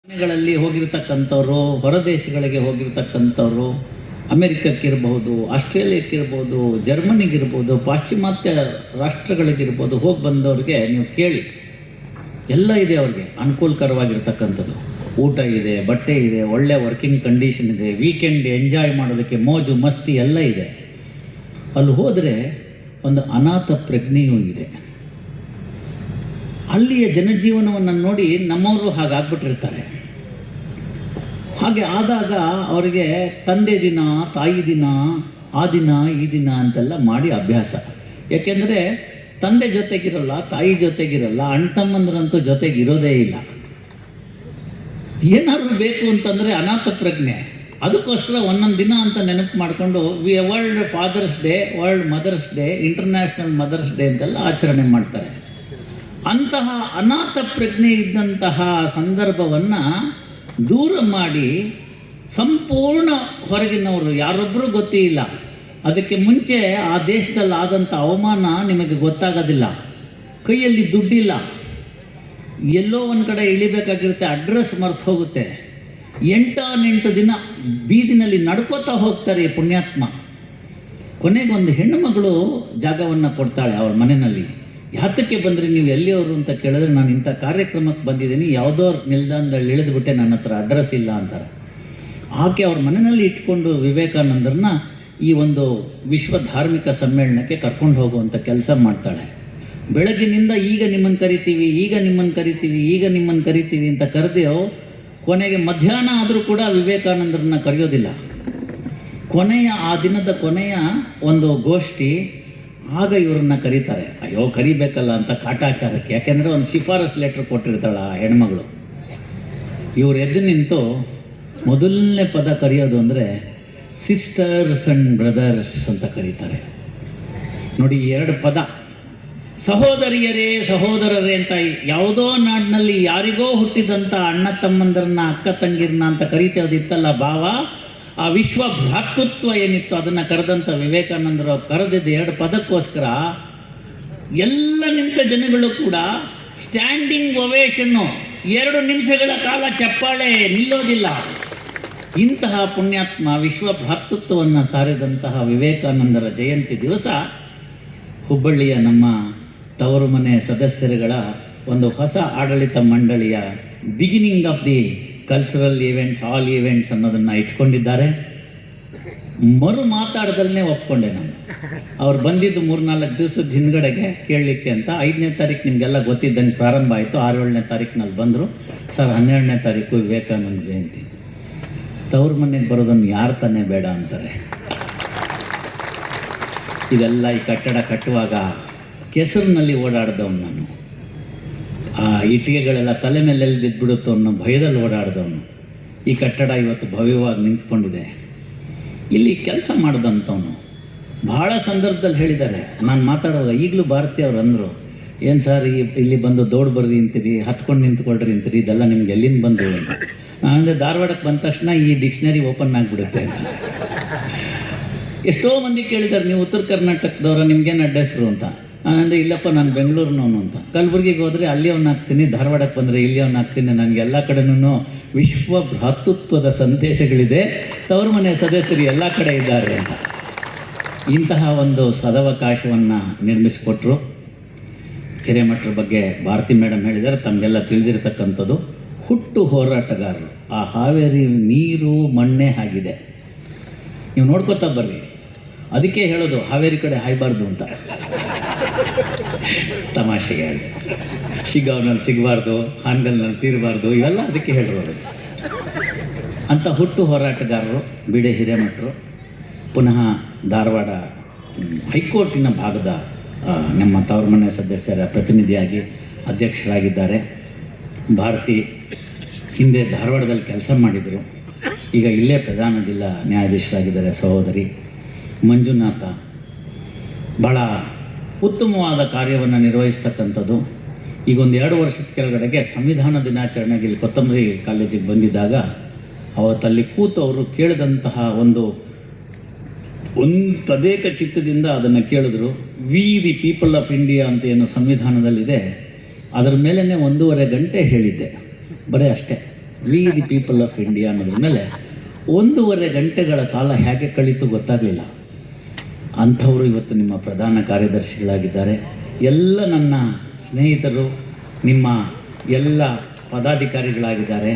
ಮನೆಗಳಲ್ಲಿ ಹೋಗಿರ್ತಕ್ಕಂಥವ್ರು, ಹೊರದೇಶಗಳಿಗೆ ಹೋಗಿರ್ತಕ್ಕಂಥವ್ರು, ಅಮೆರಿಕಕ್ಕಿರ್ಬೋದು, ಆಸ್ಟ್ರೇಲಿಯಕ್ಕಿರ್ಬೋದು, ಜರ್ಮನಿಗಿರ್ಬೋದು, ಪಾಶ್ಚಿಮಾತ್ಯ ರಾಷ್ಟ್ರಗಳಿಗಿರ್ಬೋದು, ಹೋಗಿ ಬಂದವ್ರಿಗೆ ನೀವು ಕೇಳಿ, ಎಲ್ಲ ಇದೆ ಅವ್ರಿಗೆ ಅನುಕೂಲಕರವಾಗಿರ್ತಕ್ಕಂಥದ್ದು. ಊಟ ಇದೆ, ಬಟ್ಟೆ ಇದೆ, ಒಳ್ಳೆ ವರ್ಕಿಂಗ್ ಕಂಡೀಷನ್ ಇದೆ, ವೀಕೆಂಡ್ ಎಂಜಾಯ್ ಮಾಡೋದಕ್ಕೆ ಮೋಜು ಮಸ್ತಿ ಎಲ್ಲ ಇದೆ. ಅಲ್ಲಿ ಹೋದರೆ ಒಂದು ಅನಾಥ ಪ್ರಜ್ಞೆಯೂ ಇದೆ. ಅಲ್ಲಿಯ ಜನಜೀವನವನ್ನು ನೋಡಿ ನಮ್ಮವರು ಹಾಗಾಗ್ಬಿಟ್ಟಿರ್ತಾರೆ. ಹಾಗೆ ಆದಾಗ ಅವರಿಗೆ ತಂದೆ ದಿನ, ತಾಯಿ ದಿನ, ಆ ದಿನ ಈ ದಿನ ಅಂತೆಲ್ಲ ಮಾಡಿ ಅಭ್ಯಾಸ. ಯಾಕೆಂದರೆ ತಂದೆ ಜೊತೆಗಿರಲ್ಲ, ತಾಯಿ ಜೊತೆಗಿರಲ್ಲ, ಅಣ್ಣ ತಮ್ಮಂದ್ರಂತೂ ಜೊತೆಗಿರೋದೇ ಇಲ್ಲ. ಏನಾದ್ರು ಬೇಕು ಅಂತಂದರೆ ಅನಾಥ ಪ್ರಜ್ಞೆ. ಅದಕ್ಕೋಸ್ಕರ ಒಂದೊಂದು ದಿನ ಅಂತ ನೆನಪು ಮಾಡಿಕೊಂಡು world fathers day, world mothers day, international mothers day ಅಂತೆಲ್ಲ ಆಚರಣೆ ಮಾಡ್ತಾರೆ. ಅಂತಹ ಅನಾಥ ಪ್ರಜ್ಞೆ ಇದ್ದಂತಹ ಸಂದರ್ಭವನ್ನು ದೂರ ಮಾಡಿ ಸಂಪೂರ್ಣ ಹೊರಗಿನವರು ಯಾರೊಬ್ಬರೂ ಗೊತ್ತೇ ಇಲ್ಲ. ಅದಕ್ಕೆ ಮುಂಚೆ ಆ ದೇಶದಲ್ಲಿ ಆದಂಥ ಅವಮಾನ ನಿಮಗೆ ಗೊತ್ತಾಗೋದಿಲ್ಲ. ಕೈಯಲ್ಲಿ ದುಡ್ಡಿಲ್ಲ, ಎಲ್ಲೋ ಒಂದು ಕಡೆ ಇಳಿಬೇಕಾಗಿರುತ್ತೆ, ಅಡ್ರೆಸ್ ಮರ್ತು ಹೋಗುತ್ತೆ. 8 ದಿನ ಬೀದಿನಲ್ಲಿ ನಡ್ಕೋತಾ ಹೋಗ್ತಾರೆ ಪುಣ್ಯಾತ್ಮ. ಕೊನೆಗೊಂದು ಹೆಣ್ಣು ಮಗಳು ಜಾಗವನ್ನು ಕೊಡ್ತಾಳೆ ಅವಳ ಮನೆಯಲ್ಲಿ. ಯಾತಕ್ಕೆ ಬಂದರೆ ನೀವು ಎಲ್ಲಿಯವರು ಅಂತ ಕೇಳಿದ್ರೆ, ನಾನು ಇಂಥ ಕಾರ್ಯಕ್ರಮಕ್ಕೆ ಬಂದಿದ್ದೀನಿ, ಯಾವುದೋ ನಿಲ್ದಾಣದಲ್ಲಿ ಇಳಿದುಬಿಟ್ಟೆ, ನನ್ನ ಹತ್ರ ಅಡ್ರೆಸ್ ಇಲ್ಲ ಅಂತಾರೆ. ಆಕೆ ಅವ್ರ ಮನೆಯಲ್ಲಿ ಇಟ್ಕೊಂಡು ವಿವೇಕಾನಂದರನ್ನ ಈ ಒಂದು ವಿಶ್ವ ಧಾರ್ಮಿಕ ಸಮ್ಮೇಳನಕ್ಕೆ ಕರ್ಕೊಂಡು ಹೋಗುವಂಥ ಕೆಲಸ ಮಾಡ್ತಾಳೆ. ಬೆಳಗಿನಿಂದ ಈಗ ನಿಮ್ಮನ್ನು ಕರಿತೀವಿ, ಈಗ ನಿಮ್ಮನ್ನು ಕರಿತೀವಿ, ಈಗ ನಿಮ್ಮನ್ನು ಕರಿತೀವಿ ಅಂತ ಕರೆದೇವು. ಕೊನೆಗೆ ಮಧ್ಯಾಹ್ನ ಆದರೂ ಕೂಡ ವಿವೇಕಾನಂದರನ್ನ ಕರೆಯೋದಿಲ್ಲ. ಆ ದಿನದ ಕೊನೆಯ ಒಂದು ಗೋಷ್ಠಿ, ಆಗ ಇವ್ರನ್ನ ಕರೀತಾರೆ. ಅಯ್ಯೋ ಕರಿಬೇಕಲ್ಲ ಅಂತ ಕಾಟಾಚಾರಕ್ಕೆ. ಯಾಕೆಂದರೆ ಒಂದು ಶಿಫಾರಸ್ ಲೆಟ್ರ್ ಕೊಟ್ಟಿರ್ತಾಳೆ ಆ ಹೆಣ್ಮಗಳು. ಇವ್ರು ಎದ್ದು ನಿಂತು ಮೊದಲನೇ ಪದ ಕರೆಯೋದು ಅಂದರೆ ಸಿಸ್ಟರ್ಸ್ ಆ್ಯಂಡ್ ಬ್ರದರ್ಸ್ ಅಂತ ಕರೀತಾರೆ. ನೋಡಿ, 2 ಪದ, ಸಹೋದರಿಯರೇ ಸಹೋದರರೇ ಅಂತ. ಯಾವುದೋ ನಾಡಿನಲ್ಲಿ ಯಾರಿಗೋ ಹುಟ್ಟಿದಂಥ ಅಣ್ಣ ತಮ್ಮಂದರನ್ನ, ಅಕ್ಕ ತಂಗಿರನ್ನ ಅಂತ ಕರೀತೇವದಿತ್ತಲ್ಲ ಭಾವ, ಆ ವಿಶ್ವ ಭ್ರಾತೃತ್ವ ಏನಿತ್ತು ಅದನ್ನು ಕರೆದಂಥ ವಿವೇಕಾನಂದರು ಕರೆದಿದ್ದ 2 ಪದಕ್ಕೋಸ್ಕರ ಎಲ್ಲ ನಿಂತ ಜನಗಳು ಕೂಡ ಸ್ಟ್ಯಾಂಡಿಂಗ್ ಒವೇಷನ್ನು, 2 ನಿಮಿಷಗಳ ಕಾಲ ಚಪ್ಪಾಳೆ ನಿಲ್ಲೋದಿಲ್ಲ. ಇಂತಹ ಪುಣ್ಯಾತ್ಮ ವಿಶ್ವ ಭ್ರಾತೃತ್ವವನ್ನು ಸಾರಿದಂತಹ ವಿವೇಕಾನಂದರ ಜಯಂತಿ ದಿವಸ ಹುಬ್ಬಳ್ಳಿಯ ನಮ್ಮ ತವರು ಮನೆ ಸದಸ್ಯರುಗಳ ಒಂದು ಹೊಸ ಆಡಳಿತ ಮಂಡಳಿಯ beginning of the cultural events, all events ಅನ್ನೋದನ್ನು ಇಟ್ಕೊಂಡಿದ್ದಾರೆ. ಮಾತಾಡ್ದಲ್ಲೇ ಒಪ್ಕೊಂಡೆ ನಾನು. ಅವ್ರು ಬಂದಿದ್ದು 3-4 ದಿವಸದ ಹಿಂದ್ಗಡೆಗೆ ಕೇಳಲಿಕ್ಕೆ ಅಂತ. 5ನೇ ತಾರೀಕು ನಿಮಗೆಲ್ಲ ಗೊತ್ತಿದ್ದಂಗೆ ಪ್ರಾರಂಭ ಆಯಿತು. 6-7ನೇ ತಾರೀಕಿನಲ್ಲಿ ಬಂದರು. ಸರ್ 12ನೇ ತಾರೀಕು ವಿವೇಕಾನಂದ ಜಯಂತಿ. ತವ್ರ ಮನೆಗೆ ಬರೋದನ್ನು ಯಾರು ತಾನೇ ಬೇಡ ಅಂತಾರೆ. ಇದೆಲ್ಲ ಈ ಕಟ್ಟಡ ಕಟ್ಟುವಾಗ ಕೆಸರಿನಲ್ಲಿ ಓಡಾಡ್ದವನು ನಾನು. ಆ ಇಟ್ಟಿಗೆಗಳೆಲ್ಲ ತಲೆ ಮೇಲೆಲ್ಲಿ ಬಿದ್ದುಬಿಡುತ್ತೋ ಅನ್ನೋ ಭಯದಲ್ಲಿ ಓಡಾಡ್ದವನು. ಈ ಕಟ್ಟಡ ಇವತ್ತು ಭವ್ಯವಾಗಿ ನಿಂತ್ಕೊಂಡಿದೆ. ಇಲ್ಲಿ ಕೆಲಸ ಮಾಡಿದಂಥವನು. ಭಾಳ ಸಂದರ್ಭದಲ್ಲಿ ಹೇಳಿದ್ದಾರೆ. ನಾನು ಮಾತಾಡುವಾಗ ಈಗಲೂ ಭಾರತಿ ಅವ್ರು ಅಂದರು, ಏನು ಸರ್ ಇಲ್ಲಿ ಬಂದು ದೌಡ್ ಬರ್ರಿ ಅಂತೀರಿ, ಹತ್ಕೊಂಡು ನಿಂತ್ಕೊಳ್ರಿ ಅಂತೀರಿ, ಇದೆಲ್ಲ ನಿಮ್ಗೆ ಎಲ್ಲಿಂದ ಬಂದು ಅಂತ. ನಾನಂದರೆ ಧಾರವಾಡಕ್ಕೆ ಬಂದ ತಕ್ಷಣ ಈ ಡಿಕ್ಷನರಿ ಓಪನ್ ಆಗಿಬಿಡುತ್ತೆ ಅಂತ. ಎಷ್ಟೋ ಮಂದಿ ಕೇಳಿದ್ದಾರೆ, ನೀವು ಉತ್ತರ ಕರ್ನಾಟಕದವರ, ನಿಮ್ಗೇನು ಅಡ್ರೆಸ್ರು ಅಂತ. ನಾನಂದರೆ ಇಲ್ಲಪ್ಪ ನಾನು ಬೆಂಗಳೂರಿನವನು ಅಂತ. ಕಲಬುರಗಿಗೆ ಹೋದರೆ ಅಲ್ಲಿ ಅವನು ಹಾಕ್ತೀನಿ, ಧಾರವಾಡಕ್ಕೆ ಬಂದರೆ ಇಲ್ಲಿ ಅವನು ಹಾಕ್ತೀನಿ. ನನಗೆ ಎಲ್ಲ ಕಡೆನೂ ವಿಶ್ವ ಭ್ರಾತೃತ್ವದ ಸಂದೇಶಗಳಿದೆ, ತವರು ಮನೆ ಸದಸ್ಯರು ಎಲ್ಲ ಕಡೆ ಇದ್ದಾರೆ ಅಂತ. ಇಂತಹ ಒಂದು ಸದವಕಾಶವನ್ನು ನಿರ್ಮಿಸಿಕೊಟ್ರು. ಹಿರೇಮಠರ ಬಗ್ಗೆ ಭಾರತಿ ಮೇಡಮ್ ಹೇಳಿದ್ದಾರೆ, ತಮಗೆಲ್ಲ ತಿಳಿದಿರ್ತಕ್ಕಂಥದ್ದು. ಹುಟ್ಟು ಹೋರಾಟಗಾರರು. ಆ ಹಾವೇರಿ ನೀರು ಮಣ್ಣೇ ಆಗಿದೆ. ನೀವು ನೋಡ್ಕೋತಾ ಬರ್ರಿ. ಅದಕ್ಕೆ ಹೇಳೋದು ಹಾವೇರಿ ಕಡೆ ಹಾಯಬಾರ್ದು ಅಂತ. ತಮಾಷೆಗೆ ಹೇಳಿ, ಶಿಗ್ಗಾವ್ನಲ್ಲಿ ಸಿಗಬಾರ್ದು, ಹಾನಗಲ್ನಲ್ಲಿ ತೀರಬಾರ್ದು, ಇವೆಲ್ಲ ಅದಕ್ಕೆ ಹೇಳಿರೋದು. ಅಂಥ ಹುಟ್ಟು ಹೋರಾಟಗಾರರು ಬಿಡೆ ಹಿರೇಮಠರು. ಪುನಃ ಧಾರವಾಡ ಹೈಕೋರ್ಟಿನ ಭಾಗದ ನಮ್ಮ ತವರು ಮನೆ ಸದಸ್ಯರ ಪ್ರತಿನಿಧಿಯಾಗಿ ಅಧ್ಯಕ್ಷರಾಗಿದ್ದಾರೆ. ಭಾರತಿ ಹಿಂದೆ ಧಾರವಾಡದಲ್ಲಿ ಕೆಲಸ ಮಾಡಿದರು. ಈಗ ಇಲ್ಲೇ ಪ್ರಧಾನ ಜಿಲ್ಲಾ ನ್ಯಾಯಾಧೀಶರಾಗಿದ್ದಾರೆ. ಸಹೋದರಿ ಮಂಜುನಾಥ ಭಾಳ ಉತ್ತಮವಾದ ಕಾರ್ಯವನ್ನು ನಿರ್ವಹಿಸ್ತಕ್ಕಂಥದ್ದು. ಈಗ ಒಂದು 2 ವರ್ಷದ ಕೆಳಗಡೆಗೆ ಸಂವಿಧಾನ ದಿನಾಚರಣೆಗೆ ಇಲ್ಲಿ ಕೊತ್ತಂಬರಿ ಕಾಲೇಜಿಗೆ ಬಂದಿದ್ದಾಗ ಅವತ್ತಲ್ಲಿ ಕೂತು ಅವರು ಕೇಳಿದಂತಹ ಒಂದು ತದೇಕ ಚಿತ್ತದಿಂದ ಅದನ್ನು ಕೇಳಿದ್ರು. V the people of India ಅಂತ ಏನು ಸಂವಿಧಾನದಲ್ಲಿದೆ, ಅದರ ಮೇಲೇ 1.5 ಗಂಟೆ ಹೇಳಿದ್ದೆ. ಬರೀ ಅಷ್ಟೇ. V the people of India ಅನ್ನೋದ್ರ ಮೇಲೆ 1.5 ಗಂಟೆಗಳ ಕಾಲ ಹೇಗೆ ಕಳೀತು ಗೊತ್ತಾಗಲಿಲ್ಲ. ಅಂಥವರು ಇವತ್ತು ನಿಮ್ಮ ಪ್ರಧಾನ ಕಾರ್ಯದರ್ಶಿಗಳಾಗಿದ್ದಾರೆ. ಎಲ್ಲ ನನ್ನ ಸ್ನೇಹಿತರು ನಿಮ್ಮ ಎಲ್ಲ ಪದಾಧಿಕಾರಿಗಳಾಗಿದ್ದಾರೆ.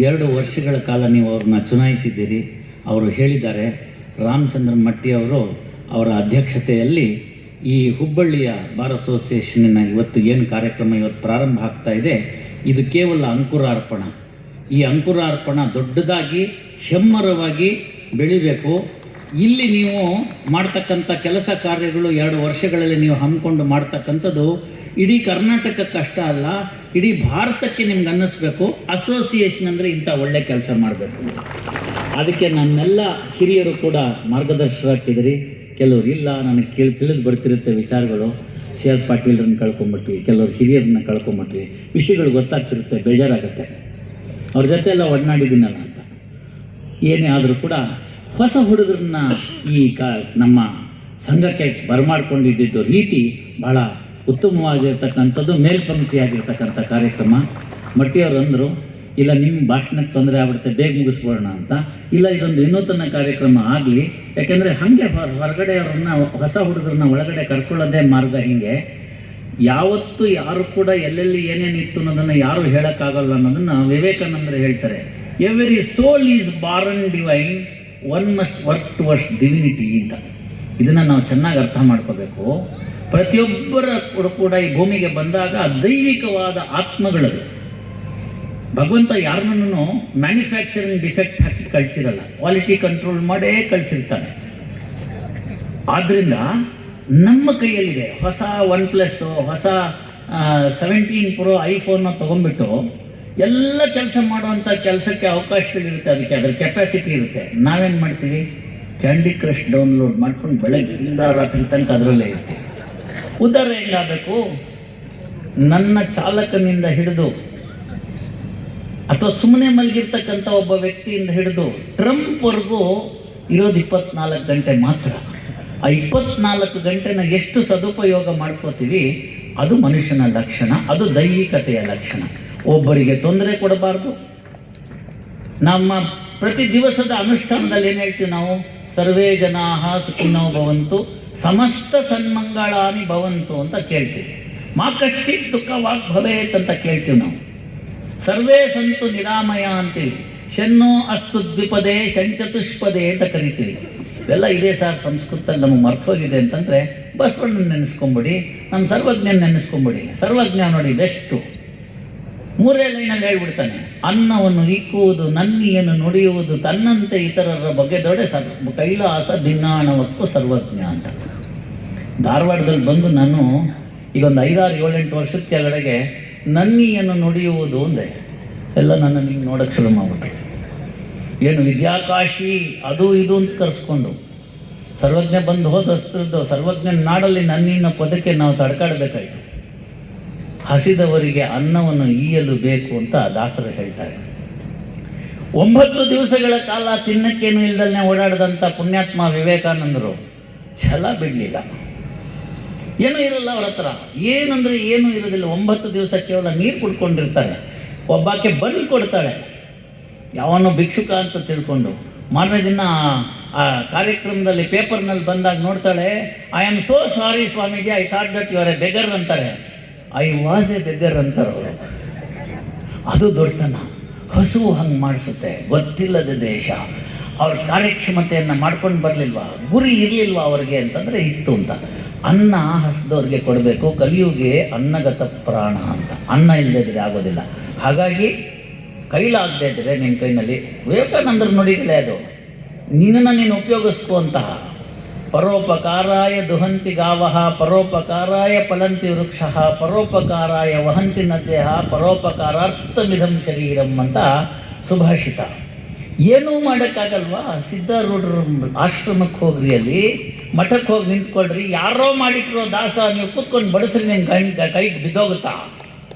2 ವರ್ಷಗಳ ಕಾಲ ನೀವು ಅವ್ರನ್ನ ಚುನಾಯಿಸಿದ್ದೀರಿ. ಅವರು ಹೇಳಿದ್ದಾರೆ, ರಾಮಚಂದ್ರನ್ ಮಟ್ಟಿ ಅವರು ಅವರ ಅಧ್ಯಕ್ಷತೆಯಲ್ಲಿ ಈ ಹುಬ್ಬಳ್ಳಿಯ ಬಾರ್ ಅಸೋಸಿಯೇಷನಿನ ಇವತ್ತು ಏನು ಕಾರ್ಯಕ್ರಮ ಇವತ್ತು ಪ್ರಾರಂಭ ಆಗ್ತಾ ಇದೆ, ಇದು ಕೇವಲ ಅಂಕುರಾರ್ಪಣ. ಈ ಅಂಕುರಾರ್ಪಣ ದೊಡ್ಡದಾಗಿ ಹೆಮ್ಮರವಾಗಿ ಬೆಳಿಬೇಕು. ಇಲ್ಲಿ ನೀವು ಮಾಡ್ತಕ್ಕಂಥ ಕೆಲಸ ಕಾರ್ಯಗಳು 2 ವರ್ಷಗಳಲ್ಲಿ ನೀವು ಹಮ್ಮಿಕೊಂಡು ಮಾಡ್ತಕ್ಕಂಥದ್ದು ಇಡೀ ಕರ್ನಾಟಕಕ್ಕಷ್ಟ ಅಲ್ಲ, ಇಡೀ ಭಾರತಕ್ಕೆ ನಿಮ್ಗೆ ಅನ್ನಿಸ್ಬೇಕು. ಅಸೋಸಿಯೇಷನ್ ಅಂದರೆ ಇಂಥ ಒಳ್ಳೆ ಕೆಲಸ ಮಾಡಬೇಕು. ಅದಕ್ಕೆ ನನ್ನೆಲ್ಲ ಹಿರಿಯರು ಕೂಡ ಮಾರ್ಗದರ್ಶಕರಾಗಿದ್ದೀರಿ. ಕೆಲವರು ಇಲ್ಲ, ನನಗೆ ತಿಳಿದು ಬರ್ತಿರುತ್ತೆ ವಿಚಾರಗಳು. ಸಿ ಆರ್ ಪಾಟೀಲ್ರನ್ನ ಕಳ್ಕೊಂಬಿಟ್ವಿ, ಕೆಲವರು ಹಿರಿಯರನ್ನ ಕಳ್ಕೊಂಬಿಟ್ವಿ, ವಿಷಯಗಳು ಗೊತ್ತಾಗ್ತಿರುತ್ತೆ, ಬೇಜಾರಾಗುತ್ತೆ. ಅವ್ರ ಜೊತೆ ಎಲ್ಲ ಒಡನಾಡಿದ್ದೀನಲ್ಲ ಅಂತ. ಏನೇ ಆದರೂ ಕೂಡ ಹೊಸ ಹುಡುಗರನ್ನ ಈ ನಮ್ಮ ಸಂಘಕ್ಕೆ ಬರಮಾಡ್ಕೊಂಡಿದ್ದು ರೀತಿ ಬಹಳ ಉತ್ತಮವಾಗಿರ್ತಕ್ಕಂಥದ್ದು, ಮೇಲ್ಪಂಕ್ತಿಯಾಗಿರ್ತಕ್ಕಂಥ ಕಾರ್ಯಕ್ರಮ. ಮಟ್ಟಿಯವರು ಅಂದರು, ಇಲ್ಲ ನಿಮ್ಮ ಭಾಷಣಕ್ಕೆ ತೊಂದರೆ ಆಗ್ಬಿಡುತ್ತೆ, ಬೇಗ ಮುಗಿಸ್ಬೋಣ ಅಂತ. ಇಲ್ಲ, ಇದೊಂದು ವಿನೂತನ ಕಾರ್ಯಕ್ರಮ ಆಗಲಿ. ಯಾಕೆಂದರೆ ಹಾಗೆ ಹೊರಗಡೆ ಅವ್ರನ್ನ ಹೊಸ ಹುಡುಗರನ್ನ ಒಳಗಡೆ ಕರ್ಕೊಳ್ಳೋದೇ ಮಾರ್ಗ. ಹೀಗೆ ಯಾವತ್ತೂ ಯಾರು ಕೂಡ ಎಲ್ಲೆಲ್ಲಿ ಏನೇನಿತ್ತು ಅನ್ನೋದನ್ನು ಯಾರು ಹೇಳೋಕ್ಕಾಗಲ್ಲ ಅನ್ನೋದನ್ನು ವಿವೇಕಾನಂದರು ಹೇಳ್ತಾರೆ. Every soul is born divine, one must work towards divinity ಅಂತ. ಇದನ್ನು ನಾವು ಚೆನ್ನಾಗಿ ಅರ್ಥ ಮಾಡ್ಕೋಬೇಕು. ಪ್ರತಿಯೊಬ್ಬರ ಕೂಡ ಈ ಭೂಮಿಗೆ ಬಂದಾಗ ದೈವಿಕವಾದ ಆತ್ಮಗಳದು. ಭಗವಂತ ಯಾರನ್ನೂ ಮ್ಯಾನುಫ್ಯಾಕ್ಚರಿಂಗ್ ಡಿಫೆಕ್ಟ್ ಹಾಕಿ ಕಳಿಸಿರಲ್ಲ, ಕ್ವಾಲಿಟಿ ಕಂಟ್ರೋಲ್ ಮಾಡೇ ಕಳಿಸಿರ್ತಾನೆ. ಆದ್ದರಿಂದ ನಮ್ಮ ಕೈಯಲ್ಲಿದೆ ಹೊಸ OnePlus, ಹೊಸ 17 Pro ಐಫೋನ್ನ ತೊಗೊಂಡ್ಬಿಟ್ಟು ಎಲ್ಲ ಕೆಲಸ ಮಾಡುವಂಥ ಕೆಲಸಕ್ಕೆ ಅವಕಾಶಗಳಿರುತ್ತೆ, ಅದಕ್ಕೆ ಅದರ ಕೆಪಾಸಿಟಿ ಇರುತ್ತೆ. ನಾವೇನು ಮಾಡ್ತೀವಿ, ಕ್ಯಾಂಡಿ ಕ್ರಶ್ ಡೌನ್ಲೋಡ್ ಮಾಡ್ಕೊಂಡು ಬೆಳಗ್ಗಿಂದ ರಾತ್ರಿ ತನಕ ಅದರಲ್ಲೇ ಇರ್ತೀವಿ. ಉದಾಹರಣೆ ಹೆಂಗಾಗಬೇಕು, ನನ್ನ ಚಾಲಕನಿಂದ ಹಿಡಿದು ಅಥವಾ ಸುಮ್ಮನೆ ಮಲಗಿರ್ತಕ್ಕಂಥ ಒಬ್ಬ ವ್ಯಕ್ತಿಯಿಂದ ಹಿಡಿದು ಟ್ರಂಪ್ವರೆಗೂ ಇರೋದು 24 ಗಂಟೆ ಮಾತ್ರ. ಆ 24 ಗಂಟೆನ ಎಷ್ಟು ಸದುಪಯೋಗ ಮಾಡ್ಕೋತೀವಿ, ಅದು ಮನುಷ್ಯನ ಲಕ್ಷಣ, ಅದು ದೈವಿಕತೆಯ ಲಕ್ಷಣ. ಒಬ್ಬರಿಗೆ ತೊಂದರೆ ಕೊಡಬಾರ್ದು. ನಮ್ಮ ಪ್ರತಿ ದಿವಸದ ಅನುಷ್ಠಾನದಲ್ಲಿ ಏನು ಹೇಳ್ತೀವಿ ನಾವು, ಸರ್ವೇ ಜನಾಃ ಸುಖಿನೋ ಭವಂತು ಸಮಸ್ತ ಸನ್ಮಂಗಳಾನಿ ಭವಂತು ಅಂತ ಕೇಳ್ತೀವಿ. ಮಾ ಕಶ್ಚಿತ್ ದುಃಖ ವಾಗ್ ಭವೇತ್ ಅಂತ ಕೇಳ್ತೀವಿ ನಾವು. ಸರ್ವೇ ಸಂತು ನಿರಾಮಯ ಅಂತೀವಿ. ಶನ್ನೋ ಅಸ್ತು ದ್ವಿಪದೇ ಶಂಚತುಷ್ಪದೇ ಅಂತ ಕರಿತೀವಿ. ಇವೆಲ್ಲ ಇದೇ ಸರ್ ಸಂಸ್ಕೃತದಲ್ಲಿ ನಮಗೆ ಮರ್ತೋಗಿದೆ ಅಂತಂದರೆ ಬಸವಣ್ಣನ ನೆನೆಸ್ಕೊಂಬಿಡಿ, ನಮ್ಮ ಸರ್ವಜ್ಞನ ನೆನೆಸ್ಕೊಂಬಿಡಿ. ಸರ್ವಜ್ಞ ನೋಡಿ ಬೆಸ್ಟು. 3 ಲೈನಲ್ಲಿ ಹೇಳ್ಬಿಡ್ತಾನೆ, ಅನ್ನವನ್ನು ಇಕ್ಕುವುದು, ನನ್ನಿಯನ್ನು ನುಡಿಯುವುದು, ತನ್ನಂತೆ ಇತರರ ಬಗೆದೊಡೆ ಕೈಲಾಸ ಭಿನ್ನಾಣವಕ್ಕೂ ಸರ್ವಜ್ಞ ಅಂತ. ಧಾರವಾಡದಲ್ಲಿ ಬಂದು ನಾನು ಈಗ ಒಂದು 5, 6, 7, 8 ವರ್ಷದ ಕೆಳಗಡೆಗೆ ನನ್ನಿಯನ್ನು ನುಡಿಯುವುದು ಅಂದೆ. ಎಲ್ಲ ನನ್ನ ನಿಂಗೆ ನೋಡೋಕ್ಕೆ ಶುರು ಮಾಡ್ಬಿಟ್ರು. ಏನು ವಿದ್ಯಾಕಾಶಿ ಅದು ಇದು ಅಂತ ಕರೆಸ್ಕೊಂಡು ಸರ್ವಜ್ಞ ಬಂದು ಹೋದಸ್ತ್ರದ್ದು ಸರ್ವಜ್ಞನ ನಾಡಲ್ಲಿ ನನ್ನಿನ ಪದಕ್ಕೆ ನಾವು ತಡ್ಕಾಡಬೇಕಾಯ್ತು. ಹಸಿದವರಿಗೆ ಅನ್ನವನ್ನು ಈಯಲು ಬೇಕು ಅಂತ ದಾಸರು ಹೇಳ್ತಾರೆ. 9 ದಿವಸಗಳ ಕಾಲ ತಿನ್ನಕ್ಕೇನು ಇಲ್ದಲ್ಲೇ ಓಡಾಡಿದಂಥ ಪುಣ್ಯಾತ್ಮ ವಿವೇಕಾನಂದರು ಛಲ ಬಿಡಲಿಲ್ಲ. ಏನೂ ಇರಲ್ಲ ಅವ್ರ ಹತ್ರ, ಏನಂದರೆ ಏನೂ ಇರೋದಿಲ್ಲ. 9 ದಿವಸ ಕೇವಲ ನೀರು ಕುಡ್ಕೊಂಡಿರ್ತಾರೆ. ಒಬ್ಬಾಕೆ ಬಂದು ಕೊಡ್ತಾಳೆ, ಯಾವನೋ ಭಿಕ್ಷುಕ ಅಂತ ತಿಳ್ಕೊಂಡು. ಮಾರನೇ ದಿನ ಆ ಕಾರ್ಯಕ್ರಮದಲ್ಲಿ ಪೇಪರ್ನಲ್ಲಿ ಬಂದಾಗ ನೋಡ್ತಾಳೆ, I am so sorry Swamiji, I thought that you are a beggar ಅಂತಾರೆ. ಐ ವಾಸ್ ಎ ಬೆಗರ್ ಅಂತಾರೆ ಅವರು. ಅದು ದೊಡ್ಡತನ. ಹಸುವು ಹಂಗೆ ಮಾಡಿಸುತ್ತೆ. ಗೊತ್ತಿಲ್ಲದ ದೇಶ. ಅವ್ರ ಕಾರ್ಯಕ್ಷಮತೆಯನ್ನು ಮಾಡ್ಕೊಂಡು ಬರಲಿಲ್ವಾ, ಗುರಿ ಇರಲಿಲ್ವಾ ಅವ್ರಿಗೆ ಅಂತಂದರೆ ಇತ್ತು ಅಂತ. ಅನ್ನ ಹಸಿದವ್ರಿಗೆ ಕೊಡಬೇಕು. ಕಲಿಯುಗೆ ಅನ್ನಗತ ಪ್ರಾಣ ಅಂತ. ಅನ್ನ ಇಲ್ಲದಿದ್ರೆ ಆಗೋದಿಲ್ಲ. ಹಾಗಾಗಿ ಕೈಲಾಗದೇ ಇದ್ದರೆ ನಿನ್ನ ಕೈನಲ್ಲಿ ವಿವೇಕಾನಂದರು ನುಡಿಗಳೇ ಅದು. ನಿನ್ನನ್ನು ನೀನು ಉಪಯೋಗಿಸ್ಕುವಂತಹ ಪರೋಪಕಾರಾಯ ದುಹಂತಿ ಗಾವಃ, ಪರೋಪಕಾರಾಯ ಫಲಂತಿ ವೃಕ್ಷಃ, ಪರೋಪಕಾರಾಯ ವಹಂತಿ ನದ್ಯಃ, ಪರೋಪಕಾರಾರ್ಥಮಿದಂ ಶರೀರಂ ಅಂತ ಸುಭಾಷಿತ. ಏನೂ ಮಾಡೋಕ್ಕಾಗಲ್ವಾ? ಸಿದ್ಧಾರೂಢರ ಆಶ್ರಮಕ್ಕೆ ಹೋಗ್ರಿ, ಅಲ್ಲಿ ಮಠಕ್ಕೆ ಹೋಗಿ ನಿಂತ್ಕೊಳ್ರಿ. ಯಾರೋ ಮಾಡಿಟ್ರೋ ದಾಸ, ನೀವು ಕೂತ್ಕೊಂಡು ಬಡಿಸ್ರಿ, ನಿಮ್ಮ ಕೈಗೆ ಬಿದ್ದೋಗುತ್ತಾ?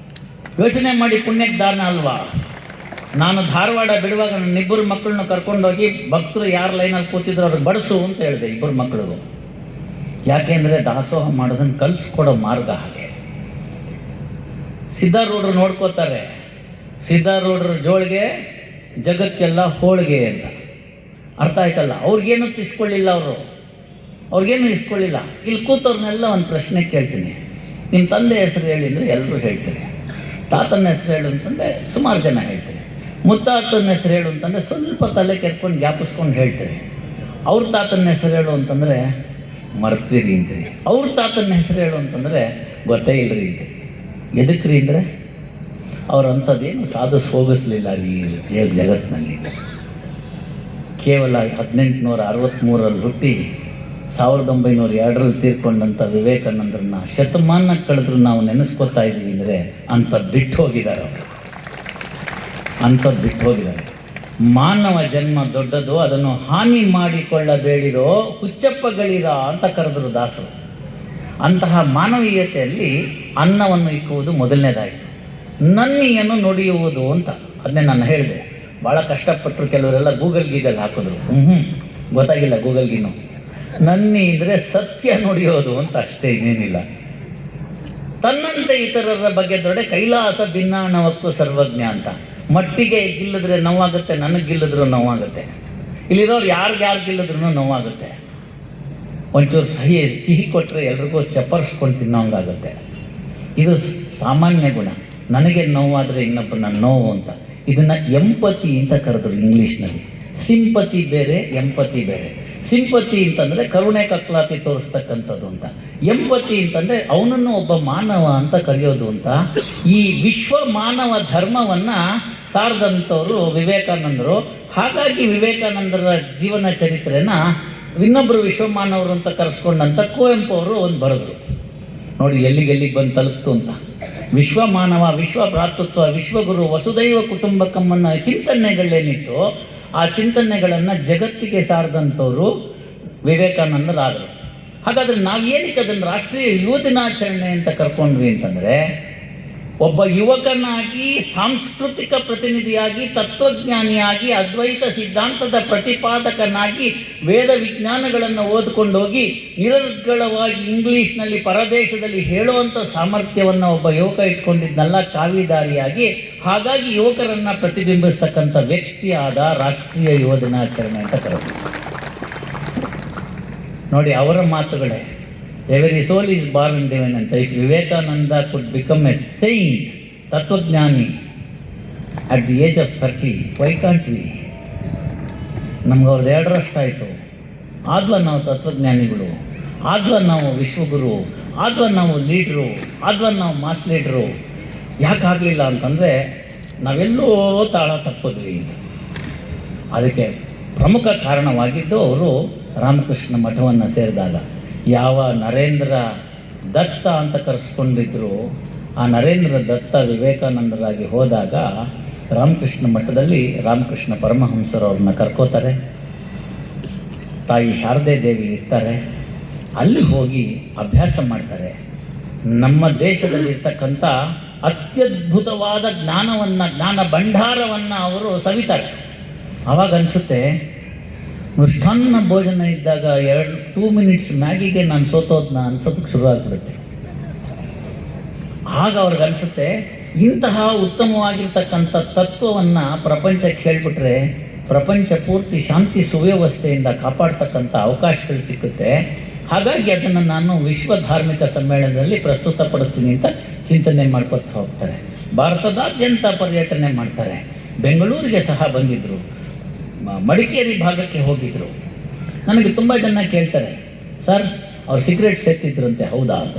ಯೋಚನೆ ಮಾಡಿ, ಪುಣ್ಯಕ್ಕೆ ದಾನ ಅಲ್ವಾ? ನಾನು ಧಾರವಾಡ ಬಿಡುವಾಗ ನನ್ನ 2 ಮಕ್ಕಳನ್ನ ಕರ್ಕೊಂಡೋಗಿ ಭಕ್ತರು ಯಾರು ಲೈನಲ್ಲಿ ಕೂತಿದ್ರು ಅವ್ರಿಗೆ ಬಡಿಸು ಅಂತ ಹೇಳಿದೆ 2 ಮಕ್ಕಳಿಗೂ. ಯಾಕೆಂದರೆ ದಾಸೋಹ ಮಾಡೋದನ್ನು ಕಲಿಸ್ಕೊಡೋ ಮಾರ್ಗ ಹಾಗೆ. ಸಿದ್ಧಾರೂಢರು ನೋಡ್ಕೋತಾರೆ, ಸಿದ್ಧಾರೂಢರ ಜೋಳಿಗೆ ಜಗಕ್ಕೆಲ್ಲ ಹೋಳಿಗೆ ಅಂತ ಅರ್ಥ ಆಯ್ತಲ್ಲ. ಅವ್ರಿಗೇನು ಇಸ್ಕೊಳ್ಳಿಲ್ಲ, ಅವ್ರಿಗೇನು ಇಸ್ಕೊಳ್ಳಿಲ್ಲ. ಇಲ್ಲಿ ಕೂತವ್ರನ್ನೆಲ್ಲ ಒಂದು ಪ್ರಶ್ನೆ ಕೇಳ್ತೀನಿ. ನಿಮ್ಮ ತಂದೆ ಹೆಸರು ಹೇಳಿ ಅಂದರೆ ಎಲ್ಲರೂ ಹೇಳ್ತೀರಿ. ತಾತನ ಹೆಸರು ಹೇಳು ಅಂತಂದರೆ ಸುಮಾರು ಜನ ಹೇಳ್ತೀರಿ. ಮುತ್ತಾತನ ಹೆಸರು ಹೇಳು ಅಂತಂದರೆ ಸ್ವಲ್ಪ ತಲೆ ಕೆರ್ಕೊಂಡು ಜ್ಞಾಪಿಸ್ಕೊಂಡು ಹೇಳ್ತೀರಿ. ಅವ್ರ ತಾತನ ಹೆಸರು ಹೇಳು ಅಂತಂದರೆ ಮರ್ತೀರಿ ಅಂತೀರಿ. ಅವ್ರ ತಾತನ ಹೆಸರು ಹೇಳು ಅಂತಂದರೆ ಗೊತ್ತೇ ಇಲ್ಲರಿ ಅಂತೀರಿ. ಎದಕ್ರಿ ಅಂದರೆ ಅವ್ರು ಅಂಥದ್ದೇನು ಸಾಧಿಸಿ ಹೋಗಿಸ್ಲಿಲ್ಲ ಈ ಜಗತ್ತಿನಲ್ಲಿ. ಕೇವಲ 1863 ಹುಟ್ಟಿ 1902 ತೀರ್ಕೊಂಡಂಥ ವಿವೇಕಾನಂದರನ್ನ ಶತಮಾನ ಕಳೆದ್ರು ನಾವು ನೆನೆಸ್ಕೊತಾ ಇದ್ದೀವಿ ಅಂದರೆ ಅಂಥದ್ದು ಬಿಟ್ಟು ಹೋಗಿದ್ದಾರೆ. ಮಾನವ ಜನ್ಮ ದೊಡ್ಡದು, ಅದನ್ನು ಹಾನಿ ಮಾಡಿಕೊಳ್ಳಬೇಡಿರೋ ಹುಚ್ಚಪ್ಪಗಳಿರ ಅಂತ ಕರೆದರು ದಾಸರು. ಅಂತಹ ಮಾನವೀಯತೆಯಲ್ಲಿ ಅನ್ನವನ್ನು ಇಕ್ಕುವುದು ಮೊದಲನೇದಾಯಿತು. ನನ್ನಿಯನ್ನು ನುಡಿಯುವುದು ಅಂತ ಅದನ್ನೇ ನಾನು ಹೇಳಿದೆ. ಭಾಳ ಕಷ್ಟಪಟ್ಟರು ಕೆಲವರೆಲ್ಲ ಗೀಗಲ್ ಹಾಕಿದ್ರು. ಗೊತ್ತಾಗಿಲ್ಲ ಗೂಗಲ್ಗಿನ್ನು. ನನ್ನಿ ಅಂದರೆ ಸತ್ಯ ನುಡಿಯೋದು ಅಂತ ಅಷ್ಟೇ, ಇನ್ನೇನಿಲ್ಲ. ತನ್ನಂತೆ ಇತರರ ಬಗ್ಗೆ ದೊಡ್ಡ ಕೈಲಾಸ ಭಿನ್ನಾಣವಕ್ಕೂ ಸರ್ವಜ್ಞ ಅಂತ. ಮಟ್ಟಿಗೆ ಗಿಲ್ಲಿದ್ರೆ ನೋವಾಗುತ್ತೆ, ನನಗೆ ಗಿಲ್ಲಿದ್ರು ನೋವಾಗುತ್ತೆ. ಇಲ್ಲಿರೋರು ಯಾರು ಗಿಲ್ಲಿದ್ರು ನೋವಾಗುತ್ತೆ. ಒಂಚೂರು ಸಿಹಿ ಕೊಟ್ಟರೆ ಎಲ್ರಿಗೂ ಚಪ್ಪರ್ಸ್ಕೊಂಡು ತಿನ್ನೋಂಗಾಗುತ್ತೆ. ಇದು ಸಾಮಾನ್ಯ ಗುಣ. ನನಗೆ ನೋವಾದರೆ ಇನ್ನೊಬ್ಬನ ನೋವು ಅಂತ. ಇದನ್ನು ಎಂಪತಿ ಅಂತ ಕರೆದ್ರು ಇಂಗ್ಲೀಷ್ನಲ್ಲಿ. ಸಿಂಪತಿ ಬೇರೆ, ಎಂಪತಿ ಬೇರೆ. ಸಿಂಪತಿ ಅಂತಂದರೆ ಕರುಣೆ ಕಕ್ಲಾತಿ ತೋರಿಸ್ತಕ್ಕಂಥದ್ದು ಅಂತ. ಎಂಪತಿ ಅಂತಂದರೆ ಅವನನ್ನು ಒಬ್ಬ ಮಾನವ ಅಂತ ಕರೆಯೋದು ಅಂತ. ಈ ವಿಶ್ವ ಮಾನವ ಧರ್ಮವನ್ನು ಸಾರದಂಥವರು ವಿವೇಕಾನಂದರು. ಹಾಗಾಗಿ ವಿವೇಕಾನಂದರ ಜೀವನ ಚರಿತ್ರೆನ ಇನ್ನೊಬ್ಬರು ವಿಶ್ವಮಾನವರು ಅಂತ ಕರೆಸ್ಕೊಂಡಂಥ ಕುವೆಂಪು ಅವರು ಒಂದು ಬರೆದ್ರು. ನೋಡಿ ಎಲ್ಲಿಗೆ ಬಂದು ತಲುಪ್ತು ಅಂತ. ವಿಶ್ವಮಾನವ, ವಿಶ್ವ ಭ್ರಾತೃತ್ವ, ವಿಶ್ವಗುರು, ವಸುದೈವ ಕುಟುಂಬಕಮ್ಮನ ಚಿಂತನೆಗಳೇನಿತ್ತು, ಆ ಚಿಂತನೆಗಳನ್ನು ಜಗತ್ತಿಗೆ ಸಾರದಂಥವರು ವಿವೇಕಾನಂದರಾದರು. ಹಾಗಾದರೆ ನಾವೇನಕ್ಕೆ ಅದನ್ನು ರಾಷ್ಟ್ರೀಯ ಯುವ ದಿನಾಚರಣೆ ಅಂತ ಕರ್ಕೊಂಡ್ವಿ ಅಂತಂದರೆ, ಒಬ್ಬ ಯುವಕನಾಗಿ, ಸಾಂಸ್ಕೃತಿಕ ಪ್ರತಿನಿಧಿಯಾಗಿ, ತತ್ವಜ್ಞಾನಿಯಾಗಿ, ಅದ್ವೈತ ಸಿದ್ಧಾಂತದ ಪ್ರತಿಪಾದಕನಾಗಿ ವೇದ ವಿಜ್ಞಾನಗಳನ್ನು ಓದ್ಕೊಂಡೋಗಿ ನಿರರ್ಗಳವಾಗಿ ಇಂಗ್ಲೀಷ್ನಲ್ಲಿ ಪರದೇಶದಲ್ಲಿ ಹೇಳುವಂಥ ಸಾಮರ್ಥ್ಯವನ್ನು ಒಬ್ಬ ಯುವಕ ಇಟ್ಕೊಂಡಿದ್ನಲ್ಲ ಕಾವಿದಾರಿಯಾಗಿ. ಹಾಗಾಗಿ ಯುವಕರನ್ನು ಪ್ರತಿಬಿಂಬಿಸ್ತಕ್ಕಂಥ ವ್ಯಕ್ತಿಯಾದ ರಾಷ್ಟ್ರೀಯ ಯುವ ದಿನಾಚರಣೆ ಅಂತ ಕರೆದ್ರು. ನೋಡಿ ಅವರ ಮಾತುಗಳೇ. Every soul is born divine ಅಂತ. If Vivekananda could become a saint, ತತ್ವಜ್ಞಾನಿ at the age of 30, why can't we? ನಮ್ಗೆ ಅವ್ರದ್ದು 2 ಆಯಿತು. ಆದ್ವ ನಾವು ತತ್ವಜ್ಞಾನಿಗಳು, ಆದ್ವ ನಾವು ವಿಶ್ವಗುರು, ಆದ್ವ ನಾವು ಲೀಡ್ರು, ಆದ್ವ ನಾವು ಮಾಸ್ ಲೀಡ್ರು. ಯಾಕಾಗಲಿಲ್ಲ ಅಂತಂದರೆ ನಾವೆಲ್ಲೋ ತಾಳ ತಪ್ಪಿದ್ವಿ. ಅದಕ್ಕೆ ಪ್ರಮುಖ ಕಾರಣವಾಗಿದ್ದು ಅವರು ರಾಮಕೃಷ್ಣ ಮಠವನ್ನು ಸೇರಿದಾಗ. ಯಾವ ನರೇಂದ್ರ ದತ್ತ ಅಂತ ಕರೆಸ್ಕೊಂಡಿದ್ರು, ಆ ನರೇಂದ್ರ ದತ್ತ ವಿವೇಕಾನಂದರಾಗಿ ಹೋದಾಗ ರಾಮಕೃಷ್ಣ ಮಠದಲ್ಲಿ ರಾಮಕೃಷ್ಣ ಪರಮಹಂಸರು ಅವ್ರನ್ನ ಕರ್ಕೋತಾರೆ. ತಾಯಿ ಶಾರದೆ ದೇವಿ ಇರ್ತಾರೆ. ಅಲ್ಲಿ ಹೋಗಿ ಅಭ್ಯಾಸ ಮಾಡ್ತಾರೆ. ನಮ್ಮ ದೇಶದಲ್ಲಿರ್ತಕ್ಕಂಥ ಅತ್ಯದ್ಭುತವಾದ ಜ್ಞಾನ ಭಂಡಾರವನ್ನು ಅವರು ಸವಿತಾರೆ. ಆವಾಗ ಅನಿಸುತ್ತೆ, ಮೃಷ್ಟಾನ್ನ ಭೋಜನ ಇದ್ದಾಗ 2 ಮಿನಿಟ್ಸ್ ಮ್ಯಾಗಿಗೆ ನಾನು ಸೋತೋದನ್ನ ಅನ್ಸೋದಕ್ಕೆ ಶುರು ಆಗಿಬಿಡುತ್ತೆ. ಆಗ ಅವ್ರಿಗೆ ಅನಿಸುತ್ತೆ, ಇಂತಹ ಉತ್ತಮವಾಗಿರ್ತಕ್ಕಂಥ ತತ್ವವನ್ನು ಪ್ರಪಂಚಕ್ಕೆ ಹೇಳಿಬಿಟ್ರೆ ಪ್ರಪಂಚ ಪೂರ್ತಿ ಶಾಂತಿ ಸುವ್ಯವಸ್ಥೆಯಿಂದ ಕಾಪಾಡ್ತಕ್ಕಂಥ ಅವಕಾಶಗಳು ಸಿಕ್ಕುತ್ತೆ. ಹಾಗಾಗಿ ಅದನ್ನು ನಾನು ವಿಶ್ವ ಧಾರ್ಮಿಕ ಸಮ್ಮೇಳನದಲ್ಲಿ ಪ್ರಸ್ತುತಪಡಿಸ್ತೀನಿ ಅಂತ ಚಿಂತನೆ ಮಾಡ್ಕೊತಾ ಹೋಗ್ತಾರೆ. ಭಾರತದಾದ್ಯಂತ ಪರ್ಯಟನೆ ಮಾಡ್ತಾರೆ. ಬೆಂಗಳೂರಿಗೆ ಸಹ ಬಂದಿದ್ದರು, ಮಡಿಕೇರಿ ಭಾಗಕ್ಕೆ ಹೋಗಿದ್ರು. ನನಗೆ ತುಂಬ ಜನ ಕೇಳ್ತಾರೆ, ಸರ್ ಅವ್ರು ಸಿಗರೇಟ್ ಸೇರ್ತಿದ್ರಂತೆ, ಹೌದಾ ಅಂತ.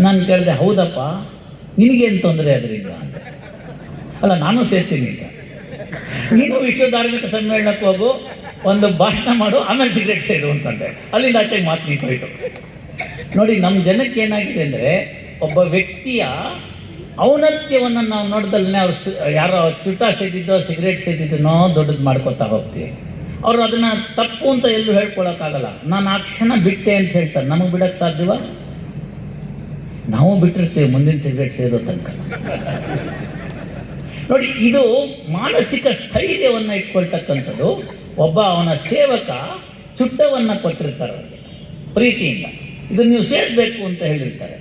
ನಾನು ಕೇಳಿದೆ, ಹೌದಪ್ಪ, ನಿನಗೇನು ತೊಂದರೆ ಅದರಿಂದ ಅಂತ. ಅಲ್ಲ, ನಾನು ಸೇರ್ತೀನಿ ಅಂತ. ನೀನು ವಿಶ್ವ ಧಾರ್ಮಿಕ ಸಮ್ಮೇಳನಕ್ಕೆ ಹೋಗು, ಒಂದು ಭಾಷಣ ಮಾಡು, ಆಮೇಲೆ ಸಿಗರೇಟ್ ಸೇರು ಅಂತಂದೆ. ಅಲ್ಲಿಂದ ಆಚೆ ಮಾತು ನಿಂತೋಯ್ತು. ನೋಡಿ, ನಮ್ಮ ಜನಕ್ಕೆ ಏನಾಗಿದೆ ಅಂದರೆ, ಒಬ್ಬ ವ್ಯಕ್ತಿಯ ಔನ್ನತ್ಯವನ್ನು ನಾವು ನೋಡ್ದಲ್ಲೇ ಅವ್ರು ಯಾರೋ ಚುಟ ಸೇದಿದ್ದೋ ಸಿಗರೇಟ್ ಸೇದಿದ್ದನೋ ದೊಡ್ಡದು ಮಾಡ್ಕೊತಾ ಹೋಗ್ತೀವಿ. ಅವರು ಅದನ್ನು ತಪ್ಪು ಅಂತ ಎಲ್ಲೂ ಹೇಳ್ಕೊಳಕ್ಕಾಗಲ್ಲ. ನಾನು ಆ ಕ್ಷಣ ಬಿಟ್ಟೆ ಅಂತ ಹೇಳ್ತಾರೆ. ನಮಗೆ ಬಿಡೋಕ್ಕೆ ಸಾಧ್ಯವ? ನಾವು ಬಿಟ್ಟಿರ್ತೀವಿ ಮುಂದಿನ ಸಿಗರೇಟ್ ಸೇದೋ ತನಕ. ನೋಡಿ, ಇದು ಮಾನಸಿಕ ಸ್ಥೈರ್ಯವನ್ನು ಇಟ್ಕೊಳ್ತಕ್ಕಂಥದ್ದು. ಒಬ್ಬ ಅವನ ಸೇವಕ ಚುಟ್ಟವನ್ನು ಕೊಟ್ಟಿರ್ತಾರೆ ಅವರಿಗೆ ಪ್ರೀತಿಯಿಂದ, ಇದು ನೀವು ಸೇದಬೇಕು ಅಂತ ಹೇಳಿರ್ತಾರೆ.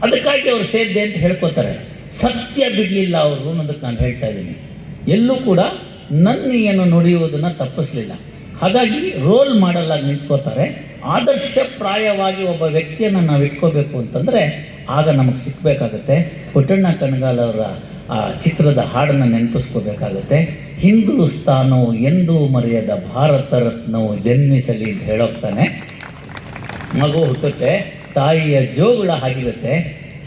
ಅದಕ್ಕಾಗಿ ಅವರು ಸೇದ್ದೆ ಅಂತ ಹೇಳ್ಕೊತಾರೆ. ಸತ್ಯ ಬಿಡಲಿಲ್ಲ ಅವರು ಅನ್ನೋದಕ್ಕೆ ನಾನು ಹೇಳ್ತಾ ಇದ್ದೀನಿ. ಎಲ್ಲೂ ಕೂಡ ನನ್ನಿಯನ್ನು ನುಡಿಯುವುದನ್ನು ತಪ್ಪಿಸಲಿಲ್ಲ. ಹಾಗಾಗಿ ರೋಲ್ ಮಾಡಲ್ ಆಗಿ ನಿಂತ್ಕೋತಾರೆ. ಆದರ್ಶಪ್ರಾಯವಾಗಿ ಒಬ್ಬ ವ್ಯಕ್ತಿಯನ್ನು ನಾವು ಇಟ್ಕೋಬೇಕು ಅಂತಂದರೆ ಆಗ ನಮಗೆ ಸಿಕ್ಕಬೇಕಾಗತ್ತೆ. ಪುಟ್ಟಣ್ಣ ಕಣಗಾಲ್ ಅವರ ಆ ಚಿತ್ರದ ಹಾಡನ್ನು ನೆನಪಿಸ್ಕೋಬೇಕಾಗತ್ತೆ. ಹಿಂದೂಸ್ತಾನವು ಎಂದೂ ಮರೆಯದ ಭಾರತ ರತ್ನವು ಜನ್ಮಿಸಲಿ ಅಂತ ಹೇಳೋಗ್ತಾನೆ. ಮಗು ಹುಟ್ಟುತ್ತೆ, ತಾಯಿಯ ಜೋಗುಳ ಆಗಿರುತ್ತೆ.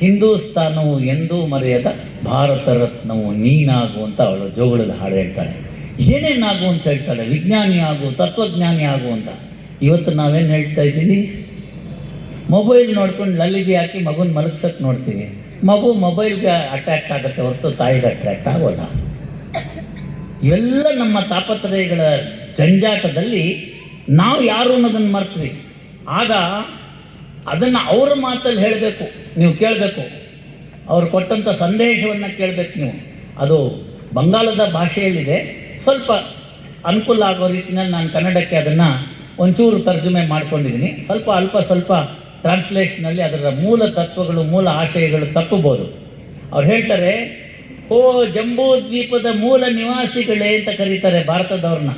ಹಿಂದೂಸ್ತಾನವು ಎಂದೂ ಮರೆಯದ ಭಾರತ ರತ್ನವು ನೀನಾಗು ಅಂತ ಅವಳು ಜೋಗುಳದ ಹಾಡು ಹೇಳ್ತಾಳೆ. ಏನೇನಾಗು ಅಂತ ಹೇಳ್ತಾಳೆ, ವಿಜ್ಞಾನಿ ಆಗು, ತತ್ವಜ್ಞಾನಿ ಆಗು ಅಂತ. ಇವತ್ತು ನಾವೇನು ಹೇಳ್ತಾ ಇದ್ದೀವಿ, ಮೊಬೈಲ್ ನೋಡ್ಕೊಂಡು ಲಲ್ಲಿಬಿ ಹಾಕಿ ಮಗುನ ಮಲಗ್ಸಕ್ಕೆ ನೋಡ್ತೀವಿ. ಮಗು ಮೊಬೈಲ್ಗೆ ಅಟ್ರಾಕ್ಟ್ ಆಗುತ್ತೆ ಹೊರತು ತಾಯಿಗೆ ಅಟ್ರಾಕ್ಟ್ ಆಗೋಲ್ಲ. ಇವೆಲ್ಲ ನಮ್ಮ ತಾಪತ್ರಯಗಳ ಜಂಜಾಟದಲ್ಲಿ ನಾವು ಯಾರು ಅನ್ನೋದನ್ನು ಮರ್ತ್ವಿ. ಆಗ ಅದನ್ನು ಅವ್ರ ಮಾತಲ್ಲಿ ಹೇಳಬೇಕು, ನೀವು ಕೇಳಬೇಕು. ಅವ್ರು ಕೊಟ್ಟಂಥ ಸಂದೇಶವನ್ನು ಕೇಳಬೇಕು ನೀವು. ಅದು ಬಂಗಾಳದ ಭಾಷೆಯಲ್ಲಿದೆ. ಸ್ವಲ್ಪ ಅನುಕೂಲ ಆಗೋ ರೀತಿಯಲ್ಲಿ ನಾನು ಕನ್ನಡಕ್ಕೆ ಅದನ್ನು ಒಂಚೂರು ತರ್ಜುಮೆ ಮಾಡ್ಕೊಂಡಿದ್ದೀನಿ. ಸ್ವಲ್ಪ ಟ್ರಾನ್ಸ್ಲೇಷನಲ್ಲಿ ಅದರ ಮೂಲ ತತ್ವಗಳು, ಮೂಲ ಆಶಯಗಳು ತಪ್ಪಬಹುದು. ಅವ್ರು ಹೇಳ್ತಾರೆ, ಓ ಜಂಬೂ ದ್ವೀಪದ ಮೂಲ ನಿವಾಸಿಗಳೇ ಅಂತ ಕರೀತಾರೆ ಭಾರತದವ್ರನ್ನ.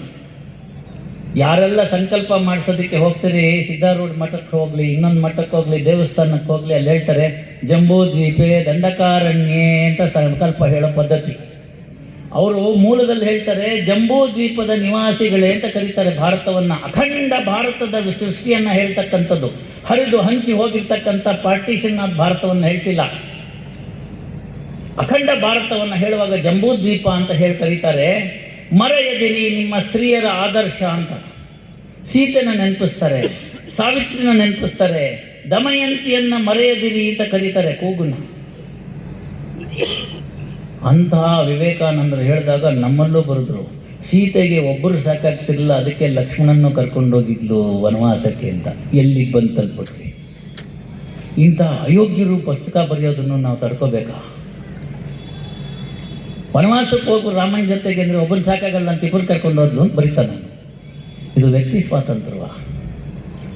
ಯಾರೆಲ್ಲ ಸಂಕಲ್ಪ ಮಾಡಿಸೋದಕ್ಕೆ ಹೋಗ್ತೀರಿ, ಸಿದ್ಧಾರೂಢ ಮಠಕ್ಕೆ ಹೋಗಲಿ, ಇನ್ನೊಂದು ಮಠಕ್ಕೆ ಹೋಗಲಿ, ದೇವಸ್ಥಾನಕ್ಕೆ ಹೋಗಲಿ, ಅಲ್ಲಿ ಹೇಳ್ತಾರೆ ಜಂಬೂ ದ್ವೀಪೆ ದಂಡಕಾರಣ್ಯೇ ಅಂತ ಸಂಕಲ್ಪ ಹೇಳೋ ಪದ್ಧತಿ. ಅವರು ಮೂಲದಲ್ಲಿ ಹೇಳ್ತಾರೆ ಜಂಬೂ ದ್ವೀಪದ ನಿವಾಸಿಗಳೇ ಅಂತ ಕರೀತಾರೆ ಭಾರತವನ್ನು. ಅಖಂಡ ಭಾರತದ ಸೃಷ್ಟಿಯನ್ನು ಹೇಳ್ತಕ್ಕಂಥದ್ದು, ಹರಿದು ಹಂಚಿ ಹೋಗಿರ್ತಕ್ಕಂಥ ಪಾರ್ಟಿಷನ್ ಆದ ಭಾರತವನ್ನು ಹೇಳ್ತಿಲ್ಲ. ಅಖಂಡ ಭಾರತವನ್ನು ಹೇಳುವಾಗ ಜಂಬೂ ದ್ವೀಪ ಅಂತ ಹೇಳಿ ಕರೀತಾರೆ. ಮರೆಯದಿರಿ ನಿಮ್ಮ ಸ್ತ್ರೀಯರ ಆದರ್ಶ ಅಂತ. ಸೀತೆನ ನೆನಪಿಸ್ತಾರೆ, ಸಾವಿತ್ರಿನ ನೆನಪಿಸ್ತಾರೆ, ದಮಯಂತಿಯನ್ನ ಮರೆಯದಿರಿ ಅಂತ ಕರೀತಾರೆ ಕೂಗುನ. ಅಂತಹ ವಿವೇಕಾನಂದರು ಹೇಳಿದಾಗ ನಮ್ಮಲ್ಲೂ ಬರೆದ್ರು, ಸೀತೆಗೆ ಒಬ್ಬರು ಸಾಕಾಗ್ತಿರಲಿಲ್ಲ, ಅದಕ್ಕೆ ಲಕ್ಷ್ಮಣನ್ನು ಕರ್ಕೊಂಡೋಗಿದ್ಲು ವನವಾಸಕ್ಕೆ ಅಂತ. ಎಲ್ಲಿಗೆ ಬಂದು ತಲುಪಿಟ್ವಿ. ಇಂಥ ಅಯೋಗ್ಯರು ಪುಸ್ತಕ ಬರೆಯೋದನ್ನು ನಾವು ತಡ್ಕೋಬೇಕಾ? ವನವಾಸಕ್ಕೆ ಹೋಗು ರಾಮನ ಜೊತೆಗೆ ಅಂದರೆ ಒಬ್ಬರು ಸಾಕಾಗಲ್ಲ ಅಂತ ಇಬ್ಬರು ಕರ್ಕೊಂಡು ಹೋದ್ಲು ಅಂತ ಬರೀತಾನೆ. ಇದು ವ್ಯಕ್ತಿ ಸ್ವಾತಂತ್ರ್ಯವಾ?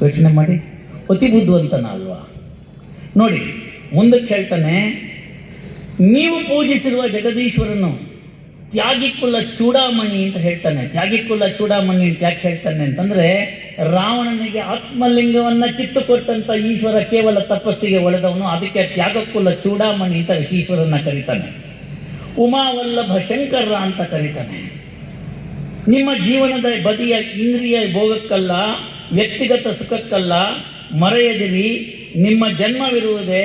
ಯೋಚನೆ ಮಾಡಿ. ಅತಿ ಬುದ್ಧಿವಂತನ ಅಲ್ವಾ? ನೋಡಿ ಮುಂದಕ್ಕೆ ಹೇಳ್ತಾನೆ, ನೀವು ಪೂಜಿಸಿರುವ ಜಗದೀಶ್ವರನು ತ್ಯಾಗಿಕುಲ ಚೂಡಾಮಣಿ ಅಂತ ಹೇಳ್ತಾನೆ. ತ್ಯಾಗಿಕುಲ ಚೂಡಾಮಣಿ ಅಂತ ಯಾಕೆ ಹೇಳ್ತಾನೆ ಅಂತಂದರೆ, ರಾವಣನಿಗೆ ಆತ್ಮಲಿಂಗವನ್ನು ಕಿತ್ತುಕೊಟ್ಟಂಥ ಈಶ್ವರ ಕೇವಲ ತಪಸ್ಸಿಗೆ ಒಳೆದವನು. ಅದಕ್ಕೆ ತ್ಯಾಗಕುಲ ಚೂಡಾಮಣಿ ಅಂತ ಈಶ್ವರನ್ನ ಕರೀತಾನೆ. ಉಮಾವಲ್ಲಭ ಶಂಕರ ಅಂತ ಕರೀತಾನೆ. ನಿಮ್ಮ ಜೀವನದ ಬದಿಯ ಇಂದ್ರಿಯ ಭೋಗಕ್ಕಲ್ಲ, ವ್ಯಕ್ತಿಗತ ಸುಖಕ್ಕಲ್ಲ, ಮರೆಯದಿರಿ ನಿಮ್ಮ ಜನ್ಮವಿರುವುದೇ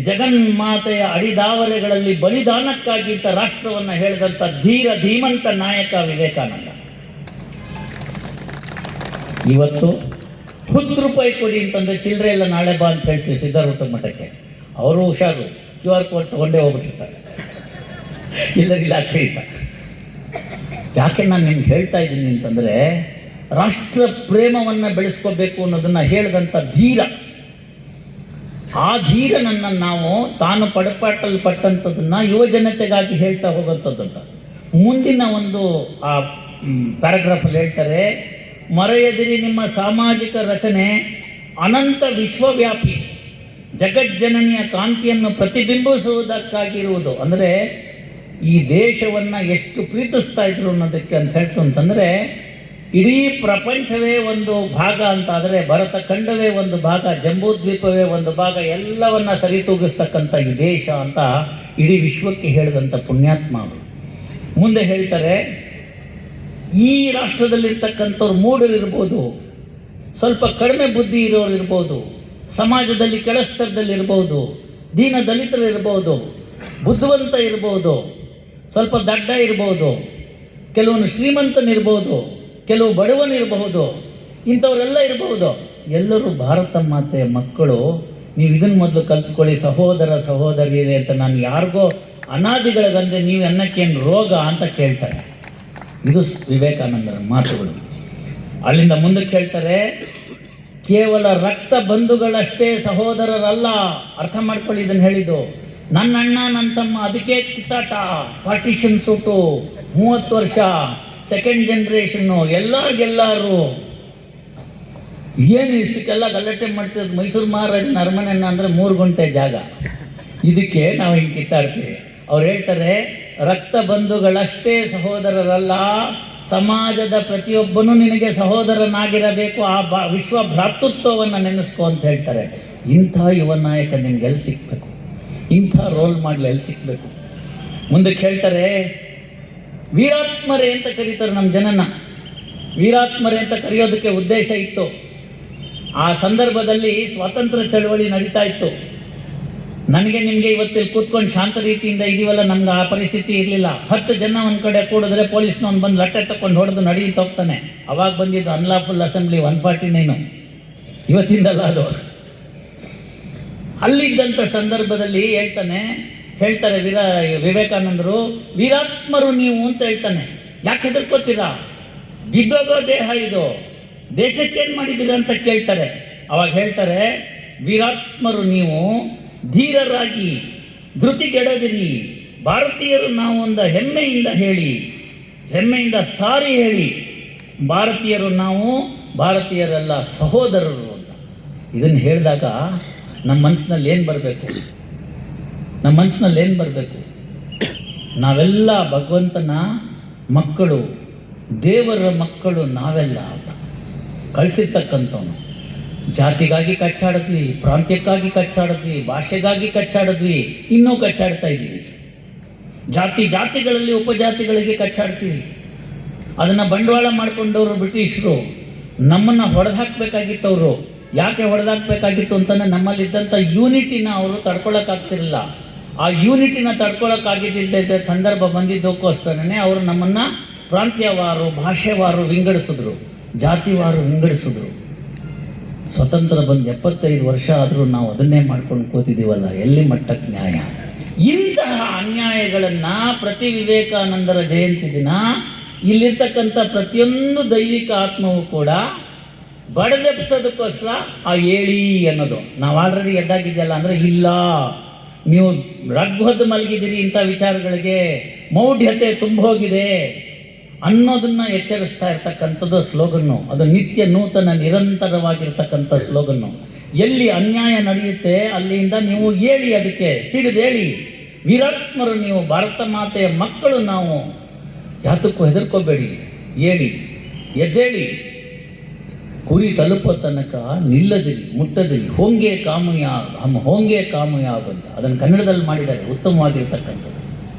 ಜಗನ್ಮಾತೆಯ ಅಡಿದಾವರೆಗಳಲ್ಲಿ ಬಲಿದಾನಕ್ಕಾಗಿ ಅಂತ ರಾಷ್ಟ್ರವನ್ನು ಹೇಳಿದಂಥ ಧೀರ ಧೀಮಂತ ನಾಯಕ ವಿವೇಕಾನಂದ. ಇವತ್ತು ₹10 ಕೊಡಿ ಅಂತಂದರೆ ಚಿಲ್ಲರೆ ಎಲ್ಲ ನಾಳೆ ಬಾ ಅಂತ ಹೇಳ್ತೀವಿ ಸಿದ್ಧಾರೂಢ ಮಠಕ್ಕೆ. ಅವರು ಹುಷಾರು, QR ಕೋಡ್ ತಗೊಂಡೇ ಹೋಗ್ಬಿಟ್ಟಿರ್ತಾರೆ, ಇಲ್ಲದಿಲ್ಲ ಇಲ್ಲ. ಯಾಕೆ ನಾನು ನಿಮ್ಗೆ ಹೇಳ್ತಾ ಇದ್ದೀನಿ ಅಂತಂದರೆ, ರಾಷ್ಟ್ರ ಪ್ರೇಮವನ್ನು ಬೆಳೆಸ್ಕೋಬೇಕು ಅನ್ನೋದನ್ನು ಹೇಳಿದಂಥ ಧೀರ, ಆ ಧೀರನನ್ನು ನಾವು ತಾನು ಪಟ್ಟಂಥದ್ದನ್ನು ಯುವ ಜನತೆಗಾಗಿ ಹೇಳ್ತಾ ಹೋಗೋಂಥದ್ದಂತ. ಮುಂದಿನ ಒಂದು ಆ ಪ್ಯಾರಾಗ್ರಾಫಲ್ಲಿ ಹೇಳ್ತಾರೆ, ಮರೆಯದಿರಿ ನಿಮ್ಮ ಸಾಮಾಜಿಕ ರಚನೆ ಅನಂತ ವಿಶ್ವವ್ಯಾಪಿ ಜಗಜ್ಜನನಿಯ ಕಾಂತಿಯನ್ನು ಪ್ರತಿಬಿಂಬಿಸುವುದಕ್ಕಾಗಿರುವುದು. ಅಂದರೆ ಈ ದೇಶವನ್ನು ಎಷ್ಟು ಪ್ರೀತಿಸ್ತಾ ಇದ್ರು ಅನ್ನೋದಕ್ಕೆ ಅಂತ ಹೇಳ್ತು ಅಂತಂದರೆ, ಇಡೀ ಪ್ರಪಂಚವೇ ಒಂದು ಭಾಗ ಅಂತಾದರೆ ಭರತ ಖಂಡವೇ ಒಂದು ಭಾಗ, ಜಂಬೂ ದ್ವೀಪವೇ ಒಂದು ಭಾಗ, ಎಲ್ಲವನ್ನ ಸರಿತೂಗಿಸ್ತಕ್ಕಂಥ ಈ ದೇಶ ಅಂತ ಇಡೀ ವಿಶ್ವಕ್ಕೆ ಹೇಳಿದಂಥ ಪುಣ್ಯಾತ್ಮ ಅವರು. ಮುಂದೆ ಹೇಳ್ತಾರೆ, ಈ ರಾಷ್ಟ್ರದಲ್ಲಿರ್ತಕ್ಕಂಥವ್ರು ಮೂಢರಿರ್ಬೋದು, ಸ್ವಲ್ಪ ಕಡಿಮೆ ಬುದ್ಧಿ ಇರೋರು ಇರ್ಬೋದು, ಸಮಾಜದಲ್ಲಿ ಕೆಳಸ್ತರದಲ್ಲಿರ್ಬೋದು, ದೀನ ದಲಿತರು ಇರ್ಬೋದು, ಬುದ್ಧಿವಂತ ಇರ್ಬೋದು, ಸ್ವಲ್ಪ ದಡ್ಡ ಇರ್ಬೋದು, ಕೆಲವನು ಶ್ರೀಮಂತನಿರ್ಬೋದು, ಕೆಲವು ಬಡವನಿರಬಹುದು, ಇಂಥವರೆಲ್ಲ ಇರಬಹುದು. ಎಲ್ಲರೂ ಭಾರತ ಮಾತೆಯ ಮಕ್ಕಳು. ನೀವು ಇದನ್ನು ಮೊದಲು ಕಲ್ತ್ಕೊಳ್ಳಿ ಸಹೋದರ ಸಹೋದರಿಯರೇ ಅಂತ. ನಾನು ಯಾರಿಗೋ ಅನಾದಿಗಳಿಗಂದ್ರೆ ನೀವು ಅನ್ನಕ್ಕೇನು ರೋಗ ಅಂತ ಕೇಳ್ತಾರೆ. ಇದು ವಿವೇಕಾನಂದರ ಮಾತುಗಳು. ಅಲ್ಲಿಂದ ಮುಂದಕ್ಕೆ ಹೇಳ್ತಾರೆ, ಕೇವಲ ರಕ್ತ ಬಂಧುಗಳಷ್ಟೇ ಸಹೋದರರಲ್ಲ. ಅರ್ಥ ಮಾಡ್ಕೊಳ್ಳಿ ಇದನ್ನು ಹೇಳಿದ್ದು. ನನ್ನ ಅಣ್ಣ ನನ್ನ ತಮ್ಮ, ಅದಕ್ಕೆ ಕಿತ್ತಾಟ, ಪಾರ್ಟಿಷನ್ ಸೂಟು, 30 ವರ್ಷ, ಸೆಕೆಂಡ್ ಜನ್ರೇಷನ್ನು, ಎಲ್ಲರೂ ಏನು ಇಷ್ಟಕ್ಕೆಲ್ಲ ಗಲಾಟೆ ಮಾಡ್ತಿರೋದು. ಮೈಸೂರು ಮಹಾರಾಜನ ಅರಮನೆನ ಅಂದರೆ 3 ಗುಂಟೆ ಜಾಗ, ಇದಕ್ಕೆ ನಾವು ಹಿಂಗೆ ಕಿತ್ತಾಡ್ತೀವಿ. ಅವ್ರು ಹೇಳ್ತಾರೆ, ರಕ್ತ ಬಂಧುಗಳಷ್ಟೇ ಸಹೋದರರಲ್ಲ, ಸಮಾಜದ ಪ್ರತಿಯೊಬ್ಬನೂ ನಿನಗೆ ಸಹೋದರನಾಗಿರಬೇಕು. ಆ ವಿಶ್ವ ಭ್ರಾತೃತ್ವವನ್ನು ನೆನೆಸ್ಕೊ ಅಂತ ಹೇಳ್ತಾರೆ. ಇಂಥ ಯುವ ನಾಯಕ ನಿಮ್ಗೆ ಎಲ್ಲಿ ಸಿಕ್ಬೇಕು? ಇಂಥ ರೋಲ್ ಮಾಡಲು ಎಲ್ಲಿ ಸಿಕ್ಕಬೇಕು? ಮುಂದಕ್ಕೆ ಹೇಳ್ತಾರೆ, ವೀರಾತ್ಮರೇ ಅಂತ ಕರೀತಾರೆ ನಮ್ಮ ಜನನ. ವೀರಾತ್ಮರೇ ಅಂತ ಕರೆಯೋದಕ್ಕೆ ಉದ್ದೇಶ ಇತ್ತು. ಆ ಸಂದರ್ಭದಲ್ಲಿ ಸ್ವಾತಂತ್ರ್ಯ ಚಳವಳಿ ನಡೀತಾ ಇತ್ತು. ನನಗೆ ನಿಮಗೆ ಇವತ್ತಿಲ್ಲಿ ಕೂತ್ಕೊಂಡು ಶಾಂತ ರೀತಿಯಿಂದ ಇದೀವಲ್ಲ, ನಮ್ಗೆ ಆ ಪರಿಸ್ಥಿತಿ ಇರಲಿಲ್ಲ. 10 ಜನ ಒಂದು ಕಡೆ ಕೂಡಿದ್ರೆ ಪೊಲೀಸ್ನವ್ನು ಬಂದು ಲಟ್ಟೆ ತಗೊಂಡು ಹೊಡೆದು ನಡೀತ ಹೋಗ್ತಾನೆ. ಅವಾಗ ಬಂದಿದ್ದು ಅನ್ಲಾಫುಲ್ ಅಸೆಂಬ್ಲಿ 149, ಇವತ್ತಿಂದಲ್ಲ ಅದು. ಅಲ್ಲಿದ್ದಂಥ ಸಂದರ್ಭದಲ್ಲಿ ಹೇಳ್ತಾರೆ ವಿವೇಕಾನಂದರು, ವೀರಾತ್ಮರು ನೀವು ಅಂತ ಹೇಳ್ತಾನೆ. ಯಾಕೆ ಹೆದರ್ಕೋತೀರಾ? ಬಿದ್ದೋಗೋ ದೇಹ ಇದು, ದೇಶಕ್ಕೇನು ಮಾಡಿದ್ದೀರಾ ಅಂತ ಕೇಳ್ತಾರೆ. ಅವಾಗ ಹೇಳ್ತಾರೆ, ವೀರಾತ್ಮರು ನೀವು, ಧೀರರಾಗಿ ಧೃತಿಗೆಡದಿರಿ, ಭಾರತೀಯರು ನಾವು ಒಂದು ಹೆಮ್ಮೆಯಿಂದ ಸಾರಿ ಹೇಳಿ, ಭಾರತೀಯರು ನಾವು, ಭಾರತೀಯರೆಲ್ಲ ಸಹೋದರರು ಅಂತ. ಇದನ್ನು ಹೇಳಿದಾಗ ನಮ್ಮ ಮನಸ್ಸಿನಲ್ಲಿ ಏನು ಬರಬೇಕು? ನಾವೆಲ್ಲ ಭಗವಂತನ ಮಕ್ಕಳು, ದೇವರ ಮಕ್ಕಳು ನಾವೆಲ್ಲ ಅಂತ ಕಳಿಸಿರ್ತಕ್ಕಂಥವನು. ಜಾತಿಗಾಗಿ ಕಚ್ಚಾಡಿದ್ವಿ, ಪ್ರಾಂತ್ಯಕ್ಕಾಗಿ ಕಚ್ಚಾಡಿದ್ವಿ, ಭಾಷೆಗಾಗಿ ಕಚ್ಚಾಡಿದ್ವಿ, ಇನ್ನೂ ಕಚ್ಚಾಡ್ತಾ ಇದ್ದೀವಿ. ಜಾತಿಗಳಲ್ಲಿ ಉಪಜಾತಿಗಳಿಗೆ ಕಚ್ಚಾಡ್ತೀವಿ. ಅದನ್ನು ಬಂಡವಾಳ ಮಾಡಿಕೊಂಡವರು ಬ್ರಿಟಿಷರು ನಮ್ಮನ್ನು ಹೊಡೆದಾಕಬೇಕಾಗಿತ್ತವರು. ಯಾಕೆ ಹೊಡೆದಾಕಬೇಕಾಗಿತ್ತು ಅಂತಂದರೆ, ನಮ್ಮಲ್ಲಿದ್ದಂಥ ಯೂನಿಟಿನ ಅವರು ತಡ್ಕೊಳ್ಳೋಕ್ಕಾಗ್ತಿರಲಿಲ್ಲ. ಆ ಯೂನಿಟಿನ ತಡ್ಕೊಳ್ಳೋಕ್ಕಾಗಿದ್ದಿದ್ದ ಸಂದರ್ಭ ಬಂದಿದ್ದಕ್ಕೋಸ್ಕರನೇ ಅವರು ನಮ್ಮನ್ನು ಪ್ರಾಂತ್ಯವಾರು, ಭಾಷೆವಾರು ವಿಂಗಡಿಸಿದ್ರು, ಜಾತಿವಾರು ವಿಂಗಡಿಸಿದ್ರು. ಸ್ವತಂತ್ರ ಬಂದು 75 ವರ್ಷ ಆದರೂ ನಾವು ಅದನ್ನೇ ಮಾಡ್ಕೊಂಡು ಕೂತಿದ್ದೀವಲ್ಲ, ಎಲ್ಲಿ ಮಟ್ಟಕ್ಕೆ ನ್ಯಾಯ? ಇಂತಹ ಅನ್ಯಾಯಗಳನ್ನು ಪ್ರತಿ ವಿವೇಕಾನಂದರ ಜಯಂತಿ ದಿನ ಇಲ್ಲಿರ್ತಕ್ಕಂಥ ಪ್ರತಿಯೊಂದು ದೈವಿಕ ಆತ್ಮವೂ ಕೂಡ ಬಡದೆಬ್ಸೋದಕ್ಕೋಸ್ಕರ ಆ ಹೇಳಿ ಅನ್ನೋದು. ನಾವು ಆಲ್ರೆಡಿ ಎದ್ದಾಗಿದ್ದೆಲ್ಲ ಅಂದರೆ, ಇಲ್ಲ ನೀವು ರಗ್ಗೊದ್ದು ಮಲಗಿದ್ದೀರಿ ಇಂಥ ವಿಚಾರಗಳಿಗೆ, ಮೌಢ್ಯತೆ ತುಂಬೋಗಿದೆ ಅನ್ನೋದನ್ನು ಎಚ್ಚರಿಸ್ತಾ ಇರ್ತಕ್ಕಂಥದ್ದು ಸ್ಲೋಗನ್ನು. ಅದು ನಿತ್ಯ ನೂತನ ನಿರಂತರವಾಗಿರ್ತಕ್ಕಂಥ ಸ್ಲೋಗನ್ನು. ಎಲ್ಲಿ ಅನ್ಯಾಯ ನಡೆಯುತ್ತೆ ಅಲ್ಲಿಂದ ನೀವು ಹೇಳಿ, ಅದಕ್ಕೆ ಸಿಡಿದೇಳಿ. ವೀರಾತ್ಮರು ನೀವು, ಭಾರತ ಮಾತೆಯ ಮಕ್ಕಳು ನಾವು, ಯಾತಕ್ಕೂ ಹೆದರ್ಕೋಬೇಡಿ, ಹೇಳಿ, ಎದ್ದೇಳಿ, ಗುರಿ ತಲುಪೋ ತನಕ ನಿಲ್ಲದಿರಿ, ಮುಟ್ಟದಿರಿ, ಹೋಂಗೆ ಕಾಮಯಾಬ್ ಅಂತ ಅದನ್ನು ಕನ್ನಡದಲ್ಲಿ ಮಾಡಿದ್ದಾರೆ, ಉತ್ತಮವಾಗಿರ್ತಕ್ಕಂಥದ್ದು.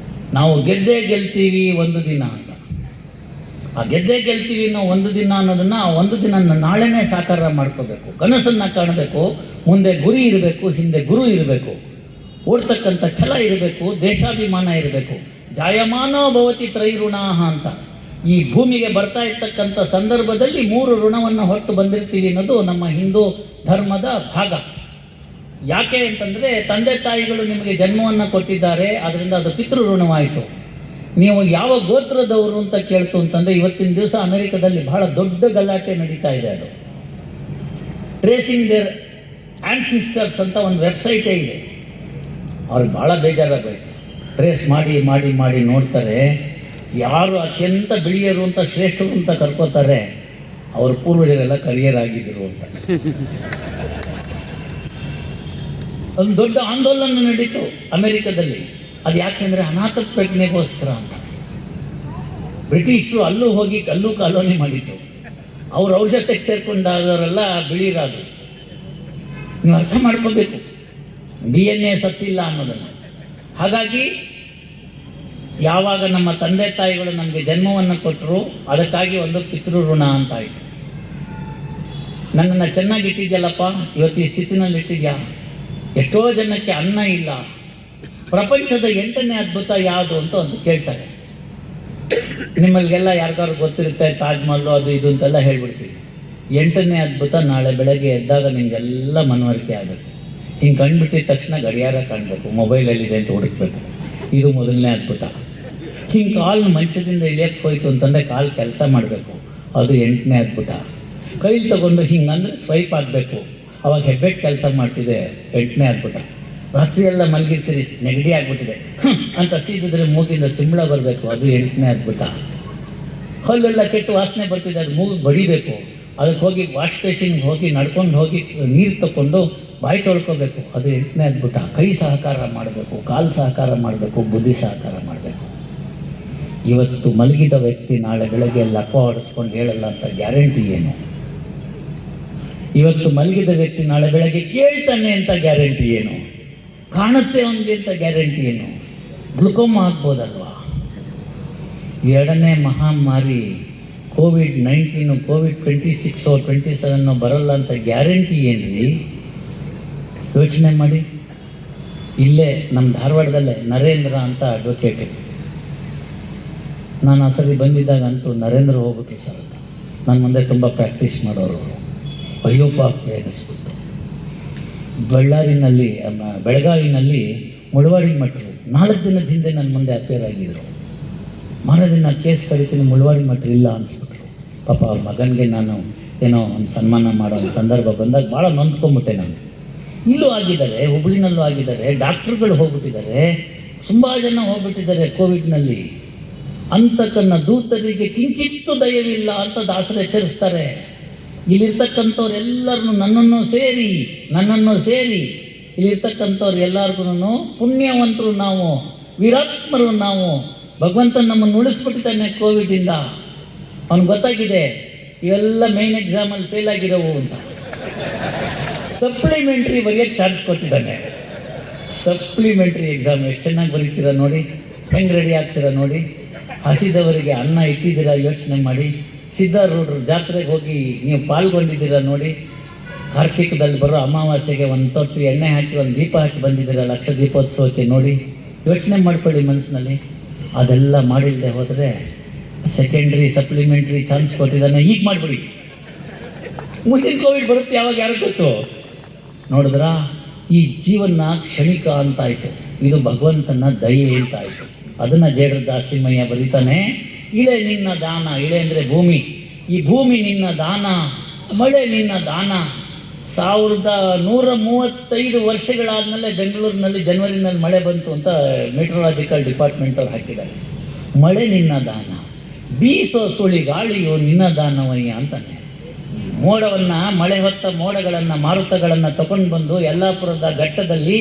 ನಾವು ಗೆಲ್ತೀವಿ ಒಂದು ದಿನ ಅಂತ. ಆ ಗೆಲ್ತೀವಿ ನಾವು ಒಂದು ದಿನ ಅನ್ನೋದನ್ನು, ಆ ಒಂದು ದಿನ ನಾಳೆನೇ ಸಾಕಾರ ಮಾಡ್ಕೋಬೇಕು. ಕನಸನ್ನು ಕಾಣಬೇಕು, ಮುಂದೆ ಗುರಿ ಇರಬೇಕು, ಹಿಂದೆ ಗುರು ಇರಬೇಕು, ಓಡ್ತಕ್ಕಂಥ ಛಲ ಇರಬೇಕು, ದೇಶಾಭಿಮಾನ ಇರಬೇಕು. ಜಾಯಮಾನೋ ಭವತಿ ತ್ರೈಋಣಾಹ ಅಂತ. ಈ ಭೂಮಿಗೆ ಬರ್ತಾ ಇರ್ತಕ್ಕಂಥ ಸಂದರ್ಭದಲ್ಲಿ 3 ಋಣವನ್ನು ಹೊಟ್ಟು ಬಂದಿರ್ತೀವಿ ಅನ್ನೋದು ನಮ್ಮ ಹಿಂದೂ ಧರ್ಮದ ಭಾಗ. ಯಾಕೆ ಅಂತಂದರೆ, ತಂದೆ ತಾಯಿಗಳು ನಿಮಗೆ ಜನ್ಮವನ್ನು ಕೊಟ್ಟಿದ್ದಾರೆ, ಅದರಿಂದ ಅದು ಪಿತೃ ಋಣವಾಯಿತು. ನೀವು ಯಾವ ಗೋತ್ರದವರು ಅಂತ ಕೇಳ್ತು ಅಂತಂದರೆ, ಇವತ್ತಿನ ದಿವಸ ಅಮೆರಿಕದಲ್ಲಿ ಬಹಳ ದೊಡ್ಡ ಗಲಾಟೆ ನಡೀತಾ ಇದೆ. ಅದು ಟ್ರೇಸಿಂಗ್ ದೇರ್ ಆನ್ಸಿಸ್ಟರ್ಸ್ ಅಂತ ಒಂದು ವೆಬ್ಸೈಟೇ ಇದೆ. ಅವ್ರಿಗೆ ಭಾಳ ಬೇಜಾರಾಗೋಯ್ತು. ಟ್ರೇಸ್ ಮಾಡಿ ನೋಡ್ತಾರೆ, ಯಾರು ಅತ್ಯಂತ ಬಿಳಿಯರು ಅಂತ, ಶ್ರೇಷ್ಠರು ಅಂತ ಕರ್ಕೋತಾರೆ, ಅವ್ರ ಪೂರ್ವಜರೆಲ್ಲ ಕರಿಯರ್ ಆಗಿದ್ದರು ಅಂತ. ಒಂದು ದೊಡ್ಡ ಆಂದೋಲನ ನಡೀತು ಅಮೆರಿಕದಲ್ಲಿ. ಅದು ಯಾಕೆಂದರೆ ಅನಾಥ ಪ್ರಜ್ಞೆಗೋಸ್ಕರ ಅಂತ. ಬ್ರಿಟಿಷರು ಅಲ್ಲೂ ಹೋಗಿ ಕಲ್ಲು ಕಾಲೋನಿ ಮಾಡಿತ್ತು. ಅವ್ರ ಜೊತೆಗೆ ಸೇರ್ಕೊಂಡಾದವರೆಲ್ಲ ಬಿಳಿರಾದ್ರು. ನೀವು ಅರ್ಥ ಮಾಡ್ಕೋಬೇಕು, DNA ಸತ್ತಿಲ್ಲ ಅನ್ನೋದನ್ನು. ಹಾಗಾಗಿ ಯಾವಾಗ ನಮ್ಮ ತಂದೆ ತಾಯಿಗಳು ನಮಗೆ ಜನ್ಮವನ್ನು ಕೊಟ್ಟರು, ಅದಕ್ಕಾಗಿ ಒಂದು ಪಿತೃ ಋಣ ಅಂತ ಆಯಿತು. ನನ್ನನ್ನು ಚೆನ್ನಾಗಿಟ್ಟಿದ್ಯಲ್ಲಪ್ಪ, ಇವತ್ತು ಈ ಸ್ಥಿತಿನಲ್ಲಿ ಇಟ್ಟಿದ್ಯಾ. ಎಷ್ಟೋ ಜನಕ್ಕೆ ಅನ್ನ ಇಲ್ಲ. ಪ್ರಪಂಚದ 8ನೇ ಅದ್ಭುತ ಯಾವುದು ಅಂತ ಒಂದು ಕೇಳ್ತಾರೆ. ನಿಮ್ಮಲ್ಲಿಗೆಲ್ಲ ಯಾರಿಗಾರು ಗೊತ್ತಿರುತ್ತೆ, ತಾಜ್ ಮಹಲ್ ಅದು ಇದು ಅಂತೆಲ್ಲ ಹೇಳ್ಬಿಡ್ತೀವಿ. 8ನೇ ಅದ್ಭುತ ನಾಳೆ ಬೆಳಗ್ಗೆ ಎದ್ದಾಗ ನಿಮಗೆಲ್ಲ ಮನವರಿಕೆ ಆಗಬೇಕು. ಹಿಂಗೆ ಕಂಡುಬಿಟ್ಟಿದ ತಕ್ಷಣ ಗಡಿಯಾರ ಕಾಣಬೇಕು, ಮೊಬೈಲಲ್ಲಿದೆ ಅಂತ ಹುಡುಕ್ಬೇಕು. ಇದು ಮೊದಲನೇ ಅದ್ಭುತ. ಹಿಂಗೆ ಕಾಲು ಮಂಚದಿಂದ ಇಳಿಯಕ್ಕೆ ಹೋಯ್ತು ಅಂತಂದರೆ ಕಾಲು ಕೆಲಸ ಮಾಡಬೇಕು, ಅದು 8ನೇ ಅದ್ಭುತ. ಕೈಲಿ ತಗೊಂಡು ಹಿಂಗಂದ್ರೆ ಸ್ವೈಪ್ ಆಗಬೇಕು, ಅವಾಗ ಹೆಬ್ಬೆಟ್ ಕೆಲಸ ಮಾಡ್ತಿದೆ, 8ನೇ ಅದ್ಭುತ. ರಾತ್ರಿ ಎಲ್ಲ ಮಲಗಿರ್ತೀರಿ, ನೆಗಡಿ ಆಗಿಬಿಟ್ಟಿದೆ ಅಂತ ಸೀದಿದ್ರೆ ಮೂಗಿಂದ ಸಿಂಬಳ ಬರಬೇಕು, ಅದು 8ನೇ ಅದ್ಭುತ. ಹಲ್ಲೆಲ್ಲ ಕೆಟ್ಟು ವಾಸನೆ ಬರ್ತಿದೆ, ಅದು ಮೂಗಿಗೆ ಬಡಿಬೇಕು, ಅದಕ್ಕೆ ಹೋಗಿ ವಾಶ್ ಬೇಸಿನ್ಗೆ ಹೋಗಿ ನಡ್ಕೊಂಡು ಹೋಗಿ ನೀರು ತಗೊಂಡು ಬಾಯಿ ತೊಳ್ಕೊಬೇಕು. ಅದು 8ನೇ ಅದ್ಭುತ. ಕೈ ಸಹಕಾರ ಮಾಡಬೇಕು, ಕಾಲು ಸಹಕಾರ ಮಾಡಬೇಕು, ಬುದ್ಧಿ ಸಹಕಾರ ಮಾಡಬೇಕು. ಇವತ್ತು ಮಲಗಿದ ವ್ಯಕ್ತಿ ನಾಳೆ ಬೆಳಗ್ಗೆ ಲಪ್ಪ ಹೊಡೆಸ್ಕೊಂಡು ಹೇಳಲ್ಲ ಅಂತ ಗ್ಯಾರಂಟಿ ಏನು? ಇವತ್ತು ಮಲಗಿದ ವ್ಯಕ್ತಿ ನಾಳೆ ಬೆಳಗ್ಗೆ ಕೇಳ್ತಾನೆ ಅಂತ ಗ್ಯಾರಂಟಿ ಏನು? ಕಾಣುತ್ತೆ ಅವನಿಗೆ ಅಂತ ಗ್ಯಾರಂಟಿ ಏನು? ಗ್ಲುಕೋಮಾ ಆಗ್ಬೋದಲ್ವಾ? 2ನೇ ಮಹಾಮಾರಿ ಕೋವಿಡ್-19 ಕೋವಿಡ್-26 27 ಬರಲ್ಲ ಅಂತ ಗ್ಯಾರಂಟಿ ಏನ್ರಿ? ಯೋಚನೆ ಮಾಡಿ. ಇಲ್ಲೇ ನಮ್ಮ ಧಾರವಾಡದಲ್ಲೇ ನರೇಂದ್ರ ಅಂತ ಅಡ್ವೊಕೇಟ್, ನಾನು ಆ ಸರಿ ಬಂದಿದ್ದಾಗ ಅಂತೂ ನರೇಂದ್ರ ಹೋಗ್ಬಿಟ್ರು ಸರ್. ನನ್ನ ಮುಂದೆ ತುಂಬ ಪ್ರಾಕ್ಟೀಸ್ ಮಾಡೋರು. ಅಯ್ಯೋಪ್ಪ ಪ್ರಯತ್ನಿಸ್ಬಿಟ್ಟು ಬಳ್ಳಾರಿನಲ್ಲಿ ಬೆಳಗಾವಿನಲ್ಲಿ ಮುಳವಾಡಿ ಮಠರು 4 ದಿನದ ಹಿಂದೆ ನನ್ನ ಮುಂದೆ ಅಪೇರ್ ಆಗಿದ್ರು. ಮಾರದಿನ ಕೇಸ್ ಕರಿತೀನಿ, ಮುಳವಾಡಿ ಮಠರು ಇಲ್ಲ ಅನಿಸ್ಬಿಟ್ರು. ಪಾಪ ಅವ್ರ ಮಗನಿಗೆ ನಾನು ಏನೋ ಒಂದು ಸನ್ಮಾನ ಮಾಡೋ ಒಂದು ಸಂದರ್ಭ ಬಂದಾಗ ಭಾಳ ನೊಂದ್ಕೊಂಡ್ಬಿಟ್ಟೆ ನಾನು. ಇಲ್ಲೂ ಆಗಿದ್ದಾರೆ, ಹುಬ್ಬಳ್ಳಿನಲ್ಲೂ ಆಗಿದ್ದಾರೆ, ಡಾಕ್ಟ್ರುಗಳು ಹೋಗ್ಬಿಟ್ಟಿದ್ದಾರೆ, ತುಂಬ ಜನ ಹೋಗ್ಬಿಟ್ಟಿದ್ದಾರೆ ಕೋವಿಡ್ನಲ್ಲಿ. ಅಂತಕನ್ನ ದೂತರಿಗೆ ಕಿಂಚಿತ್ತೂ ದಯವಿಲ್ಲ ಅಂತ ದಾಸರು ಎಚ್ಚರಿಸ್ತಾರೆ. ಇಲ್ಲಿರ್ತಕ್ಕಂಥವ್ರು ನನ್ನನ್ನು ಸೇರಿ ಇಲ್ಲಿರ್ತಕ್ಕಂಥವ್ರು ಎಲ್ಲರಿಗೂ ಪುಣ್ಯವಂತರು ನಾವು, ವೀರಾತ್ಮರು ನಾವು. ಭಗವಂತ ನಮ್ಮನ್ನು ಉಳಿಸ್ಬಿಟ್ಟಿದ್ದಾನೆ ಕೋವಿಡಿಂದ. ಅವ್ನಿಗೆ ಗೊತ್ತಾಗಿದೆ ಇವೆಲ್ಲ ಮೇನ್ ಎಕ್ಸಾಮಲ್ಲಿ ಫೇಲ್ ಆಗಿರೋವು ಅಂತ. ಸಪ್ಲಿಮೆಂಟ್ರಿ ಬರೆಯೋಕ್ಕೆ ಚಾನ್ಸ್ ಕೊಟ್ಟಿದ್ದಾನೆ. ಸಪ್ಲಿಮೆಂಟ್ರಿ ಎಕ್ಸಾಮ್ ಎಷ್ಟು ಚೆನ್ನಾಗಿ ಬರೀತೀರಾ ನೋಡಿ, ಹೆಂಗೆ ರೆಡಿ ಆಗ್ತೀರಾ ನೋಡಿ. ಹಸಿದವರಿಗೆ ಅನ್ನ ಇಟ್ಟಿದ್ದೀರಾ ಯೋಚನೆ ಮಾಡಿ. ಸಿದ್ಧಾರೂಢರು ಜಾತ್ರೆಗೆ ಹೋಗಿ ನೀವು ಪಾಲ್ಗೊಂಡಿದ್ದೀರಾ ನೋಡಿ. ಕಾರ್ತಿಕದಲ್ಲಿ ಬರೋ ಅಮಾವಾಸ್ಯೆಗೆ ಒಂದು ತೊಟ್ಟಿ ಎಣ್ಣೆ ಹಾಕಿ ಒಂದು ದೀಪ ಹಚ್ಚಿ ಬಂದಿದ್ದೀರಾ ಲಕ್ಷ ದೀಪೋತ್ಸವಕ್ಕೆ ನೋಡಿ. ಯೋಚನೆ ಮಾಡ್ಕೊಳ್ಳಿ ಮನಸ್ಸಿನಲ್ಲಿ. ಅದೆಲ್ಲ ಮಾಡಿಲ್ಲದೆ ಹೋದರೆ ಸೆಕೆಂಡ್ರಿ ಸಪ್ಲಿಮೆಂಟ್ರಿ ಚಾನ್ಸ್ ಕೊಟ್ಟಿದ್ದಾನೆ, ಈಗ ಮಾಡಿಬಿಡಿ. ಮುಂದಿನ ಕೋವಿಡ್ ಬರುತ್ತೆ ಯಾವಾಗ ಯಾರು ಗೊತ್ತು. ನೋಡಿದ್ರಾ, ಈ ಜೀವನ ಕ್ಷಣಿಕ ಅಂತಾಯಿತು, ಇದು ಭಗವಂತನ ದಯೆ ಅಂತಾಯಿತು. ಅದನ್ನು ಜೇಡ್ರ ದಾಸಿಮಯ್ಯ ಬರೀತಾನೆ. ಇಳೆ ನಿನ್ನ ದಾನ, ಇಳೆ ಅಂದರೆ ಭೂಮಿ, ಈ ಭೂಮಿ ನಿನ್ನ ದಾನ, ಮಳೆ ನಿನ್ನ ದಾನ. 1135 ವರ್ಷಗಳಾದಮೇಲೆ ಬೆಂಗಳೂರಿನಲ್ಲಿ ಜನವರಿನಲ್ಲಿ ಮಳೆ ಬಂತು ಅಂತ ಮೆಟ್ರೋಲಾಜಿಕಲ್ ಡಿಪಾರ್ಟ್ಮೆಂಟ್ ಅವ್ರು ಹಾಕಿದ್ದಾರೆ. ಮಳೆ ನಿನ್ನ ದಾನ, ಬೀಸೋ ಸುಳಿ ಗಾಳಿಯು ನಿನ್ನ ದಾನವಯ್ಯ ಅಂತಾನೆ. ಮೋಡವನ್ನು, ಮಳೆ ಹೊತ್ತ ಮೋಡಗಳನ್ನು, ಮಾರುತಗಳನ್ನು ತಗೊಂಡು ಬಂದು ಯಲ್ಲಾಪುರದ ಘಟ್ಟದಲ್ಲಿ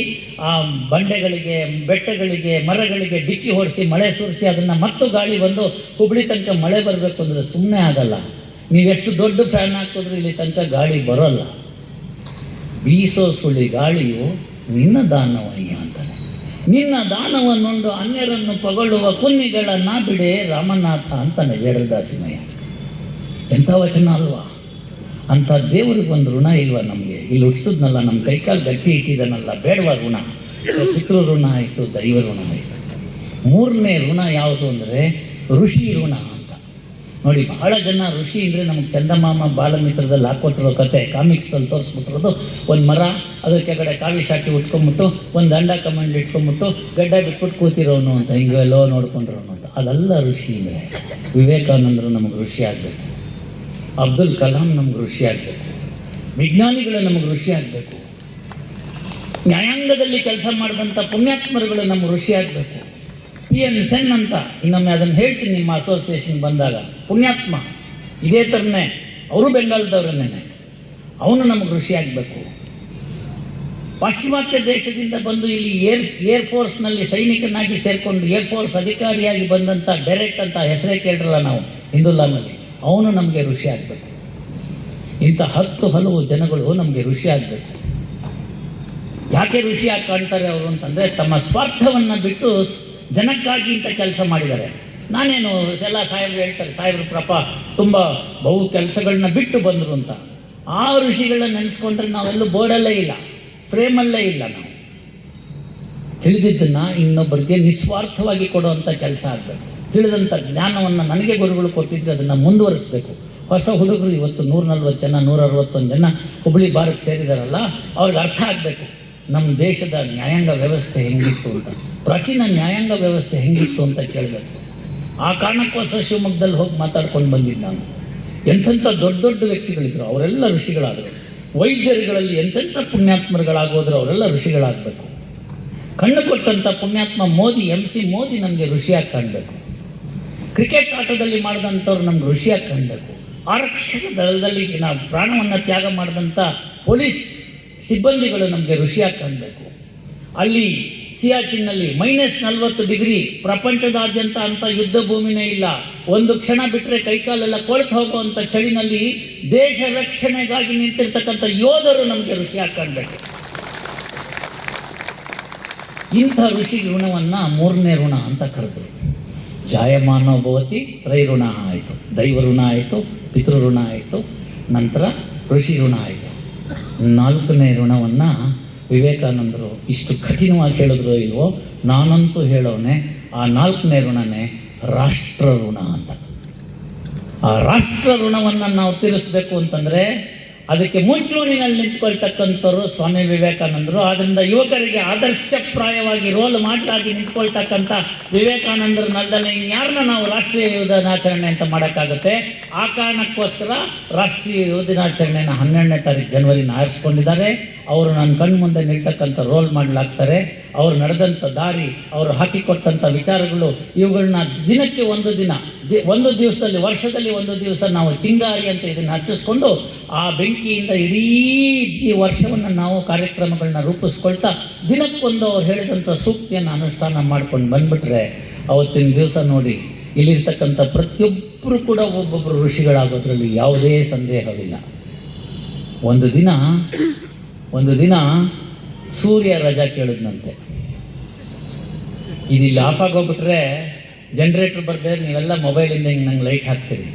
ಆ ಬಂಡೆಗಳಿಗೆ, ಬೆಟ್ಟಗಳಿಗೆ, ಮರಗಳಿಗೆ ಡಿಕ್ಕಿ ಹೊಡಿಸಿ ಮಳೆ ಸುರಿಸಿ ಅದನ್ನು ಮತ್ತು ಗಾಳಿ ಬಂದು ಹುಬ್ಬಳ್ಳಿ ತನಕ ಮಳೆ ಬರಬೇಕು ಅಂದರೆ ಸುಮ್ಮನೆ ಆಗಲ್ಲ. ನೀವೆಷ್ಟು ದೊಡ್ಡ ಫ್ಯಾನ್ ಹಾಕಿದ್ರು ಇಲ್ಲಿ ತನಕ ಗಾಳಿ ಬರೋಲ್ಲ. ಬೀಸೋ ಸುಳಿ ಗಾಳಿಯು ನಿನ್ನ ದಾನವಯ್ಯ ಅಂತಾನೆ. ನಿನ್ನ ದಾನವನ್ನುಂಡು ಅನ್ಯರನ್ನು ಪಗೊಳ್ಳುವ ಕುನ್ನಿಗಳನ್ನ ಬಿಡೆ ರಾಮನಾಥ ಅಂತಾನೆ ಜೇಡ್ರ ದಾಸಿಮಯ್ಯ. ಎಂಥ ವಚನ ಅಲ್ವಾ? ಅಂಥ ದೇವ್ರಿಗೆ ಒಂದು ಋಣ ಇಲ್ವಾ ನಮಗೆ? ಇಲ್ಲಿ ಹುಟ್ಟಿಸಿದ್ನಲ್ಲ, ನಮ್ಮ ಕೈಕಾಲು ಗಟ್ಟಿ ಇಟ್ಟಿದ್ದಾನಲ್ಲ, ಬೇಡವಾ ಋಣ? ಪಿತೃ ಋಣ ಆಯಿತು, ದೈವ ಋಣ ಆಯಿತು. 3ನೇ ಋಣ ಯಾವುದು ಅಂದರೆ ಋಷಿ ಋಣ ಅಂತ. ನೋಡಿ, ಬಹಳ ಜನ ಋಷಿ ಅಂದರೆ ನಮಗೆ ಚಂದಮಾಮ ಬಾಲಮಿತ್ರದಲ್ಲಿ ಹಾಕ್ಕೊಟ್ಟಿರೋ ಕತೆ, ಕಾಮಿಕ್ಸಲ್ಲಿ ತೋರಿಸ್ಬಿಟ್ಟಿರೋದು ಒಂದು ಮರ, ಅದ್ರ ಕೆಳಗಡೆ ಕಾವಿ ಶಾಖೆ ಉಟ್ಕೊಂಬಿಟ್ಟು ಒಂದು ದಂಡ ಕಮಂಡ್ಲಿ ಇಟ್ಕೊಂಬಿಟ್ಟು ಗಡ್ಡ ಬಿಟ್ಬಿಟ್ಟು ಕೂತಿರೋನು ಅಂತ, ಹಿಂಗೆಲ್ಲೋ ನೋಡ್ಕೊಂಡಿರೋನು ಅಂತ. ಅದೆಲ್ಲ ಋಷಿ ಅಂದರೆ. ವಿವೇಕಾನಂದರು ನಮಗೆ ಋಷಿ ಆಗಬೇಕು, ಅಬ್ದುಲ್ ಕಲಾಂ ನಮ್ಗೆ ಋಷಿ ಆಗಬೇಕು, ವಿಜ್ಞಾನಿಗಳು ನಮಗೆ ಋಷಿ ಆಗಬೇಕು, ನ್ಯಾಯಾಂಗದಲ್ಲಿ ಕೆಲಸ ಮಾಡಿದಂಥ ಪುಣ್ಯಾತ್ಮರುಗಳು ನಮ್ಗೆ ಋಷಿ ಆಗಬೇಕು. PN ಸೆನ್ ಅಂತ, ಇನ್ನೊಮ್ಮೆ ಅದನ್ನು ಹೇಳ್ತೀನಿ ನಿಮ್ಮ ಅಸೋಸಿಯೇಷನ್ ಬಂದಾಗ, ಪುಣ್ಯಾತ್ಮ ಇದೇ ಥರನೇ, ಅವರು ಬೆಂಗಾಲದವ್ರನ್ನೇ, ಅವನು ನಮಗೆ ಋಷಿ ಆಗಬೇಕು. ಪಾಶ್ಚಿಮಾತ್ಯ ದೇಶದಿಂದ ಬಂದು ಇಲ್ಲಿ ಏರ್ಫೋರ್ಸ್ನಲ್ಲಿ ಸೈನಿಕನಾಗಿ ಸೇರಿಕೊಂಡು ಏರ್ಫೋರ್ಸ್ ಅಧಿಕಾರಿಯಾಗಿ ಬಂದಂಥ ಡೈರೆಕ್ಟ್ ಅಂತ ಹೆಸರೇ ಕೇಳಿರಲ್ಲ ನಾವು ಹಿಂದುಲ್ಲಾನಲ್ಲಿ, ಅವನು ನಮಗೆ ಋಷಿ ಆಗಬೇಕು. ಇಂಥ 10 ಹಲವು ಜನಗಳು ನಮಗೆ ಋಷಿ ಆಗಬೇಕು. ಯಾಕೆ ಋಷಿಯಾಗಿ ಕಾಣ್ತಾರೆ ಅವರು ಅಂತಂದರೆ, ತಮ್ಮ ಸ್ವಾರ್ಥವನ್ನು ಬಿಟ್ಟು ಜನಕ್ಕಾಗಿ ಇಂಥ ಕೆಲಸ ಮಾಡಿದ್ದಾರೆ. ನಾನೇನು ಎಲ್ಲ ಸಾಹೇಬರು ಹೇಳ್ತಾರೆ, ಸಾಹೇಬ್ರು ಪಾಪ ತುಂಬ ಬಹು ಕೆಲಸಗಳನ್ನ ಬಿಟ್ಟು ಬಂದರು ಅಂತ. ಆ ಋಷಿಗಳನ್ನ ನೆನೆಸ್ಕೊಂಡ್ರೆ ನಾವೆಲ್ಲೂ ಬೋರ್ಡಲ್ಲೇ ಇಲ್ಲ, ಫ್ರೇಮಲ್ಲೇ ಇಲ್ಲ. ನಾವು ತಿಳಿದಿದ್ದನ್ನು ಇನ್ನೊಬ್ಬರಿಗೆ ನಿಸ್ವಾರ್ಥವಾಗಿ ಕೊಡುವಂಥ ಕೆಲಸ ಆಗಬೇಕು. ತಿಳಿದಂಥ ಜ್ಞಾನವನ್ನು ನನಗೆ ಗುರುಗಳು ಕೊಟ್ಟಿದ್ದರೆ ಅದನ್ನು ಮುಂದುವರಿಸಬೇಕು. ಹೊಸ ಹುಡುಗರು ಇವತ್ತು 140 ಜನ 161 ಜನ ಹುಬ್ಬಳ್ಳಿ ಬಾರಕ್ಕೆ ಸೇರಿದಾರಲ್ಲ, ಅವ್ರಿಗೆ ಅರ್ಥ ಆಗಬೇಕು ನಮ್ಮ ದೇಶದ ನ್ಯಾಯಾಂಗ ವ್ಯವಸ್ಥೆ ಹೆಂಗಿತ್ತು ಅಂತ, ಪ್ರಾಚೀನ ನ್ಯಾಯಾಂಗ ವ್ಯವಸ್ಥೆ ಹೆಂಗಿತ್ತು ಅಂತ ಕೇಳಬೇಕು. ಆ ಕಾರಣಕ್ಕೋಸ್ಕರ ಶಿವಮೊಗ್ಗದಲ್ಲಿ ಹೋಗಿ ಮಾತಾಡ್ಕೊಂಡು ಬಂದಿದ್ದು ನಾನು. ಎಂತೆಂಥ ದೊಡ್ಡ ದೊಡ್ಡ ವ್ಯಕ್ತಿಗಳಿದ್ರು, ಅವರೆಲ್ಲ ಋಷಿಗಳಾದರು. ವೈದ್ಯರುಗಳಲ್ಲಿ ಎಂತೆಂಥ ಪುಣ್ಯಾತ್ಮರುಗಳಾಗೋದ್ರು, ಅವರೆಲ್ಲ ಋಷಿಗಳಾಗಬೇಕು. ಕಣ್ಣು ಕೊಟ್ಟಂಥ ಪುಣ್ಯಾತ್ಮ ಮೋದಿ, MC ಮೋದಿ ನಮಗೆ ಋಷಿಯಾಗಿ ಕಾಣಬೇಕು. ಕ್ರಿಕೆಟ್ ಆಟದಲ್ಲಿ ಮಾಡಿದಂಥವ್ರು ನಮ್ಗೆ ಋಷಿಯಾಗಿ ಕಾಣಬೇಕು. ಆರಕ್ಷಕ ದಳದಲ್ಲಿ ನಾವು ಪ್ರಾಣವನ್ನು ತ್ಯಾಗ ಮಾಡಿದಂಥ ಪೊಲೀಸ್ ಸಿಬ್ಬಂದಿಗಳು ನಮಗೆ ಋಷಿಯಾಗಿ ಕಾಣಬೇಕು. ಅಲ್ಲಿ ಸಿಯಾಚಿನ್ನಲ್ಲಿ -40 ಡಿಗ್ರಿ, ಪ್ರಪಂಚದಾದ್ಯಂತ ಅಂತ ಯುದ್ಧ ಭೂಮಿನೇ ಇಲ್ಲ. ಒಂದು ಕ್ಷಣ ಬಿಟ್ಟರೆ ಕೈಕಾಲೆಲ್ಲ ಕೊಳೆತು ಹೋಗುವಂಥ ಚಳಿನಲ್ಲಿ ದೇಶ ರಕ್ಷಣೆಗಾಗಿ ನಿಂತಿರ್ತಕ್ಕಂಥ ಯೋಧರು ನಮಗೆ ಋಷಿಯಾಗಿ ಕಾಣಬೇಕು. ಇಂಥ ಋಷಿ ಋಣವನ್ನು 3ನೇ ಋಣ ಅಂತ ಕರೆದ್ರು. ಜಾಯಮಾನೋ ಭವತಿ ತ್ರೈಋಣ ಆಯಿತು, ದೈವ ಋಣ ಆಯಿತು, ಪಿತೃಋಣ ಆಯಿತು, ನಂತರ ಋಷಿ ಋಣ ಆಯಿತು. 4ನೇ ಋಣವನ್ನು ವಿವೇಕಾನಂದರು ಇಷ್ಟು ಕಠಿಣವಾಗಿ ಹೇಳಿದ್ರು ಇಲ್ವೋ, ನಾನಂತೂ ಹೇಳೋನೆ ಆ 4ನೇ ಋಣನೇ ರಾಷ್ಟ್ರ ಋಣ ಅಂತ. ಆ ರಾಷ್ಟ್ರ ಋಣವನ್ನು ನಾವು ತೀರಿಸಬೇಕು ಅಂತಂದರೆ ಅದಕ್ಕೆ ಮುಂಚೂಣಿನಲ್ಲಿ ನಿಂತ್ಕೊಳ್ತಕ್ಕಂಥವ್ರು ಸ್ವಾಮಿ ವಿವೇಕಾನಂದರು. ಆದ್ದರಿಂದ ಯುವಕರಿಗೆ ಆದರ್ಶಪ್ರಾಯವಾಗಿ ರೋಲ್ ಮಾಡಲಾಗಿ ನಿಂತ್ಕೊಳ್ತಕ್ಕಂಥ ವಿವೇಕಾನಂದರನ್ನಲ್ದಲೇ ಇನ್ಯಾರನ್ನ ನಾವು ರಾಷ್ಟ್ರೀಯ ಯುವ ದಿನಾಚರಣೆ ಅಂತ ಮಾಡೋಕ್ಕಾಗುತ್ತೆ. ಆ ಕಾರಣಕ್ಕೋಸ್ಕರ ರಾಷ್ಟ್ರೀಯ ಯುವ ದಿನಾಚರಣೆನ 12ನೇ ತಾರೀಕು ಜನವರಿನ ಆರಿಸ್ಕೊಂಡಿದ್ದಾರೆ. ಅವರು ನನ್ನ ಕಣ್ಣು ಮುಂದೆ ನಿಲ್ತಕ್ಕಂಥ ರೋಲ್ ಮಾಡಲಾಗ್ತಾರೆ. ಅವರು ನಡೆದಂಥ ದಾರಿ, ಅವರು ಹಾಕಿಕೊಟ್ಟಂಥ ವಿಚಾರಗಳು, ಇವುಗಳನ್ನ ದಿನಕ್ಕೆ ಒಂದು ದಿವಸದಲ್ಲಿ, ವರ್ಷದಲ್ಲಿ ಒಂದು ದಿವಸ ನಾವು ಚಿಂಗಾರಿ ಅಂತ ಇದನ್ನು ಹಚ್ಚಿಸ್ಕೊಂಡು ಆ ಬೆಂಕಿಯಿಂದ ಇಡೀ ವರ್ಷವನ್ನು ನಾವು ಕಾರ್ಯಕ್ರಮಗಳನ್ನ ರೂಪಿಸ್ಕೊಳ್ತಾ ದಿನಕ್ಕೊಂದು ಅವ್ರು ಹೇಳಿದಂಥ ಸೂಕ್ತಿಯನ್ನು ಅನುಷ್ಠಾನ ಮಾಡ್ಕೊಂಡು ಬಂದ್ಬಿಟ್ರೆ ಅವತ್ತಿನ ದಿವಸ ನೋಡಿ ಇಲ್ಲಿರ್ತಕ್ಕಂಥ ಪ್ರತಿಯೊಬ್ಬರು ಕೂಡ ಒಬ್ಬೊಬ್ಬರು ಋಷಿಗಳಾಗೋದ್ರಲ್ಲಿ ಯಾವುದೇ ಸಂದೇಹವಿಲ್ಲ. ಒಂದು ದಿನ ಸೂರ್ಯ ರಜಾ ಕೇಳಿದ್ನಂತೆ. ಇದು ಇಲ್ಲಿ ಆಫ್ ಆಗೋಗ್ಬಿಟ್ರೆ ಜನ್ರೇಟ್ರ್ ಬರ್ದೇ ನೀವೆಲ್ಲ ಮೊಬೈಲಿಂದ ಹಿಂಗೆ ನಂಗೆ ಲೈಟ್ ಹಾಕ್ತೀರಿ.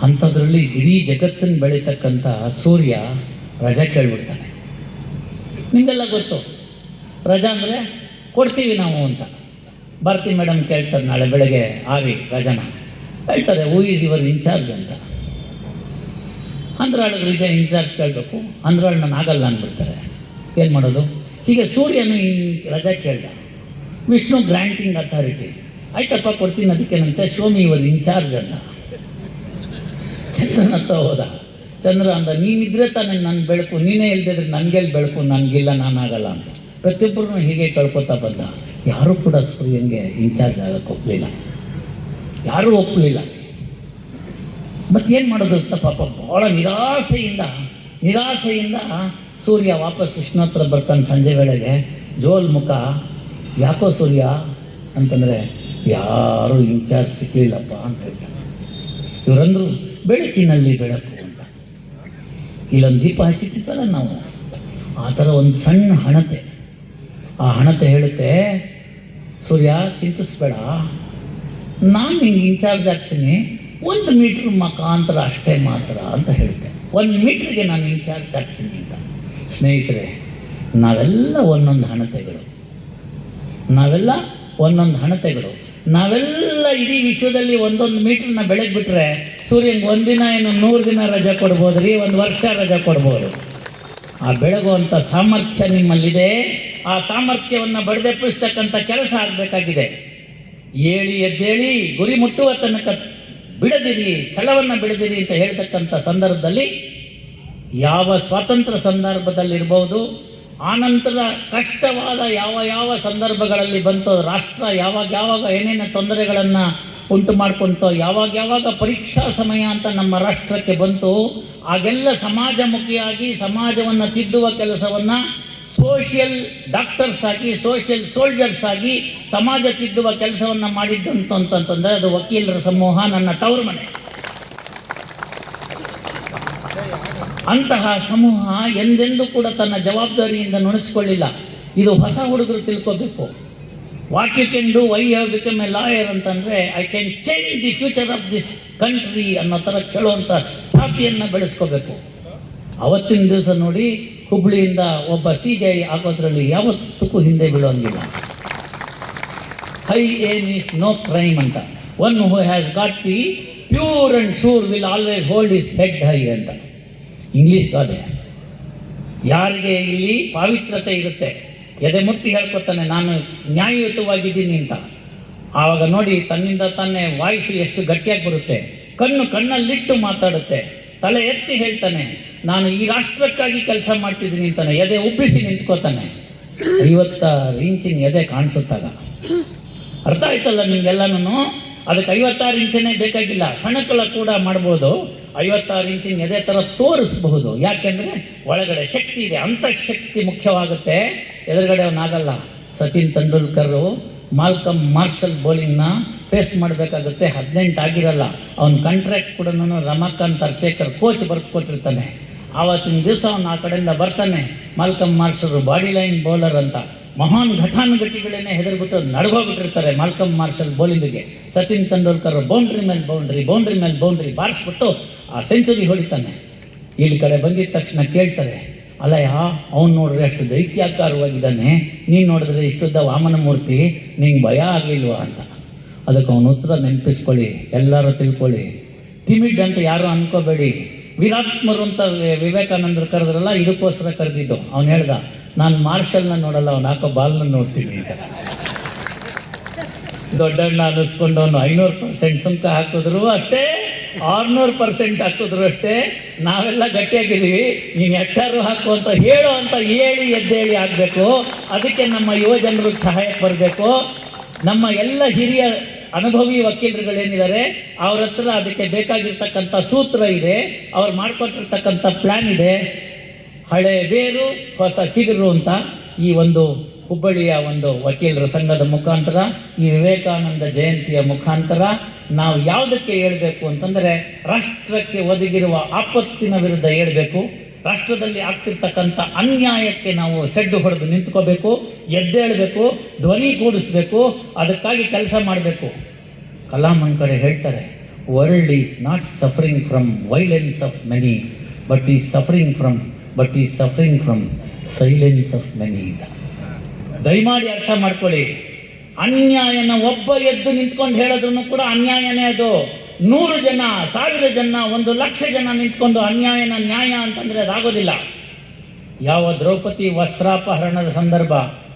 ಅಂಥದ್ರಲ್ಲಿ ಇಡೀ ಜಗತ್ತನ್ನು ಬೆಳೀತಕ್ಕಂಥ ಸೂರ್ಯ ರಜಾ ಕೇಳಿಬಿಡ್ತಾನೆ. ನಿಮಗೆಲ್ಲ ಗೊತ್ತು, ರಜಾ ಅಂದರೆ ಕೊಡ್ತೀವಿ ನಾವು ಅಂತ. ಭಾರತಿ ಮೇಡಮ್ ಕೇಳ್ತಾರೆ ನಾಳೆ ಬೆಳಗ್ಗೆ ರಜಾನ ಹೇಳ್ತಾರೆ, ಹೂ ಈಸ್ ಯುವರ್ ಇನ್ಚಾರ್ಜ್ ಅಂತ. ಅಂದ್ರಾಳಿಗೆ ಇನ್ಚಾರ್ಜ್ ಕೇಳಬೇಕು, ಅಂದ್ರಾಳು ನಾನು ಆಗಲ್ಲ ಅಂದ್ಬಿಡ್ತಾರೆ. ಏನು ಮಾಡೋದು? ಹೀಗೆ ಸೂರ್ಯನು ರಜಾ ಕೇಳ್ದ. ವಿಷ್ಣು ಗ್ರಾಂಟಿಂಗ್ ಅಥಾರಿಟಿ, ಆಯ್ತಪ್ಪ ಕೊಡ್ತೀನಿ, ಅದಕ್ಕೇನಂತೆ ಶೋಮಿ ಯುವರ್ ಇನ್ಚಾರ್ಜ್ ಅಂದ. ಚಂದ್ರನ ಹತ್ರ ಹೋದ. ಚಂದ್ರ ಅಂದ, ನೀನಿದ್ರೆ ತಾನೇ ನನ್ನ ಬೆಳಕು, ನೀನೇ ಇಲ್ದಿದ್ರೆ ನನಗೆಲ್ಲಿ ಬೆಳಕು, ನನಗಿಲ್ಲ, ನಾನಾಗಲ್ಲ ಅಂತ. ಪ್ರತಿಯೊಬ್ಬರೂ ಹೀಗೆ ಕಳ್ಕೊತಾ ಬಂದ. ಯಾರೂ ಕೂಡ ಸೂರ್ಯನಿಗೆ ಇನ್ಚಾರ್ಜ್ ಆಗಕ್ಕೆ ಒಪ್ಪಲಿಲ್ಲ, ಯಾರೂ ಒಪ್ಪಲಿಲ್ಲ. ಮತ್ತೇನು ಮಾಡೋದು ಅಂತ ಪಾಪ ಭಾಳ ನಿರಾಸೆಯಿಂದ ಸೂರ್ಯ ವಾಪಸ್ ವಿಷ್ಣು ಹತ್ರ ಬರ್ತಾನೆ. ಸಂಜೆ ವೇಳೆಗೆ ಜೋಲ್ ಮುಖ, ಯಾಕೋ ಸೂರ್ಯ ಅಂತಂದರೆ ಯಾರೂ ಇನ್ಚಾರ್ಜ್ ಸಿಕ್ಕಲಿಲ್ಲಪ್ಪ ಅಂತ ಹೇಳ್ತಾರೆ. ಇವರಂದರು ಬೆಳಕಿನಲ್ಲಿ ಬೆಳಕು ಅಂತ. ಇಲ್ಲೊಂದು ದೀಪ ಹಚ್ಚಿಟ್ಟಿತ್ತಲ್ಲ ನಾವು, ಆ ಥರ ಒಂದು ಸಣ್ಣ ಹಣತೆ. ಆ ಹಣತೆ ಹೇಳುತ್ತೆ, ಸೂರ್ಯ ಚಿಂತಿಸ್ಬೇಡ, ನಾನು ನಿಂಗೆ ಇನ್ಚಾರ್ಜ್ ಆಗ್ತೀನಿ, 1 ಮೀಟ್ರ್ ಮುಖಾಂತರ ಅಷ್ಟೇ ಮಾತ್ರ ಅಂತ ಹೇಳುತ್ತೆ. 1 ಮೀಟ್ರಿಗೆ ನಾನು ಇನ್ಚಾರ್ಜ್ ಆಗ್ತೀನಿ ಅಂತ. ಸ್ನೇಹಿತರೆ, ನಾವೆಲ್ಲ ಒಂದೊಂದು ಹಣತೆಗಳು, ನಾವೆಲ್ಲ ಇಡೀ ವಿಶ್ವದಲ್ಲಿ 1 ಮೀಟ್ರನ್ನ ಬೆಳಗ್ಬಿಟ್ರೆ ಸೂರ್ಯನಿಗೆ 1 ದಿನ ಏನು 100 ದಿನ ರಜೆ ಕೊಡ್ಬೋದು ರೀ, 1 ವರ್ಷ ರಜೆ ಕೊಡ್ಬೋದು. ಆ ಬೆಳಗುವಂಥ ಸಾಮರ್ಥ್ಯ ನಿಮ್ಮಲ್ಲಿದೆ. ಆ ಸಾಮರ್ಥ್ಯವನ್ನು ಬಡಿದೆಪ್ಪಿಸ್ತಕ್ಕಂಥ ಕೆಲಸ ಆಗಬೇಕಾಗಿದೆ. ಎದ್ದೇಳಿ ಗುರಿ ಮುಟ್ಟುವ ತನಕ ಬಿಡದಿರಿ, ಛಲವನ್ನು ಬಿಡದಿರಿ ಅಂತ ಹೇಳ್ತಕ್ಕಂಥ ಸಂದರ್ಭದಲ್ಲಿ, ಯಾವ ಸ್ವಾತಂತ್ರ್ಯ ಸಂದರ್ಭದಲ್ಲಿರ್ಬೋದು, ಆನಂತರ ಕಷ್ಟವಾದ ಯಾವ ಸಂದರ್ಭಗಳಲ್ಲಿ ಬಂತೋ, ರಾಷ್ಟ್ರ ಯಾವಾಗ ಏನೇನು ತೊಂದರೆಗಳನ್ನು ಉಂಟು ಮಾಡ್ಕೊಳ್ತೋ, ಯಾವಾಗ ಪರೀಕ್ಷಾ ಸಮಯ ಅಂತ ನಮ್ಮ ರಾಷ್ಟ್ರಕ್ಕೆ ಬಂತು, ಆಗೆಲ್ಲ ಸಮಾಜಮುಖಿಯಾಗಿ ಸಮಾಜವನ್ನು ತಿದ್ದುವ ಕೆಲಸವನ್ನು ಸೋಷಿಯಲ್ ಡಾಕ್ಟರ್ಸ್ ಆಗಿ, ಸೋಷಿಯಲ್ ಸೋಲ್ಜರ್ಸ್ ಆಗಿ ಸಮಾಜ ತಿದ್ದುವ ಕೆಲಸವನ್ನು ಮಾಡಿದ್ದಂತಂತಂದರೆ ಅದು ವಕೀಲರ ಸಮೂಹ, ನನ್ನ ತವರು ಮನೆ. ಅಂತಹ ಸಮೂಹ ಎಂದೆಂದೂ ಕೂಡ ತನ್ನ ಜವಾಬ್ದಾರಿಯಿಂದ ನುಣುಚಿಕೊಳ್ಳಿಲ್ಲ. ಇದು ಹೊಸ ಹುಡುಗರು ತಿಳ್ಕೋಬೇಕು. What you can do, why you have become a lawyer ಅಂತಂದರೆ, I can change the future of this country ಅನ್ನೋ ಥರ ಕೇಳುವಂಥ ಛಾತಿಯನ್ನು ಬೆಳೆಸ್ಕೋಬೇಕು. ಅವತ್ತಿನ ದಿವಸ ನೋಡಿ, ಹುಬ್ಳಿಯಿಂದ ಒಬ್ಬ CJI ಆಗೋದ್ರಲ್ಲಿ ಯಾವತ್ತಕ್ಕೂ ಹಿಂದೆ ಬೀಳೋಂಗಿಲ್ಲ. High aim is no crime ಅಂತ. One who has got the pure and sure will always hold his head high ಅಂತ ಇಂಗ್ಲೀಷ್ ಗಾದೆ. ಯಾರಿಗೆ ಇಲ್ಲಿ ಪಾವಿತ್ರತೆ ಇರುತ್ತೆ, ಎದೆ ಮುಟ್ಟಿ ಹೇಳ್ಕೊತಾನೆ ನಾನು ನ್ಯಾಯಯುತವಾಗಿದ್ದೀನಿ ಅಂತ, ಆವಾಗ ನೋಡಿ ತನ್ನಿಂದ ತಾನೇ ವಾಯ್ಸು ಎಷ್ಟು ಗಟ್ಟಿಯಾಗಿ ಬರುತ್ತೆ. ಕಣ್ಣಲ್ಲಿಟ್ಟು ಮಾತಾಡುತ್ತೆ. ತಲೆ ಎತ್ತಿ ಹೇಳ್ತಾನೆ, ನಾನು ಈ ರಾಷ್ಟ್ರಕ್ಕಾಗಿ ಕೆಲಸ ಮಾಡ್ತಿದ್ದೀನಿ ಅಂತಾನೆ. ಎದೆ ಉಬ್ಬಿಸಿ ನಿಂತ್ಕೋತಾನೆ. 50 ಇಂಚಿನ ಎದೆ ಕಾಣಿಸುತ್ತಾಗ. ಅರ್ಥ ಆಯ್ತಲ್ಲ ನಿಮಗೆಲ್ಲನೂ? ಅದಕ್ಕೆ 56 ಇಂಚನೇ ಬೇಕಾಗಿಲ್ಲ, ಸಣಕಲ ಕೂಡ ಮಾಡ್ಬೋದು. 56 ಇಂಚಿನ ಎದೆ ಥರ ತೋರಿಸಬಹುದು. ಯಾಕೆಂದರೆ ಒಳಗಡೆ ಶಕ್ತಿ ಇದೆ, ಅಂತಃಶಕ್ತಿ ಮುಖ್ಯವಾಗುತ್ತೆ. ಎದುರುಗಡೆ ಅವನಾಗಲ್ಲ. ಸಚಿನ್ ತೆಂಡೂಲ್ಕರ್ ಮಾಲ್ಕಮ್ ಮಾರ್ಷಲ್ ಬೌಲಿಂಗ್ನ ಫೇಸ್ ಮಾಡಬೇಕಾಗುತ್ತೆ. 18 ಆಗಿರಲ್ಲ. ಅವನ ಕಾಂಟ್ರಾಕ್ಟ್ ಕೂಡ ರಮಾಕಾಂತ್ ಅರ್ಚೇಕರ್ ಕೋಚ್ ಬರೆದು ಕೊಟ್ಟಿರ್ತಾನೆ. ಆವತ್ತಿನ ದಿವಸ ಅವನು ಆ ಕಡೆಯಿಂದ ಬರ್ತಾನೆ. Malcolm Marshall body line bowler ಅಂತ ಮಹಾನ್ ಘಟಾನುಘಟಿಗಳನ್ನೇ ಹೆದರ್ಬಿಟ್ಟು ನಡ್ಗೋಗ್ಬಿಟ್ಟಿರ್ತಾರೆ ಮಾಲ್ಕಮ್ ಮಾರ್ಷಲ್ ಬೌಲಿಂಗ್ಗೆ. ಸಚಿನ್ ತೆಂಡೂಲ್ಕರ್ ಬೌಂಡ್ರಿ ಮೇಲೆ ಬೌಂಡ್ರಿ ಬಾರಿಸ್ಬಿಟ್ಟು ಆ ಸೆಂಚುರಿ ಹೊಡಿತಾನೆ. ಇಲ್ಲಿ ಕಡೆ ಬಂದಿದ್ದ ತಕ್ಷಣ ಕೇಳ್ತಾರೆ, ಅಲ್ಲಯ್ಯ ಅವ್ನು ನೋಡಿದ್ರೆ ಅಷ್ಟು ದೈತ್ಯಾಕಾರವಾಗಿದ್ದಾನೆ, ನೀನು ನೋಡಿದ್ರೆ ಇಷ್ಟುದ್ದ ವಾಮನ ಮೂರ್ತಿ, ನಿಂಗೆ ಭಯ ಆಗಲಿಲ್ವಾ ಅಂತ. ಅದಕ್ಕೆ ಅವನ ಉತ್ತರ ನೆನಪಿಸ್ಕೊಳ್ಳಿ, ಎಲ್ಲರೂ ತಿಳ್ಕೊಳ್ಳಿ. ಟಿಮಿಡ್ ಅಂತ ಯಾರು ಅನ್ಕೋಬೇಡಿ. ವೀರಾತ್ಮರು ಅಂತ ವಿವೇಕಾನಂದರು ಕರೆದ್ರಲ್ಲ, ಇದಕ್ಕೋಸ್ಕರ ಕರೆದಿದ್ದು. ಅವನು ಹೇಳ್ದ, ನಾನು ಮಾರ್ಷಲ್ನ ನೋಡಲ್ಲ, ಅವ್ನು ಹಾಕೋ ಬಾಲ್ನ ನೋಡ್ತೀನಿ ಅಂತ. ದೊಡ್ಡಣ್ಣ ಅನ್ನಿಸ್ಕೊಂಡು ಅವನು 500% ಸುಂಕ ಹಾಕಿದ್ರು ಅಷ್ಟೇ, 600% ಹಾಕಿದ್ರು ಅಷ್ಟೇ. ನಾವೆಲ್ಲ ಗಟ್ಟಿಯಾಗಿದ್ದೀವಿ, ನೀನು ಎಷ್ಟಾರು ಹಾಕು ಅಂತ ಹೇಳು ಅಂತ ಹೇಳಿ ಎದ್ದೇಳಿ ಆಗಬೇಕು. ಅದಕ್ಕೆ ನಮ್ಮ ಯುವಜನರು ಸಹಾಯಕ್ಕೆ ಬರಬೇಕು. ನಮ್ಮ ಎಲ್ಲ ಹಿರಿಯ ಅನುಭವಿ ವಕೀಲರುಗಳೇನಿದ್ದಾರೆ ಅವ್ರ ಹತ್ರ ಅದಕ್ಕೆ ಬೇಕಾಗಿರ್ತಕ್ಕಂಥ ಸೂತ್ರ ಇದೆ, ಅವ್ರು ಮಾಡಿಕೊಟ್ಟಿರ್ತಕ್ಕಂಥ ಪ್ಲ್ಯಾನ್ ಇದೆ. ಹಳೆ ಬೇರು ಹೊಸ ಚಿಗುರು ಅಂತ ಈ ಒಂದು ಹುಬ್ಬಳ್ಳಿಯ ಒಂದು ವಕೀಲರ ಸಂಘದ ಮುಖಾಂತರ, ಈ ವಿವೇಕಾನಂದ ಜಯಂತಿಯ ಮುಖಾಂತರ ನಾವು ಯಾವುದಕ್ಕೆ ಹೇಳಬೇಕು ಅಂತಂದರೆ, ರಾಷ್ಟ್ರಕ್ಕೆ ಒದಗಿರುವ ಆಪತ್ತಿನ ವಿರುದ್ಧ ಹೇಳಬೇಕು. ರಾಷ್ಟ್ರದಲ್ಲಿ ಆಗ್ತಿರ್ತಕ್ಕಂಥ ಅನ್ಯಾಯಕ್ಕೆ ನಾವು ಸೆಡ್ಡು ಹೊಡೆದು ನಿಂತ್ಕೋಬೇಕು, ಎದ್ದೇಳಬೇಕು, ಧ್ವನಿ ಕೂಡಿಸ್ಬೇಕು, ಅದಕ್ಕಾಗಿ ಕೆಲಸ ಮಾಡಬೇಕು. ಕಲಾಂ ಒಂದು ಕಡೆ ಹೇಳ್ತಾರೆ, world is not suffering from violence of many but is suffering from silence of many ಅಂತ. ದಯಮಾಡಿ ಅರ್ಥ ಮಾಡ್ಕೊಳ್ಳಿ. ಅನ್ಯಾಯನ ಒಬ್ಬ ಎದ್ದು ನಿಂತ್ಕೊಂಡು ಹೇಳೋದನ್ನು ಕೂಡ ಅನ್ಯಾಯನೇ. ಅದು 100 ಜನ, 1000 ಜನ, 1,00,000 ಜನ ನಿಂತ್ಕೊಂಡು ಅನ್ಯಾಯನ ನ್ಯಾಯ ಅಂತಂದರೆ ಅದಾಗೋದಿಲ್ಲ. ಯಾವ ದ್ರೌಪದಿ ವಸ್ತ್ರಾಪಹರಣದ ಸಂದರ್ಭ,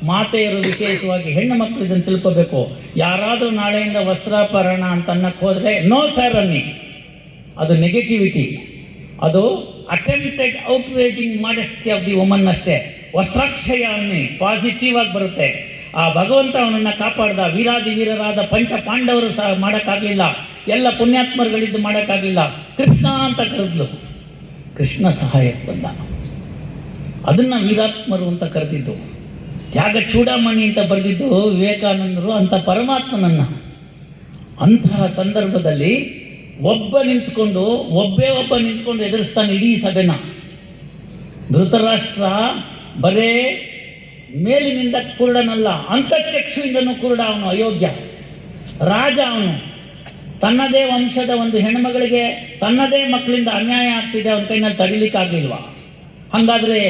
ಮಾತೆಯರು ವಿಶೇಷವಾಗಿ ಹೆಣ್ಣು ಮಕ್ಕಳು ಇದನ್ನು ತಿಳ್ಕೋಬೇಕು. ಯಾರಾದರೂ ನಾಳೆಯಿಂದ ವಸ್ತ್ರಾಪಹರಣ ಅಂತ ಅನ್ನಕ್ಕೆ ಹೋದರೆ ನೋ ಸರ್ ಅನ್ನಿ, ಅದು ನೆಗೆಟಿವಿಟಿ, ಅದು attempted outraging modesty of the woman ಅಷ್ಟೇ. ವಸ್ತ್ರಾಕ್ಷಯ ಅನ್ನಿ, ಪಾಸಿಟಿವ್ ಆಗಿ ಬರುತ್ತೆ. ಆ ಭಗವಂತ ಅವನನ್ನು ಕಾಪಾಡ್ದ. ವೀರಾದಿ ವೀರರಾದ ಪಂಚ ಪಾಂಡವರು ಸಹ ಮಾಡೋಕ್ಕಾಗಲಿಲ್ಲ, ಎಲ್ಲ ಪುಣ್ಯಾತ್ಮರುಗಳಿದ್ದು ಮಾಡೋಕ್ಕಾಗಲಿಲ್ಲ. ಕೃಷ್ಣ ಅಂತ ಕರೆದ್ಲು, ಕೃಷ್ಣ ಸಹಾಯಕ್ಕೆ ಬಂದ. ಅದನ್ನು ವೀರಾತ್ಮರು ಅಂತ ಕರೆದಿದ್ದು. ತ್ಯಾಗ ಚೂಡಾಮಣಿ ಅಂತ ಬರೆದಿದ್ದು ವಿವೇಕಾನಂದರು ಅಂತ ಪರಮಾತ್ಮನನ್ನು. ಅಂತಹ ಸಂದರ್ಭದಲ್ಲಿ ಒಬ್ಬ ನಿಂತ್ಕೊಂಡು ಎದುರಿಸ್ತಾನೆ ಇಡೀ ಸಭೆನ. ಧೃತರಾಷ್ಟ್ರ ಬರೇ ಮೇಲಿನಿಂದ ಕುರುಡನಲ್ಲ, ಅಂತಃಚಕ್ಷುವಿಂದನೂ ಕುರುಡ. ಅವನು ಅಯೋಗ್ಯ ರಾಜ. ಅವನು ತನ್ನದೇ ವಂಶದ ಒಂದು ಹೆಣ್ಮಗಳಿಗೆ ತನ್ನದೇ ಮಕ್ಕಳಿಂದ ಅನ್ಯಾಯ ಆಗ್ತಿದೆ, ಅವನ ಕೈನಲ್ಲಿ ತಡಿಲಿಕ್ಕಾಗಲಿಲ್ವಾ? ಹಾಗಾದರೆ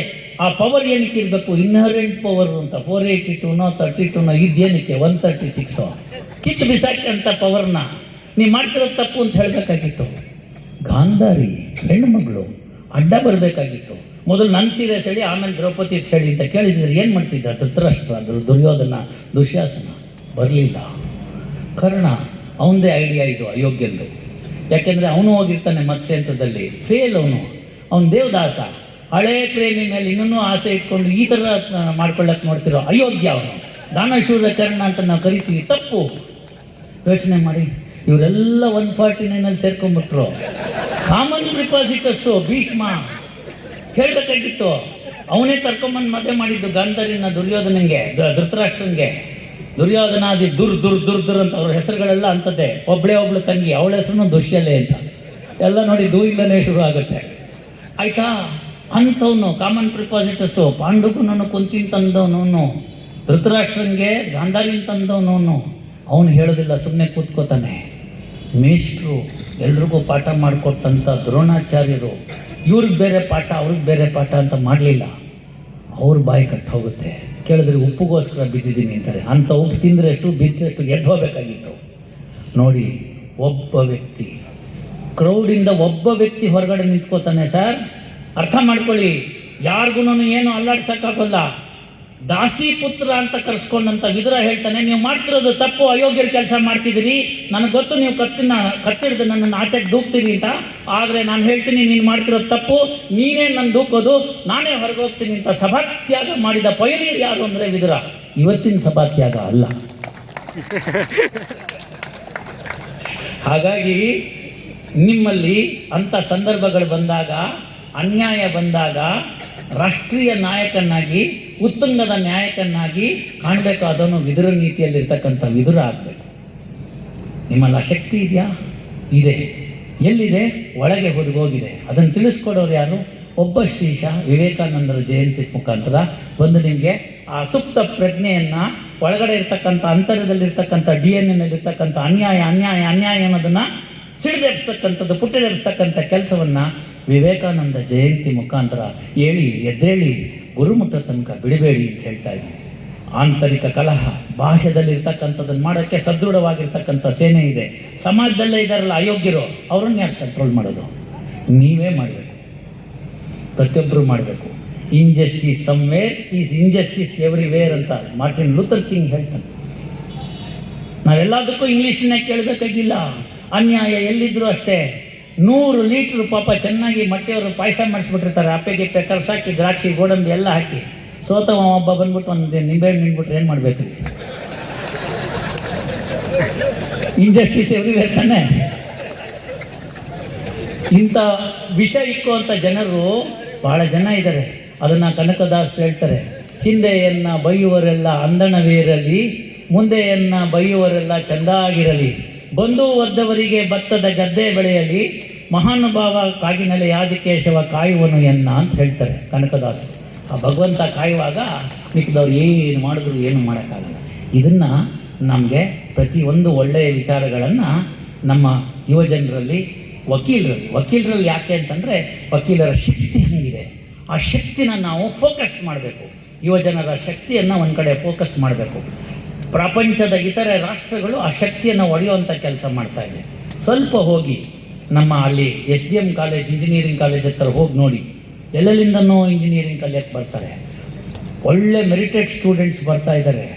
ಆ ಪವರ್ ಏನಕ್ಕೆ ಇರಬೇಕು? ಇನ್ಹರೆಂಟ್ ಪವರ್ ಅಂತ 482ನೋ 32ನೋ ಇದೇನಕ್ಕೆ 136 ಕಿತ್ತು ಬಿಸಾಕಂತ ಪವರ್ನ ನೀವು ಮಾಡ್ತಿರೋದು ತಪ್ಪು ಅಂತ ಹೇಳಬೇಕಾಗಿತ್ತು. ಗಾಂಧಾರಿ ಹೆಣ್ಣುಮಗಳು ಅಡ್ಡ ಬರಬೇಕಾಗಿತ್ತು. ಮೊದಲು ನನ್ನ ಸೀರೆ ಸೆಳಿ, ಆಮೇಲೆ ದ್ರೌಪದಿ ಸೆಳಿ ಅಂತ ಕೇಳಿದ್ರೆ ಏನು ಮಾಡ್ತಿದ್ದ? ಧೃತರಾಷ್ಟ್ರ, ದುರ್ಯೋಧನ, ದುಶ್ಯಾಸನ ಬರಲಿಲ್ಲ. ಕರ್ಣ ಅವನದೇ ಐಡಿಯಾ ಇದು ಅಯೋಗ್ಯಂದು. ಯಾಕೆಂದರೆ ಅವನು ಹೋಗಿರ್ತಾನೆ ಮತ್ಸ್ಯಂತದಲ್ಲಿ, ಫೇಲ್. ಅವನು ದೇವದಾಸ, ಹಳೇ ಪ್ರೇಮಿ ಮೇಲೆ ಇನ್ನೂ ಆಸೆ ಇಟ್ಕೊಂಡು ಈ ಥರ ಮಾಡ್ಕೊಳ್ಳೋಕೆ ನೋಡ್ತಿರೋ ಅಯೋಗ್ಯ. ಅವನು ದಾನಶೂರ ಕರ್ಣ ಅಂತ ನಾವು ಕರಿತೀವಿ, ತಪ್ಪು. ಯೋಚನೆ ಮಾಡಿ, ಇವರೆಲ್ಲ 149 ಸೇರ್ಕೊಂಡ್ಬಿಟ್ರು. ಕಾಮನ್ ಪ್ರಿಪಾಸಿಟರ್ಸು ಭೀಷ್ಮ ಕೇಳಬೇಕಾಗಿತ್ತು. ಅವನೇ ಕರ್ಕೊಂಬಂದು ಮದುವೆ ಮಾಡಿದ್ದು ಗಾಂಧಾರಿನ ದುರ್ಯೋಧನಂಗೆ, ಧೃತರಾಷ್ಟ್ರನಿಗೆ. ದುರ್ಯೋಧನಾದಿ ದುರ್ ಅಂತ ಅವ್ರ ಹೆಸರುಗಳೆಲ್ಲ ಅಂಥದ್ದೇ. ಒಬ್ಳು ತಂಗಿ, ಅವಳ ಹೆಸರು ದುಶ್ಯಲೆ ಅಂತ. ಎಲ್ಲ ನೋಡಿ ಇಲ್ಲನೇ ಶುರು ಆಗುತ್ತೆ, ಆಯಿತಾ? ಅಂಥವನು ಕಾಮನ್ ಪ್ರಿಪಾಸಿಟರ್ಸು. ಪಾಂಡುಕನನ್ನು ಕುಂತಿನ ತಂದವನು, ಧೃತರಾಷ್ಟ್ರನಿಗೆ ಗಾಂಧಾರಿನ ತಂದವನು. ಅವನು ಹೇಳೋದಿಲ್ಲ, ಸುಮ್ಮನೆ ಕೂತ್ಕೋತಾನೆ. ಮೇಷ್ಟ್ರು ಎಲ್ರಿಗೂ ಪಾಠ ಮಾಡಿಕೊಟ್ಟಂಥ ದ್ರೋಣಾಚಾರ್ಯರು ಇವ್ರಿಗೆ ಬೇರೆ ಪಾಠ ಅವ್ರಿಗೆ ಬೇರೆ ಪಾಠ ಅಂತ ಮಾಡಲಿಲ್ಲ. ಅವ್ರ ಬಾಯಿ ಕಟ್ಟು ಹೋಗುತ್ತೆ. ಕೇಳಿದ್ರೆ ಉಪ್ಪಿಗೋಸ್ಕರ ಬಿದ್ದಿದ್ದೀನಿ ಅಂತಾರೆ. ಅಂಥ ಉಪ್ಪು ತಿಂದರೆ ಎಷ್ಟು ಬಿದ್ದಷ್ಟು ಎದ್ದು ಹೋಗಬೇಕಾಗಿತ್ತು. ನೋಡಿ, ಒಬ್ಬ ವ್ಯಕ್ತಿ, ಕ್ರೌಡಿಂದ ಒಬ್ಬ ವ್ಯಕ್ತಿ ಹೊರಗಡೆ ನಿಂತ್ಕೋತಾನೆ. ಸರ್ ಅರ್ಥ ಮಾಡ್ಕೊಳ್ಳಿ, ಯಾರಿಗೂ ಏನು ಅಲ್ಲಾಡ್ಸೋಕ್ಕಾಗಲ್ಲ. ದಾಸಿ ಪುತ್ರ ಅಂತ ಕರೆಸ್ಕೊಂಡಂತ ವಿದುರ ಹೇಳ್ತಾನೆ, ನೀವು ಮಾಡ್ತಿರೋದು ತಪ್ಪು, ಅಯೋಗ್ಯರ ಕೆಲಸ ಮಾಡ್ತಿದ್ದೀರಿ. ನನಗೆ ಗೊತ್ತು ನೀವು ಕತ್ತಿಡ್ದು ನನ್ನನ್ನು ಆಚೆಗೆ ದೂಕ್ತೀರಿ ಅಂತ. ಆದರೆ ನಾನು ಹೇಳ್ತೀನಿ, ನೀನು ಮಾಡ್ತಿರೋದು ತಪ್ಪು, ನೀನೇ ನನ್ನ ದೂಕೋದು, ನಾನೇ ಹೊರಗೆ ಹೋಗ್ತೀನಿ ಅಂತ ಸಭಾತ್ಯಾಗ ಮಾಡಿದ ಪಯನೀರ್ ಯಾರು ಅಂದರೆ ವಿದುರ. ಇವತ್ತಿನ ಸಭಾತ್ಯಾಗ ಅಲ್ಲ. ಹಾಗಾಗಿ ನಿಮ್ಮಲ್ಲಿ ಅಂಥ ಸಂದರ್ಭಗಳು ಬಂದಾಗ, ಅನ್ಯಾಯ ಬಂದಾಗ ರಾಷ್ಟ್ರೀಯ ನಾಯಕನಾಗಿ, ಉತ್ತುಂಗದ ನಾಯಕನಾಗಿ ಕಾಣಬೇಕಾದವನು ವಿದುರ ನೀತಿಯಲ್ಲಿರ್ತಕ್ಕಂಥ ವಿದುರ ಆಗಬೇಕು. ನಿಮ್ಮಲ್ಲಿ ಆ ಶಕ್ತಿ ಇದೆಯಾ? ಇದೆ. ಎಲ್ಲಿದೆ? ಒಳಗೆ ಹೊರಗೋಗಿದೆ. ಅದನ್ನು ತಿಳಿಸ್ಕೊಡೋರು ಯಾರು? ಒಬ್ಬ ಶ್ರೀಶ ವಿವೇಕಾನಂದರ ಜಯಂತಿ ಮುಖಾಂತರ ಬಂದು ನಿಮಗೆ ಆ ಸುಪ್ತ ಪ್ರಜ್ಞೆಯನ್ನು, ಒಳಗಡೆ ಇರ್ತಕ್ಕಂಥ ಅಂತರದಲ್ಲಿರ್ತಕ್ಕಂಥ DNA-ನಲ್ಲಿರ್ತಕ್ಕಂಥ ಅನ್ಯಾಯ ಅನ್ಯಾಯ ಅನ್ಯಾಯ ಅನ್ನೋದನ್ನು ಸಿಡಿದೆಬ್ಸ್ತಕ್ಕಂಥದ್ದು, ಪುಟ್ಟಿದೆಬ್ಸ್ತಕ್ಕಂಥ ಕೆಲಸವನ್ನು ವಿವೇಕಾನಂದ ಜಯಂತಿ ಮುಖಾಂತರ ಹೇಳಿ ಎದ್ದೇಳಿ ಗುರುಮುಟ್ಟ ತನಕ ಬಿಡಬೇಡಿ ಅಂತ ಹೇಳ್ತಾ ಇದ್ದೀವಿ. ಆಂತರಿಕ ಕಲಹ, ಬಾಹ್ಯದಲ್ಲಿರ್ತಕ್ಕಂಥದ್ದನ್ನು ಮಾಡೋಕ್ಕೆ ಸದೃಢವಾಗಿರ್ತಕ್ಕಂಥ ಸೇನೆ ಇದೆ. ಸಮಾಜದಲ್ಲೇ ಇದ್ದಾರಲ್ಲ ಅಯೋಗ್ಯರು, ಅವ್ರನ್ನ ಯಾರು ಕಂಟ್ರೋಲ್ ಮಾಡೋದು? ನೀವೇ ಮಾಡಬೇಕು, ಪ್ರತಿಯೊಬ್ಬರು ಮಾಡಬೇಕು. Injustice somewhere is injustice everywhere ಅಂತ ಮಾರ್ಟಿನ್ ಲೂಥರ್ ಕಿಂಗ್ ಹೇಳ್ತಾನೆ. ನಾವೆಲ್ಲದಕ್ಕೂ ಇಂಗ್ಲೀಷನ್ನೇ ಕೇಳಬೇಕಾಗಿಲ್ಲ. ಅನ್ಯಾಯ ಎಲ್ಲಿದ್ರು ಅಷ್ಟೇ. 100 ಲೀಟ್ರ್ ಪಾಪ ಚೆನ್ನಾಗಿ ಮಟ್ಟೆಯವರು ಪಾಯಸ ಮಾಡಿಸ್ಬಿಟ್ಟಿರ್ತಾರೆ, ಅಪ್ಪೆಗೆ ಕರ್ಸಾಕಿ ದ್ರಾಕ್ಷಿ ಗೋಡಂಬಿ ಎಲ್ಲ ಹಾಕಿ. ಸೋತವ ಒಬ್ಬ ಬಂದ್ಬಿಟ್ಟು ಒಂದು ನಿಂಬೆಹಣ್ಣು ನಿಂಟ್ಬಿಟ್ರೆ ಏನು ಮಾಡಬೇಕು? ಇಂಜಸ್ಟಿಸ್ ಎವ್ರಿವೇರ್ ತಾನೆ. ಇಂಥ ವಿಷ ಇಕ್ಕುವಂಥ ಜನರು ಬಹಳ ಜನ ಇದ್ದಾರೆ. ಅದನ್ನು ಕನಕದಾಸ್ ಹೇಳ್ತಾರೆ, ಹಿಂದೆಯನ್ನ ಬೈಯುವರೆಲ್ಲ ಅಂದಣವೇರಲಿ, ಮುಂದೆಯನ್ನ ಬೈಯುವರೆಲ್ಲ ಚಂದಾಗಿರಲಿ, ಬಂಧು ವರ್ಧವರಿಗೆ ಭತ್ತದ ಗದ್ದೆ ಬೆಳೆಯಲಿ, ಮಹಾನುಭಾವ ಕಾಗಿನಲೆ ಆದಿಕೇಶವ ಕಾಯುವನು ಎನ್ನ ಅಂತ ಹೇಳ್ತಾರೆ ಕನಕದಾಸ್. ಆ ಭಗವಂತ ಕಾಯುವಾಗ ಮಿಕ್ಕಿದವ್ರು ಏನು ಮಾಡಿದ್ರು ಏನು ಮಾಡೋಕ್ಕಾಗಲ್ಲ. ಇದನ್ನು ನಮಗೆ ಪ್ರತಿಯೊಂದು ಒಳ್ಳೆಯ ವಿಚಾರಗಳನ್ನು ನಮ್ಮ ಯುವಜನರಲ್ಲಿ, ವಕೀಲರಲ್ಲಿ ಯಾಕೆ ಅಂತಂದರೆ ವಕೀಲರ ಶಕ್ತಿ ಹೆಂಗಿದೆ, ಆ ಶಕ್ತಿನ ನಾವು ಫೋಕಸ್ ಮಾಡಬೇಕು. ಯುವಜನರ ಶಕ್ತಿಯನ್ನು ಒಂದು ಕಡೆ ಫೋಕಸ್ ಮಾಡಬೇಕು. ಪ್ರಪಂಚದ ಇತರೆ ರಾಷ್ಟ್ರಗಳು ಆ ಶಕ್ತಿಯನ್ನು ಒಡೆಯುವಂಥ ಕೆಲಸ ಮಾಡ್ತಾ ಇದೆ. ಸ್ವಲ್ಪ ಹೋಗಿ ನಮ್ಮ ಅಲ್ಲಿ SDM ಕಾಲೇಜ್, ಇಂಜಿನಿಯರಿಂಗ್ ಕಾಲೇಜ್ ಹತ್ರ ಹೋಗಿ ನೋಡಿ. ಎಲ್ಲೆಲ್ಲಿಂದನೂ ಇಂಜಿನಿಯರಿಂಗ್ ಕಲಿಯಕ್ಕೆ ಬರ್ತಾರೆ. ಒಳ್ಳೆ ಮೆರಿಟೆಡ್ ಸ್ಟೂಡೆಂಟ್ಸ್ ಬರ್ತಾ ಇದ್ದಾರೆ.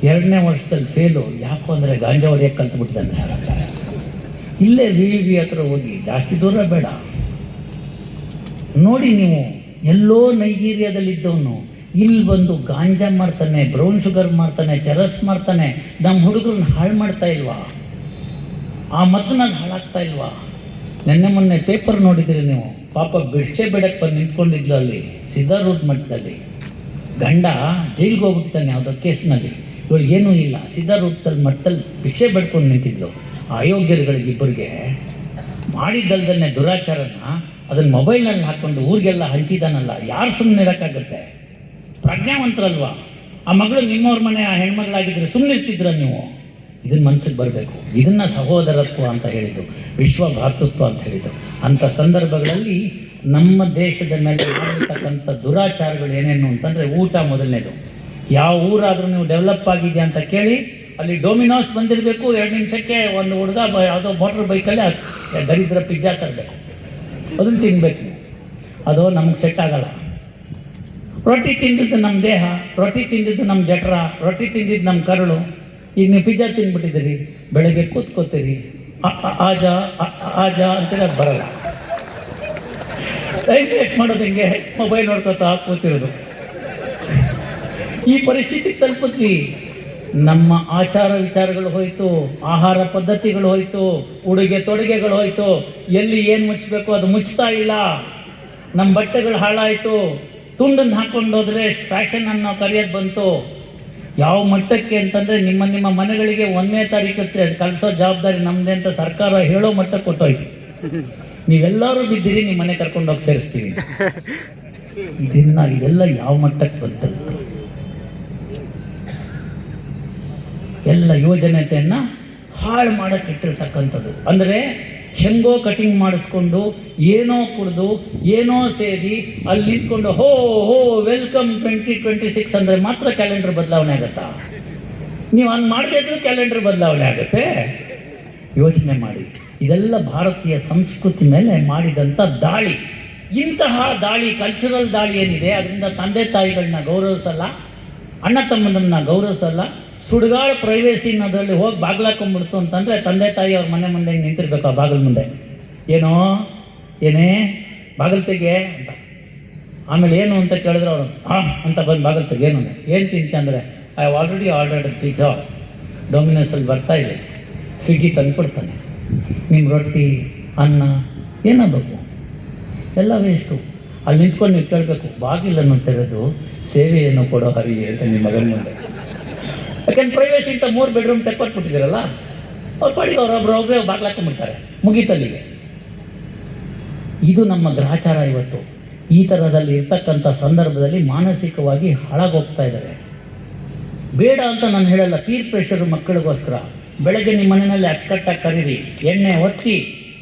2ನೇ ವರ್ಷದಲ್ಲಿ ಫೇಲು. ಯಾಕೋ ಅಂದರೆ ಗಾಂಜಾ ಹೊಡೆಯಕ್ಕೆ ಕಲ್ತ್ಬಿಟ್ಟಿದ್ದಾನೆ ಸರ್ ಅಂತಾರೆ. ಇಲ್ಲೇ VV ಹತ್ರ ಹೋಗಿ, ಜಾಸ್ತಿ ದೂರ ಬೇಡ, ನೋಡಿ ನೀವು. ಎಲ್ಲೋ ನೈಜೀರಿಯಾದಲ್ಲಿದ್ದವನು ಇಲ್ಲಿ ಬಂದು ಗಾಂಜಾ ಮಾಡ್ತಾನೆ, ಬ್ರೌನ್ ಶುಗರ್ ಮಾಡ್ತಾನೆ, ಚರಸ್ ಮಾಡ್ತಾನೆ. ನಮ್ಮ ಹುಡುಗರನ್ನ ಹಾಳು ಮಾಡ್ತಾ ಇಲ್ವಾ? ಆ ಮತ್ತನಾಗ ಹಾಳಾಗ್ತಾ ಇಲ್ವಾ? ಮೊನ್ನೆ ಪೇಪರ್ ನೋಡಿದ್ರಿ ನೀವು, ಪಾಪ ಬಿಡ್ಸೆ ಬೇಡಕ್ಕೆ ಬಂದು ನಿಂತ್ಕೊಂಡಿದ್ಲು ಅಲ್ಲಿ ಸಿದ್ಧಾರೂಢ ಮಠದಲ್ಲಿ. ಗಂಡ ಜೈಲಿಗೆ ಹೋಗ್ಬಿಡ್ತಾನೆ ಯಾವುದೋ ಕೇಸ್ನಲ್ಲಿ, ಇವಳು ಏನೂ ಇಲ್ಲ, ಸಿದ್ಧಾರೂಢದಲ್ಲಿ ಮಠದಲ್ಲಿ ಭಿಕ್ಷೆ ಬೇಡ್ಕೊಂಡು ನಿಂತಿದ್ಲು. ಅಯೋಗ್ಯರುಗಳಿಗಿಬ್ಬರಿಗೆ ಮಾಡಿದ್ದಲ್ದನ್ನೇ ದುರಾಚಾರನ ಅದನ್ನು ಮೊಬೈಲ್ನಲ್ಲಿ ಹಾಕ್ಕೊಂಡು ಊರಿಗೆಲ್ಲ ಹಂಚಿದಾನಲ್ಲ. ಯಾರು ಸುಮ್ಮನೆ ಇರೋಕ್ಕಾಗತ್ತೆ? ಪ್ರಜ್ಞಾವಂತರಲ್ವಾ? ಆ ಮಗಳು ನಿಮ್ಮವ್ರ ಮನೆ ಆ ಹೆಣ್ಮಗಳಾಗಿದ್ದರೆ ಸುಮ್ಮನೆ ಇರ್ತಿದ್ರ ನೀವು? ಇದನ್ನು ಮನಸ್ಸಿಗೆ ಬರಬೇಕು. ಇದನ್ನು ಸಹೋದರತ್ವ ಅಂತ ಹೇಳಿದ್ದು, ವಿಶ್ವ ಭ್ರಾತೃತ್ವ ಅಂತ ಹೇಳಿದ್ದು. ಅಂಥ ಸಂದರ್ಭಗಳಲ್ಲಿ ನಮ್ಮ ದೇಶದ ಮೇಲೆ ಮಾಡಿರ್ತಕ್ಕಂಥ ದುರಾಚಾರಗಳು ಏನೇನು ಅಂತಂದರೆ, ಊಟ ಮೊದಲನೇದು. ಯಾವ ಊರಾದರೂ ನೀವು ಡೆವಲಪ್ ಆಗಿದೆಯಾ ಅಂತ ಕೇಳಿ, ಅಲ್ಲಿ ಡೊಮಿನೋಸ್ ಬಂದಿರಬೇಕು, 2 ನಿಮಿಷಕ್ಕೆ ಒಂದು ಹುಡುಗ ಯಾವುದೋ ಮೋಟ್ರ್ ಬೈಕಲ್ಲಿ ದರಿದ್ರ ಪಿಜ್ಜಾ ತರಬೇಕು, ಅದನ್ನು ತಿನ್ಬೇಕು. ಅದು ನಮ್ಗೆ ಸೆಟ್ ಆಗಲ್ಲ. ರೊಟ್ಟಿ ತಿಂದಿದ್ದು ನಮ್ಮ ದೇಹ, ರೊಟ್ಟಿ ತಿಂದಿದ್ದು ನಮ್ಮ ಜಠರ, ರೊಟ್ಟಿ ತಿಂದಿದ್ದು ನಮ್ಮ ಕರಳು. ಈಗ ನೀವು ಪಿಜ್ಜಾ ತಿಂದ್ಬಿಟ್ಟಿದ್ದೀರಿ, ಬೆಳಗ್ಗೆ ಕೂತ್ಕೋತೀರಿ, ಆಜಾ ಅಂತೇಳಿ ಅದು ಬರಲ್ಲ. ಟೈಮ್ ವೇಸ್ಟ್ ಮಾಡೋದು ಹಿಂಗೆ ಮೊಬೈಲ್ ನೋಡ್ಕೊತಾ ಕೂತಿರೋದು. ಈ ಪರಿಸ್ಥಿತಿ ತಲುಪಿದ್ವಿ. ನಮ್ಮ ಆಚಾರ ವಿಚಾರಗಳು ಹೋಯಿತು, ಆಹಾರ ಪದ್ಧತಿಗಳು ಹೋಯಿತು, ಉಡುಗೆ ತೊಡುಗೆಗಳು ಹೋಯಿತು. ಎಲ್ಲಿ ಏನು ಮುಚ್ಚಬೇಕು ಅದು ಮುಚ್ತಾ ಇಲ್ಲ. ನಮ್ಮ ಬಟ್ಟೆಗಳು ಹಾಳಾಯಿತು. ತುಂಡನ್ನು ಹಾಕ್ಕೊಂಡು ಹೋದರೆ ಫ್ಯಾಷನ್ ಅನ್ನೋ ಕರೆಯೋದು ಬಂತು. ಯಾವ ಮಟ್ಟಕ್ಕೆ ಅಂತಂದರೆ, ನಿಮ್ಮ ಮನೆಗಳಿಗೆ 1ನೇ ತಾರೀಕು ಕಳಿಸೋ ಜವಾಬ್ದಾರಿ ನಮ್ಮದೇ ಅಂತ ಸರ್ಕಾರ ಹೇಳೋ ಮಟ್ಟಕ್ಕೆ ಕೊಟ್ಟೋಯ್ತು. ನೀವೆಲ್ಲರೂ ಬಿದ್ದಿರಿ, ನಿಮ್ಮ ಮನೆ ಕರ್ಕೊಂಡೋಗಿ ಸೇರಿಸ್ತೀವಿ. ಇದೆಲ್ಲ ಯಾವ ಮಟ್ಟಕ್ಕೆ ಬಂತದ್ದು? ಎಲ್ಲ ಯುವಜನತೆಯನ್ನು ಹಾಳು ಮಾಡೋಕ್ಕೆ ಇಟ್ಟಿರ್ತಕ್ಕಂಥದ್ದು. ಅಂದರೆ ಹೆಂಗೋ ಕಟಿಂಗ್ ಮಾಡಿಸ್ಕೊಂಡು, ಏನೋ ಕುಡಿದು, ಏನೋ ಸೇರಿ ಅಲ್ಲಿ ನಿಂತ್ಕೊಂಡು ಹೋ ವೆಲ್ಕಮ್ 2026 ಅಂದರೆ ಮಾತ್ರ ಕ್ಯಾಲೆಂಡರ್ ಬದಲಾವಣೆ ಆಗುತ್ತಾ? ನೀವು ಹಂಗೆ ಮಾಡದಿದ್ರೂ ಕ್ಯಾಲೆಂಡರ್ ಬದಲಾವಣೆ ಆಗುತ್ತೆ. ಯೋಚನೆ ಮಾಡಿ. ಇದೆಲ್ಲ ಭಾರತೀಯ ಸಂಸ್ಕೃತಿ ಮೇಲೆ ಮಾಡಿದಂಥ ದಾಳಿ. ಇಂತಹ ದಾಳಿ, ಕಲ್ಚರಲ್ ದಾಳಿ ಏನಿದೆ, ಅದರಿಂದ ತಂದೆ ತಾಯಿಗಳನ್ನ ಗೌರವಿಸಲ್ಲ, ಅಣ್ಣ ತಮ್ಮನನ್ನ ಗೌರವಿಸಲ್ಲ. ಸುಡುಗಾಡು ಪ್ರೈವೇಸಿ ಅನ್ನೋದ್ರಲ್ಲಿ ಹೋಗಿ ಬಾಗ್ಲಾಕೊಂಡ್ಬಿಡ್ತು ಅಂತಂದರೆ ತಂದೆ ತಾಯಿ ಅವ್ರ ಮನೆ ಮುಂದೆ ನಿಂತಿರ್ಬೇಕು. ಆ ಬಾಗಿಲ ಮುಂದೆ ಏನೇ ಬಾಗಿಲು ತೆಗೆ ಅಂತ. ಆಮೇಲೆ ಏನು ಅಂತ ಕೇಳಿದ್ರೆ ಅವರು ಅಂತ ಬಂದು ಬಾಗಿಲು ತೆಗೆ ಏನು ತಿಂತ ಅಂದರೆ, I have already ordered pizza, ಡೊಮಿನೋಸಲ್ಲಿ ಬರ್ತಾ ಇದೆ, ಸ್ವಿಗ್ಗಿ ತಂದುಕೊಡ್ತಾನೆ. ನಿಮ್ಮ ರೊಟ್ಟಿ ಅನ್ನ ಏನಾಗಬೇಕು ಎಲ್ಲ ವೇಸ್ಟು. ಅಲ್ಲಿ ನಿಂತ್ಕೊಂಡು ನೀವು ಕೇಳಬೇಕು, ಬಾಗಿಲನ್ನು ತೆರೆದು ಸೇವೆಯನ್ನು ಕೊಡೋ ಹರಿಯೇ ಅಂತ ನಿಮ್ಮ ಮಗನ ಮುಂದೆ. ಯಾಕೆಂದ್ರೆ ಪ್ರೈವೇಸಿ ಅಂತ 3 ಬೆಡ್ರೂಮ್ ತೆಕ್ಕೊಟ್ಬಿಟ್ಟಿದ್ದೀರಲ್ಲ, ಅವ್ರು ಪಾಡಿಗೆ ಒಬ್ಬರೇ ಬಾಗ್ಲಾಕೊಂಡ್ಬಿಡ್ತಾರೆ, ಮುಗೀತಲ್ಲಿಗೆ. ಇದು ನಮ್ಮ ಗ್ರಹಚಾರ ಇವತ್ತು. ಈ ಥರದಲ್ಲಿ ಇರ್ತಕ್ಕಂಥ ಸಂದರ್ಭದಲ್ಲಿ ಮಾನಸಿಕವಾಗಿ ಹಾಳಾಗೋಗ್ತಾ ಇದ್ದಾರೆ. ಬೇಡ ಅಂತ ನಾನು ಹೇಳಲ್ಲ, ಪೀರ್ ಪ್ರೆಷರು ಮಕ್ಕಳಿಗೋಸ್ಕರ. ಬೆಳಗ್ಗೆ ನಿಮ್ಮ ಮನೆಯಲ್ಲಿ ಅಚ್ಚುಕಟ್ಟಾಗಿ ಕರೀರಿ, ಎಣ್ಣೆ ಒತ್ತಿ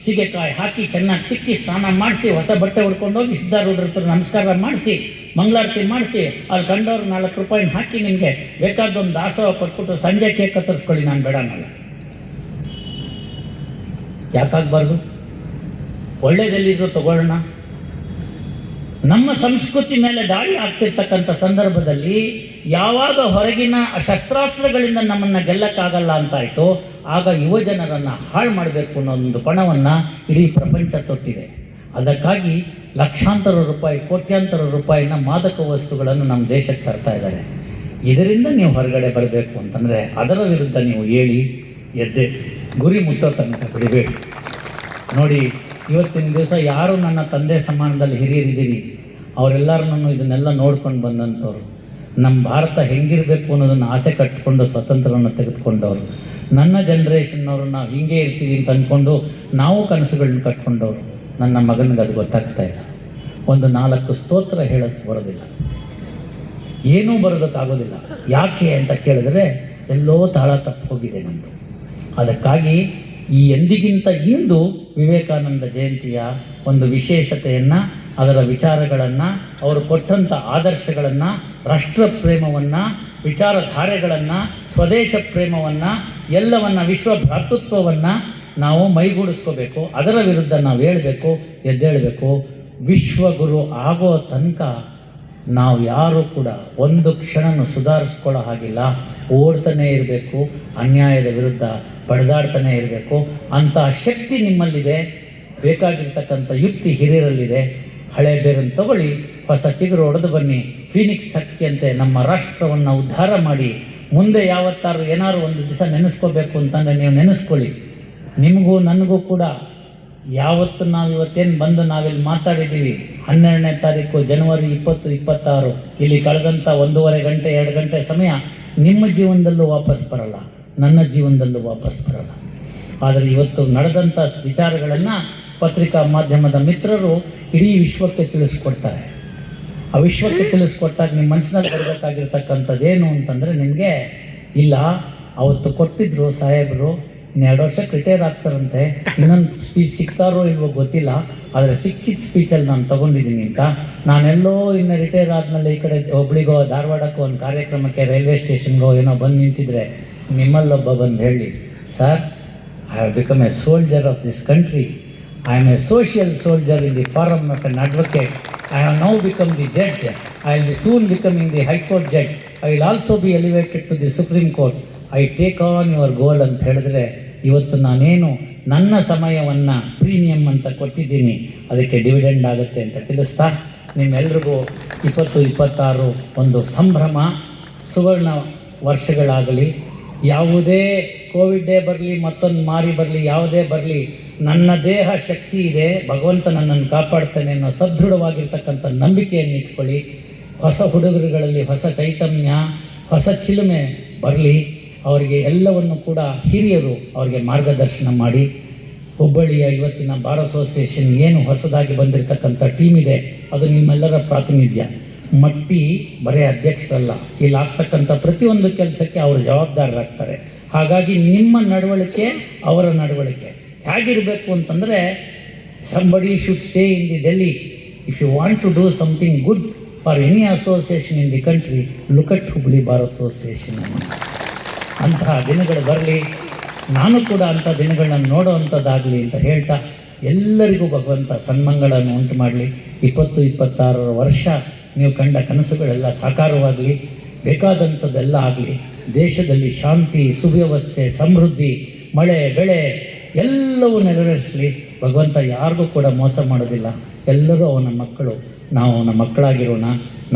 ಸೀಗೆಕಾಯಿ ಹಾಕಿ ಚೆನ್ನಾಗಿ ತಿಕ್ಕಿ ಸ್ನಾನ ಮಾಡಿಸಿ, ಹೊಸ ಬಟ್ಟೆ ಉಡ್ಕೊಂಡೋಗಿ ಸಿದ್ಧಾರೂಢರ ಹತ್ರ ನಮಸ್ಕಾರ ಮಾಡಿಸಿ, ಮಂಗಳಾರತಿ ಮಾಡಿಸಿ, ಅಲ್ಲಿ ಕಂಡವ್ರು 4 ರೂಪಾಯಿನ ಹಾಕಿ ನಿಮಗೆ ಬೇಕಾದೊಂದು ದಾಸೋಹ ಕೊಟ್ಬಿಟ್ಟು ಸಂಜೆ ಕೇಕ್ ಕತ್ತರಿಸ್ಕೊಳ್ಳಿ. ನಾನು ಬೇಡ ಅನ್ನಲ್ಲ. ಯಾಕಾಗಬಾರ್ದು? ಒಳ್ಳೇದೆಲ್ಲಿದ್ರು ತಗೊಳ್ಳೋಣ. ನಮ್ಮ ಸಂಸ್ಕೃತಿ ಮೇಲೆ ದಾಳಿ ಆಗ್ತಿರ್ತಕ್ಕಂಥ ಸಂದರ್ಭದಲ್ಲಿ ಯಾವಾಗ ಹೊರಗಿನ ಶಸ್ತ್ರಾಸ್ತ್ರಗಳಿಂದ ನಮ್ಮನ್ನು ಗೆಲ್ಲಕ್ಕಾಗಲ್ಲ ಅಂತಾಯಿತು, ಆಗ ಯುವಜನರನ್ನು ಹಾಳು ಮಾಡಬೇಕು ಅನ್ನೋ ಒಂದು ಪಣವನ್ನು ಇಡೀ ಪ್ರಪಂಚ ತೊಟ್ಟಿದೆ. ಅದಕ್ಕಾಗಿ ಲಕ್ಷಾಂತರ ರೂಪಾಯಿ, ಕೋಟ್ಯಾಂತರ ರೂಪಾಯಿನ ಮಾದಕ ವಸ್ತುಗಳನ್ನು ನಮ್ಮ ದೇಶಕ್ಕೆ ತರ್ತಾ ಇದ್ದಾರೆ. ಇದರಿಂದ ನೀವು ಹೊರಗಡೆ ಬರಬೇಕು ಅಂತಂದರೆ ಅದರ ವಿರುದ್ಧ ನೀವು ಹೇಳಿ ಎದ್ದೆ ಗುರಿ ಮುಟ್ಟೋ ತನಕ ಬಿಡಬೇಡಿ. ನೋಡಿ, ಇವತ್ತಿನ ದಿವಸ ಯಾರು ನನ್ನ ತಂದೆ ಸಮಾನದಲ್ಲಿ ಹಿರಿಯರಿದ್ದೀರಿ, ಅವರೆಲ್ಲರನ್ನೂ ಇದನ್ನೆಲ್ಲ ನೋಡ್ಕೊಂಡು ಬಂದಂಥವ್ರು. ನಮ್ಮ ಭಾರತ ಹೆಂಗಿರಬೇಕು ಅನ್ನೋದನ್ನು ಆಸೆ ಕಟ್ಟಿಕೊಂಡು ಸ್ವತಂತ್ರವನ್ನು ತೆಗೆದುಕೊಂಡವರು. ನನ್ನ ಜನ್ರೇಷನ್ನವರು ನಾವು ಹೀಗೆ ಇರ್ತೀವಿ ಅಂತ ಅಂದ್ಕೊಂಡು ನಾವು ಕನಸುಗಳನ್ನ ಕಟ್ಕೊಂಡವರು. ನನ್ನ ಮಗನಿಗೆ ಅದು ಗೊತ್ತಾಗ್ತಾ ಇಲ್ಲ. ಒಂದು 4 ಸ್ತೋತ್ರ ಹೇಳೋಕ್ಕೆ ಬರೋದಿಲ್ಲ, ಏನೂ ಬರೋದಕ್ಕಾಗೋದಿಲ್ಲ. ಯಾಕೆ ಅಂತ ಕೇಳಿದ್ರೆ ಎಲ್ಲೋ ತಾಳ ತಪ್ಪು ಹೋಗಿದೆ ನಮ್ಮದು. ಅದಕ್ಕಾಗಿ ಈ ಎಂದಿಗಿಂತ ಇಂದು ವಿವೇಕಾನಂದ ಜಯಂತಿಯ ಒಂದು ವಿಶೇಷತೆಯನ್ನು, ಅದರ ವಿಚಾರಗಳನ್ನು, ಅವರು ಕೊಟ್ಟಂಥ ಆದರ್ಶಗಳನ್ನು, ರಾಷ್ಟ್ರ ಪ್ರೇಮವನ್ನು, ವಿಚಾರಧಾರೆಗಳನ್ನು, ಸ್ವದೇಶ ಪ್ರೇಮವನ್ನು, ಎಲ್ಲವನ್ನು, ವಿಶ್ವ ಭ್ರಾತೃತ್ವವನ್ನು ನಾವು ಮೈಗೂಡಿಸ್ಕೋಬೇಕು. ಅದರ ವಿರುದ್ಧ ನಾವು ಹೇಳಬೇಕು, ಎದ್ದೇಳಬೇಕು. ವಿಶ್ವಗುರು ಆಗೋ ತನಕ ನಾವು ಯಾರೂ ಕೂಡ ಒಂದು ಕ್ಷಣನೂ ಸುಧಾರಿಸ್ಕೊಳ್ಳೋ ಹಾಗಿಲ್ಲ. ಓಡ್ತಾನೇ ಇರಬೇಕು, ಅನ್ಯಾಯದ ವಿರುದ್ಧ ಬಡಿದಾಡ್ತಾನೆ ಇರಬೇಕು. ಅಂತಹ ಶಕ್ತಿ ನಿಮ್ಮಲ್ಲಿದೆ, ಬೇಕಾಗಿರ್ತಕ್ಕಂಥ ಯುಕ್ತಿ ಹಿರಿಯರಲ್ಲಿದೆ. ಹಳೆ ಬೇರನ್ನು ತಗೊಳ್ಳಿ, ಹೊಸ ಚಿಗುರು ಹೊಡೆದು ಬನ್ನಿ. ಫೀನಿಕ್ಸ್ ಶಕ್ತಿಯಂತೆ ನಮ್ಮ ರಾಷ್ಟ್ರವನ್ನು ಉದ್ಧಾರ ಮಾಡಿ. ಮುಂದೆ ಯಾವತ್ತಾರು ಏನಾದ್ರು ಒಂದು ದಿವಸ ನೆನೆಸ್ಕೋಬೇಕು ಅಂತಂದರೆ ನೀವು ನೆನೆಸ್ಕೊಳ್ಳಿ. ನಿಮಗೂ ನನಗೂ ಕೂಡ ಯಾವತ್ತು ನಾವು ಇವತ್ತೇನು ಬಂದು ನಾವಿಲ್ಲಿ ಮಾತಾಡಿದ್ದೀವಿ, 12ನೇ ತಾರೀಕು ಜನವರಿ 2026, ಇಲ್ಲಿ ಕಳೆದಂಥ 1.5 ಗಂಟೆ 2 ಗಂಟೆ ಸಮಯ ನಿಮ್ಮ ಜೀವನದಲ್ಲೂ ವಾಪಸ್ ಬರಲ್ಲ, ನನ್ನ ಜೀವನದಲ್ಲೂ ವಾಪಸ್ ಬರಲ್ಲ. ಆದರೆ ಇವತ್ತು ನಡೆದಂಥ ವಿಚಾರಗಳನ್ನು ಪತ್ರಿಕಾ ಮಾಧ್ಯಮದ ಮಿತ್ರರು ಇಡೀ ವಿಶ್ವಕ್ಕೆ ತಿಳಿಸ್ಕೊಡ್ತಾರೆ. ಆ ವಿಶ್ವಕ್ಕೆ ತಿಳಿಸ್ಕೊಟ್ಟಾಗ ನಿಮ್ಮ ಮನಸ್ಸಿನಲ್ಲಿ ಬರಬೇಕಾಗಿರ್ತಕ್ಕಂಥದ್ದೇನು ಅಂತಂದರೆ, ನಿಮಗೆ ಇಲ್ಲ ಅವತ್ತು ಕೊಟ್ಟಿದ್ರು ಸಾಹೇಬರು, ಇನ್ನು 2 ವರ್ಷಕ್ಕೆ ರಿಟೈರ್ ಆಗ್ತಾರಂತೆ, ಇನ್ನೊಂದು ಸ್ಪೀಚ್ ಸಿಗ್ತಾರೋ ಇಲ್ವೋ ಗೊತ್ತಿಲ್ಲ, ಆದರೆ ಸಿಕ್ಕಿದ ಸ್ಪೀಚಲ್ಲಿ ನಾನು ತೊಗೊಂಡಿದ್ದೀನಿ ಅಂತ. ನಾನೆಲ್ಲೋ ಇನ್ನು ರಿಟೈರ್ ಆದಮೇಲೆ ಈ ಕಡೆ ಹುಬ್ಳಿಗೋ ಧಾರವಾಡಕ್ಕೋ ಒಂದು ಕಾರ್ಯಕ್ರಮಕ್ಕೆ ರೈಲ್ವೆ ಸ್ಟೇಷನ್ಗೋ ಏನೋ ಬಂದು ನಿಂತಿದ್ರೆ ನಿಮ್ಮಲ್ಲೊಬ್ಬ ಬಂದು ಹೇಳಿ, sir, I have become A soldier of this country. I am a social soldier in the forum of an advocate. I have now become the judge. I will be soon becoming the High Court judge. I will also be elevated to the Supreme Court. I take on your goal ಅಂತ ಹೇಳಿದ್ರೆ, ಇವತ್ತು ನಾನೇನು ನನ್ನ ಸಮಯವನ್ನು premium ಅಂತ ಕೊಟ್ಟಿದ್ದೀನಿ, ಅದಕ್ಕೆ dividend ಆಗುತ್ತೆ ಅಂತ ತಿಳಿಸ್ತಾ, ನಿಮ್ಮೆಲ್ರಿಗೂ 2026 ಒಂದು ಸಂಭ್ರಮ, ಸುವರ್ಣ ವರ್ಷಗಳಾಗಲಿ. ಯಾವುದೇ ಕೋವಿಡೇ ಬರಲಿ, ಮತ್ತೊಂದು ಮಾರಿ ಬರಲಿ, ಯಾವುದೇ ಬರಲಿ, ನನ್ನ ದೇಹ ಶಕ್ತಿ ಇದೆ, ಭಗವಂತ ನನ್ನನ್ನು ಕಾಪಾಡ್ತಾನೆ ಅನ್ನೋ ಸದೃಢವಾಗಿರ್ತಕ್ಕಂಥ ನಂಬಿಕೆಯನ್ನು ಇಟ್ಕೊಳ್ಳಿ. ಹೊಸ ಹುಡುಗರುಗಳಲ್ಲಿ ಹೊಸ ಚೈತನ್ಯ, ಹೊಸ ಚಿಲುಮೆ ಬರಲಿ. ಅವರಿಗೆ ಎಲ್ಲವನ್ನು ಕೂಡ ಹಿರಿಯರು ಅವರಿಗೆ ಮಾರ್ಗದರ್ಶನ ಮಾಡಿ. ಹುಬ್ಬಳ್ಳಿಯ ಇವತ್ತಿನ ಬಾರ್ ಅಸೋಸಿಯೇಷನ್ ಏನು ಹೊಸದಾಗಿ ಬಂದಿರತಕ್ಕಂಥ ಟೀಮ್ ಇದೆ, ಅದು ನಿಮ್ಮೆಲ್ಲರ ಪ್ರಾತಿನಿಧ್ಯ. ಮಟ್ಟಿ ಬರೀ ಅಧ್ಯಕ್ಷರಲ್ಲ, ಇಲ್ಲಿ ಆಗ್ತಕ್ಕಂಥ ಪ್ರತಿಯೊಂದು ಕೆಲಸಕ್ಕೆ ಅವರು ಜವಾಬ್ದಾರರಾಗ್ತಾರೆ. ಹಾಗಾಗಿ ನಿಮ್ಮ ನಡವಳಿಕೆ ಅವರ ನಡವಳಿಕೆ ಹೇಗಿರಬೇಕು ಅಂತಂದರೆ, somebody should say in the Delhi, if you want to do something good for any association in the country, look at Hubli Bar Association. ಅಂತಹ ದಿನಗಳು ಬರಲಿ, ನಾನು ಕೂಡ ಅಂಥ ದಿನಗಳನ್ನು ನೋಡುವಂಥದ್ದಾಗಲಿ ಅಂತ ಹೇಳ್ತಾ, ಎಲ್ಲರಿಗೂ ಭಗವಂತ ಸನ್ಮಂಗಳನ್ನು ಉಂಟು ಮಾಡಲಿ. 2026 ವರ್ಷ ನೀವು ಕಂಡ ಕನಸುಗಳೆಲ್ಲ ಸಾಕಾರವಾಗಲಿ, ಬೇಕಾದಂಥದ್ದೆಲ್ಲ ಆಗಲಿ. ದೇಶದಲ್ಲಿ ಶಾಂತಿ, ಸುವ್ಯವಸ್ಥೆ, ಸಮೃದ್ಧಿ, ಮಳೆ ಬೆಳೆ ಎಲ್ಲವೂ ನೆರವೇರಿಸಲಿ. ಭಗವಂತ ಯಾರಿಗೂ ಕೂಡ ಮೋಸ ಮಾಡೋದಿಲ್ಲ. ಎಲ್ಲರೂ ಅವನ ಮಕ್ಕಳು, ನಾವು ಅವನ ಮಕ್ಕಳಾಗಿರೋಣ.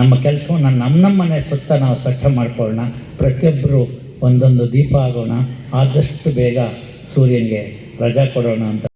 ನಮ್ಮ ಕೆಲಸವನ್ನು ನಮ್ಮ ಮನೆ ಸುತ್ತ ನಾವು ಸ್ವಚ್ಛ ಮಾಡ್ಕೊಳ್ಳೋಣ. ಪ್ರತಿಯೊಬ್ಬರು ಒಂದೊಂದು ದೀಪ ಆಗೋಣ. ಆದಷ್ಟು ಬೇಗ ಸೂರ್ಯನಿಗೆ ರಜಾ ಕೊಡೋಣ ಅಂತ